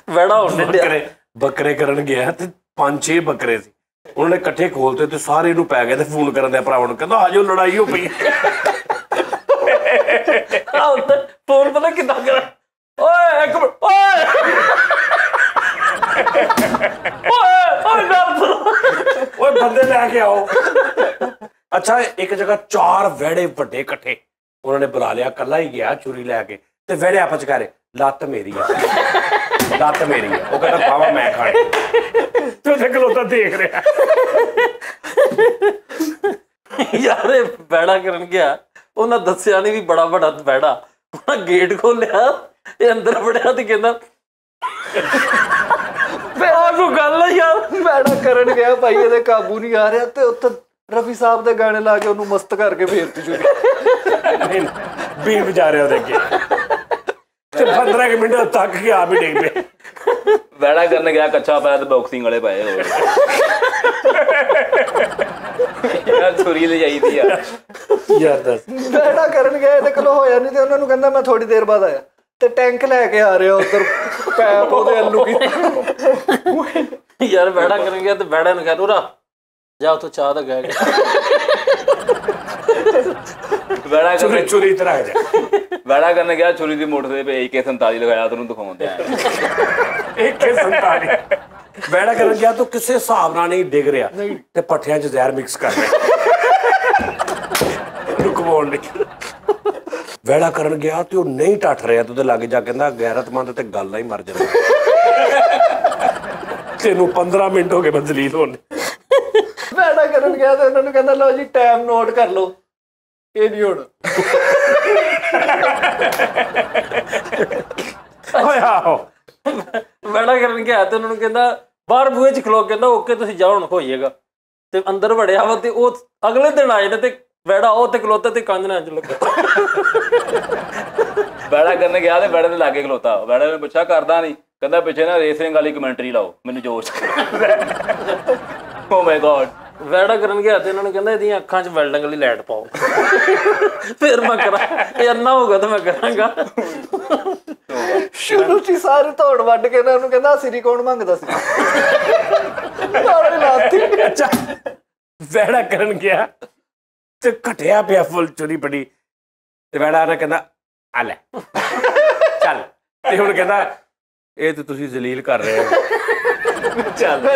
ਵੈੜਾ ਹੁੰਦੇ ਬੱਕਰੇ ਕਰਨ ਗਿਆ ਤੇ 5-6 ਬੱਕਰੇ ਸੀ, ਉਹਨਾਂ ਨੇ ਇਕੱਠੇ ਖੋਲਤੇ ਤੇ ਸਾਰੇ ਨੂੰ ਪੈ ਗਏ ਤੇ ਫੋਨ ਕਰਨ ਦੇ ਭਰਾਵਾਂ ਨੂੰ, ਕਹਿੰਦਾ ਆਜੋ ਲੜਾਈ ਹੋ ਪਈ। ਫੋਨ ਪਤਾ ਕਿੱਦਾਂ ਕਰ, ਓਏ ਇੱਕ ਮਿੰਟ, ਓਏ ਓਏ ਬੰਦੇ ਲੈ ਕੇ ਆਓ। ਅੱਛਾ ਇੱਕ ਜਗ੍ਹਾ 4 ਵੈੜੇ ਵੱਡੇ ਇਕੱਠੇ, ਉਹਨਾਂ ਨੇ ਬੁਲਾ ਲਿਆ, ਕੱਲਾ ਹੀ ਗਿਆ ਚੂਰੀ ਲੈ ਕੇ ਤੇ ਵੈੜੇ ਆਪਸ ਚ ਕਹਿ ਰਹੇ ਲੱਤ ਮੇਰੀ ਆ, ਲੱਤ ਮੇਰੀ ਆ। ਉਹ ਕਹਿੰਦਾ ਬਾਵਾ ਮੈਂ ਖਾਣੀ, ਤੇ ਉੱਥੇ ਖਲੋਤਾ ਦੇਖ ਰਿਹਾ। ਯਾਰ ਇਹ ਵੈੜਾ ਕਰਨ ਗਿਆ, ਉਹਨਾਂ ਦੱਸਿਆ ਨਹੀਂ ਵੀ ਬੜਾ ਵੱਡਾ ਵੈੜਾ। ਉਹਨਾਂ ਗੇਟ ਖੋਲਿਆ, ਇਹ ਅੰਦਰ ਵੜਿਆ ਤੇ ਕਹਿੰਦਾ ਆਹ ਕੋਈ ਗੱਲ ਆ ਯਾਰ। ਵੈੜਾ ਕਰਨ ਗਿਆ ਭਾਈ, ਇਹਦੇ ਕਾਬੂ ਨਹੀਂ ਆ ਰਿਹਾ ਤੇ ਉੱਥੇ ਰਫੀ ਸਾਹਿਬ ਦੇ ਗਾਣੇ ਲਾ ਕੇ ਉਹਨੂੰ ਮਸਤ ਕਰਕੇ ਫੇਰਤੀ ਚੂਰੀ। ਬੀਨ ਵਜਾ ਰਿਹਾ ਉਹਦੇ ਅੱਗੇ ਤੇ 15 ਮਿੰਟ ਤੱਕ ਕੇ ਆਪ ਹੀ ਡਿੱਗ ਪਏ। ਵੈੜਾ ਕਰਨ ਗਿਆ, ਕੱਚਾ ਪਾਇਆ ਤੇ ਬਾਕਸਿੰਗ ਵਾਲੇ ਪਾਏ ਹੋਏ। ਯਾਰ ਛੁਰੀ ਲੈ ਜਾਈਦੀ ਆ ਯਾਰ ਦੱਸ। ਵੈੜਾ ਕਰਨ ਗਿਆ, ਇਹਦੇ ਕੋਲ ਹੋਇਆ ਨਹੀਂ ਤੇ ਉਹਨਾਂ ਨੂੰ ਕਹਿੰਦਾ ਮੈਂ ਥੋੜੀ ਦੇਰ ਬਾਅਦ ਆਇਆ ਤੇ ਟੈਂਕ ਲੈ ਕੇ ਆ ਰਿਹਾ ਉੱਧਰ, ਪੈਪ ਉਹਦੇ ਅੱਲੂ ਕੀ। ਯਾਰ ਵੈੜਾ ਕਰਨ ਗਿਆ ਤੇ ਵੈੜਾ ਨੂੰ ਕਹਿੰਦਾ ਉਰਾ ਜਾ ਉੱਥੋਂ ਚਾਹ ਦਾ ਗਿਆ। ਵੈੜਾ ਕਰਨ ਚੋਰੀ ਤਰ੍ਹਾਂ ਜਾ ਵੈੜਾ ਕਰਨ ਗਿਆ, ਛੁਰੀ ਦੀ ਮੋਟਰ ਤੇ AK-47 ਲਗਾਇਆ, ਤੈਨੂੰ ਦਿਖਾਉਂਦੇ ਆ। AK-47 ਵੈੜਾ ਕਰਨ ਗਿਆ ਤੂੰ ਕਿਸੇ ਹਿਸਾਬ ਨਾਲ ਨਹੀਂ ਡਿੱਗ ਰਿਹਾ ਤੇ ਪੱਠਿਆਂ 'ਚ ਜ਼ਹਿਰ ਮਿਕਸ ਕਰ ਰਿਹਾ ਰੁਕਵਾਉਣ ਲਈ। ਵੈੜਾ ਕਰਨ ਗਿਆ ਤੇ ਉਹ ਨਹੀਂ ਟੱਟ ਰਿਹਾ ਤੇ ਉਹਦੇ ਲਾਗੇ ਜਾ ਕਹਿੰਦਾ ਗੈਰਤਮੰਦ ਤੇ ਗੱਲ ਹੀ ਮਰ ਜਾਂਦਾ। ਤੈਨੂੰ 15 ਮਿੰਟ ਹੋ ਗਏ ਬਦਲੀਲ ਹੋਣ। ਵੈੜਾ ਕਰਨ ਗਿਆ ਤੇ ਉਹਨਾਂ ਨੂੰ ਕਹਿੰਦਾ ਲਓ ਜੀ ਟਾਈਮ ਨੋਟ ਕਰ ਲਓ, ਇਹ ਨਹੀਂ ਹੁਣ। ਓਏ ਆਹੋ ਵੈੜਾ ਕਰਨ ਗਿਆ ਤੇ ਉਹਨਾਂ ਨੂੰ ਕਹਿੰਦਾ ਬਾਹਰ ਬੂਹੇ 'ਚ ਖਲੋ, ਕਹਿੰਦਾ ਓਕੇ ਤੁਸੀਂ ਜਾਓ ਹੁਣ ਹੋਈਏਗਾ। ਤੇ ਅੰਦਰ ਵੜਿਆ ਵਾ ਤੇ ਉਹ ਅਗਲੇ ਦਿਨ ਆਏ ਨੇ ਤੇ ਵੈੜਾ ਉਹ ਤੇ ਖਲੋਤਾ ਤੇ ਕੰਧ ਨਾਲ ਲੱਗਾ। ਬੈੜਾ ਕਰਨ ਗਿਆ ਤੇ ਬੈੜੇ ਦੇ ਲਾਗੇ ਖਲੋਤਾ। ਬੈੜੇ ਨੇ ਪੁੱਛਿਆ ਕਰਦਾ ਨਹੀਂ, ਕਹਿੰਦਾ ਪਿੱਛੇ ਨਾ ਰੇਸਿੰਗ ਵਾਲੀ ਕਮੈਂਟਰੀ ਲਾਓ ਮੈਨੂੰ ਜੋਸ਼। ਓ ਮਾਈ ਗॉड। ਵੈੜਾ ਕਰਨ ਗਿਆ ਤੇ ਇਹਨਾਂ ਨੂੰ ਕਹਿੰਦਾ ਇਹਦੀਆਂ ਅੱਖਾਂ 'ਚ ਵੈਲਡਿੰਗ ਵਾਲੀ ਲਾਈਟ ਪਾਓ ਫਿਰ ਮੈਂ ਕਰਾਂ, ਇਹ ਅੰਨਾ ਹੋਊਗਾ ਤਾਂ ਮੈਂ ਕਰਾਂਗਾ। ਸ਼ੁਰੂ 'ਚ ਸਾਰੇ ਧੌਣ ਵੱਢ ਕੇ ਨਾ ਉਹਨੂੰ ਕਹਿੰਦਾ ਸਿਰੀ ਕੌਣ ਮੰਗਦਾ ਸੀ। ਅੱਛਾ ਵੈੜਾ ਕਰਨ ਗਿਆ ਤੇ ਘਟਿਆ ਪਿਆ ਫੁੱਲ ਚੋਰੀ ਪੜੀ ਤੇ ਵੈੜਾ ਨੇ ਕਹਿੰਦਾ ਆ ਲੈ ਚੱਲ। ਤੇ ਹੁਣ ਕਹਿੰਦਾ ਇਹ ਤੇ ਤੁਸੀਂ ਜ਼ਲੀਲ ਕਰ ਰਹੇ ਹੋ। ਚੱਲ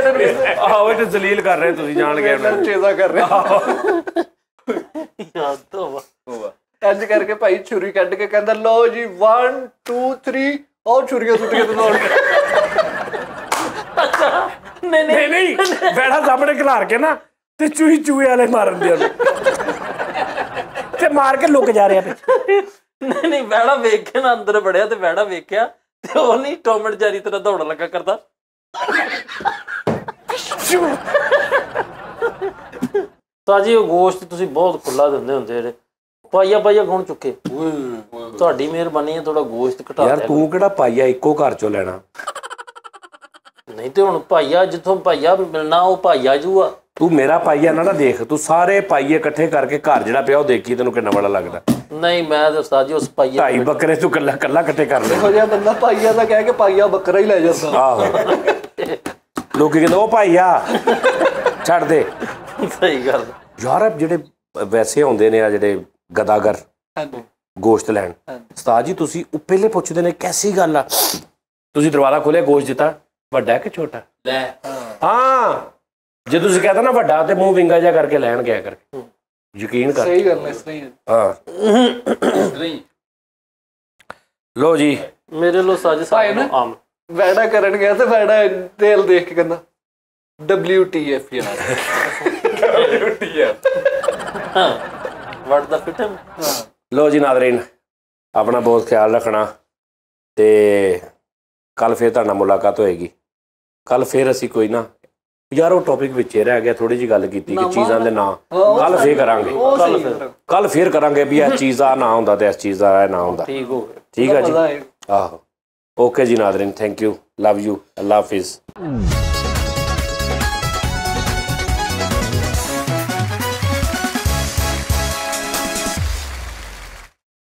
ਆਹੋ ਇਹ ਤੇ ਜ਼ਲੀਲ ਕਰ ਰਹੇ ਤੁਸੀਂ ਜਾਣ ਕੇ ਚੇਜ਼ਾ ਕਰ ਰਿਹਾ। ਯਾਦ ਤੋਂ ਇੰਜ ਕਰਕੇ ਭਾਈ ਛੁਰੀ ਕੱਢ ਕੇ ਕਹਿੰਦਾ ਲਓ ਜੀ 1 2 3 ਉਹ ਛੁਰੀਆਂ ਸੁੱਟ ਕੇ ਤਨੋੜ। ਅੱਛਾ ਨਹੀਂ ਵੈੜਾ ਸਾਹਮਣੇ ਖਿਲਾਰ ਕੇ ਨਾ ਤੇ ਚੂਹੇ ਵਾਲੇ ਮਾਰਨ ਦੇ ਉਹਨੂੰ ਤੇ ਮਾਰ ਕੇ ਲੁਕ ਜਾ ਰਿਹਾ ਪਿੱਛੇ। ਨਹੀਂ ਵੈੜਾ ਵੇਖ ਕੇ ਨਾ ਅੰਦਰ ਵੜਿਆ ਤੇ ਵੈੜਾ ਵੇਖਿਆ ਤੇ ਉਹ ਨਹੀਂ ਟੌਮ ਐਂਡ ਜੈਰੀ ਤਰ੍ਹਾਂ ਦੌੜਨ ਲੱਗਾ ਕਰਦਾ। ਸਾਜੀ ਉਹ ਗੋਸ਼ਤ ਤੁਸੀਂ ਬਹੁਤ ਖੁੱਲਾ ਦਿੰਦੇ ਹੁੰਦੇ ਜਿਹੜੇ ਪਾਈਆ ਗੁਣ ਚੁੱਕੇ। ਤੁਹਾਡੀ ਮਿਹਰਬਾਨੀ ਹੈ ਥੋੜਾ ਗੋਸ਼ਤ ਘਟਾ ਯਾਰ ਤੂੰ ਕਿਹੜਾ ਪਾਈਆ ਇੱਕੋ ਘਰ ਚੋਂ ਲੈਣਾ। ਨਹੀਂ ਤੇ ਹੁਣ ਭਾਈਆ ਜਿੱਥੋਂ ਭਾਈਆ ਮਿਲਣਾ ਉਹ ਭਾਈਆ ਜੂ ਆ। ਤੂੰ ਮੇਰਾ ਪਾਈਆ ਨਾ ਦੇਖ, ਤੂੰ ਸਾਰੇ ਪਾਈਏ ਇਕੱਠੇ ਕਰਕੇ ਘਰ ਜਿਹੜਾ ਪਿਆ ਉਹ ਦੇਖੀ ਤੈਨੂੰ ਕਿੰਨਾ ਬੜਾ ਲੱਗਦਾ। ਨਹੀਂ ਮੈਂ ਤਾਂ ਉਸਤਾਦ ਜੀ ਉਸ ਪਾਈਏ 2.5 ਬੱਕਰੇ ਤੂੰ ਕੱਲਾ ਇਕੱਠੇ ਕਰ ਲੈ। ਇਹੋ ਜਿਹਾ ਬੰਦਾ ਪਾਈਆ ਦਾ ਕਹਿ ਕੇ ਪਾਈਆ ਬੱਕਰਾ ਹੀ ਲੈ ਜਾਂਦਾ। ਆਹੋ ਲੋਕੀ ਕਹਿੰਦੇ ਉਹ ਭਾਈਆ ਛੱਡ ਦੇ। ਸਹੀ ਗੱਲ ਯਾਰ ਜਿਹੜੇ ਵੈਸੇ ਆਉਂਦੇ ਨੇ ਆ ਜਿਹੜੇ ਗਦਾਗਰ ਗੋਸ਼ਤ ਲੈਣ, ਉਸਤਾਦ ਜੀ ਤੁਸੀਂ ਉਹ ਪਹਿਲੇ ਪੁੱਛਦੇ ਨੇ ਕੈਸੀ ਗੱਲ ਆ, ਤੁਸੀਂ ਦਰਵਾਜ਼ਾ ਖੋਲਿਆ ਗੋਸ਼ਤ ਦਿੱਤਾ ਵੱਡਾ ਕਿ ਛੋਟਾ ਲੈ। ਹਾਂ ਜੇ ਤੁਸੀਂ ਕਹਤਾ ਨਾ ਵੱਡਾ ਤੇ ਮੂੰਹ ਵਿੰਗਾ ਜਿਹਾ ਕਰਕੇ ਲੈਣ ਗਿਆ ਕਰਕੇ ਯਕੀਨ ਕਰ। ਸਹੀ ਗੱਲ ਹੈ ਸਹੀ। ਹਾਂ ਲੋ ਜੀ ਮੇਰੇ ਲੋ ਸਾਜ ਸਾਹਿਬ ਨੂੰ ਆਮ ਵੈੜਾ ਕਰਨ ਗਿਆ ਤੇ ਵੈੜਾ ਤੇਲ ਦੇਖ ਕੇ ਕਹਿੰਦਾ WTF ਯਾਰ। WTF ਵਰਡ ਦਾ ਫਿਟ। ਲੋ ਜੀ ਨਾਜ਼ਰੀਨ ਆਪਣਾ ਬਹੁਤ ਖਿਆਲ ਰੱਖਣਾ ਤੇ ਕੱਲ ਫਿਰ ਤੁਹਾਡੇ ਨਾਲ ਮੁਲਾਕਾਤ ਹੋਏਗੀ। ਕੱਲ ਫਿਰ ਅਸੀਂ ਕੋਈ ਨਾ ਯਾਰ ਉਹ ਟੌਪਿਕ ਵਿੱਚ ਰਹਿ ਗਿਆ, ਥੋੜੀ ਜਿਹੀ ਗੱਲ ਕੀਤੀ ਕਿ ਚੀਜ਼ਾਂ ਦੇ ਨਾਂ ਕੱਲ ਫੇਰ ਕਰਾਂਗੇ। ਕੱਲ ਫੇਰ ਕਰਾਂਗੇ ਵੀ ਇਹ ਚੀਜ਼ ਦਾ ਨਾਂ ਹੁੰਦਾ ਤੇ ਇਸ ਚੀਜ਼ ਦਾ ਨਾਂ ਹੁੰਦਾ। ਠੀਕ ਹੋ ਗਿਆ। ਠੀਕ ਹੈ ਜੀ। ਆਹੋ ਓਕੇ ਜੀ Nazreen, thank you, love you, Allah Hafiz.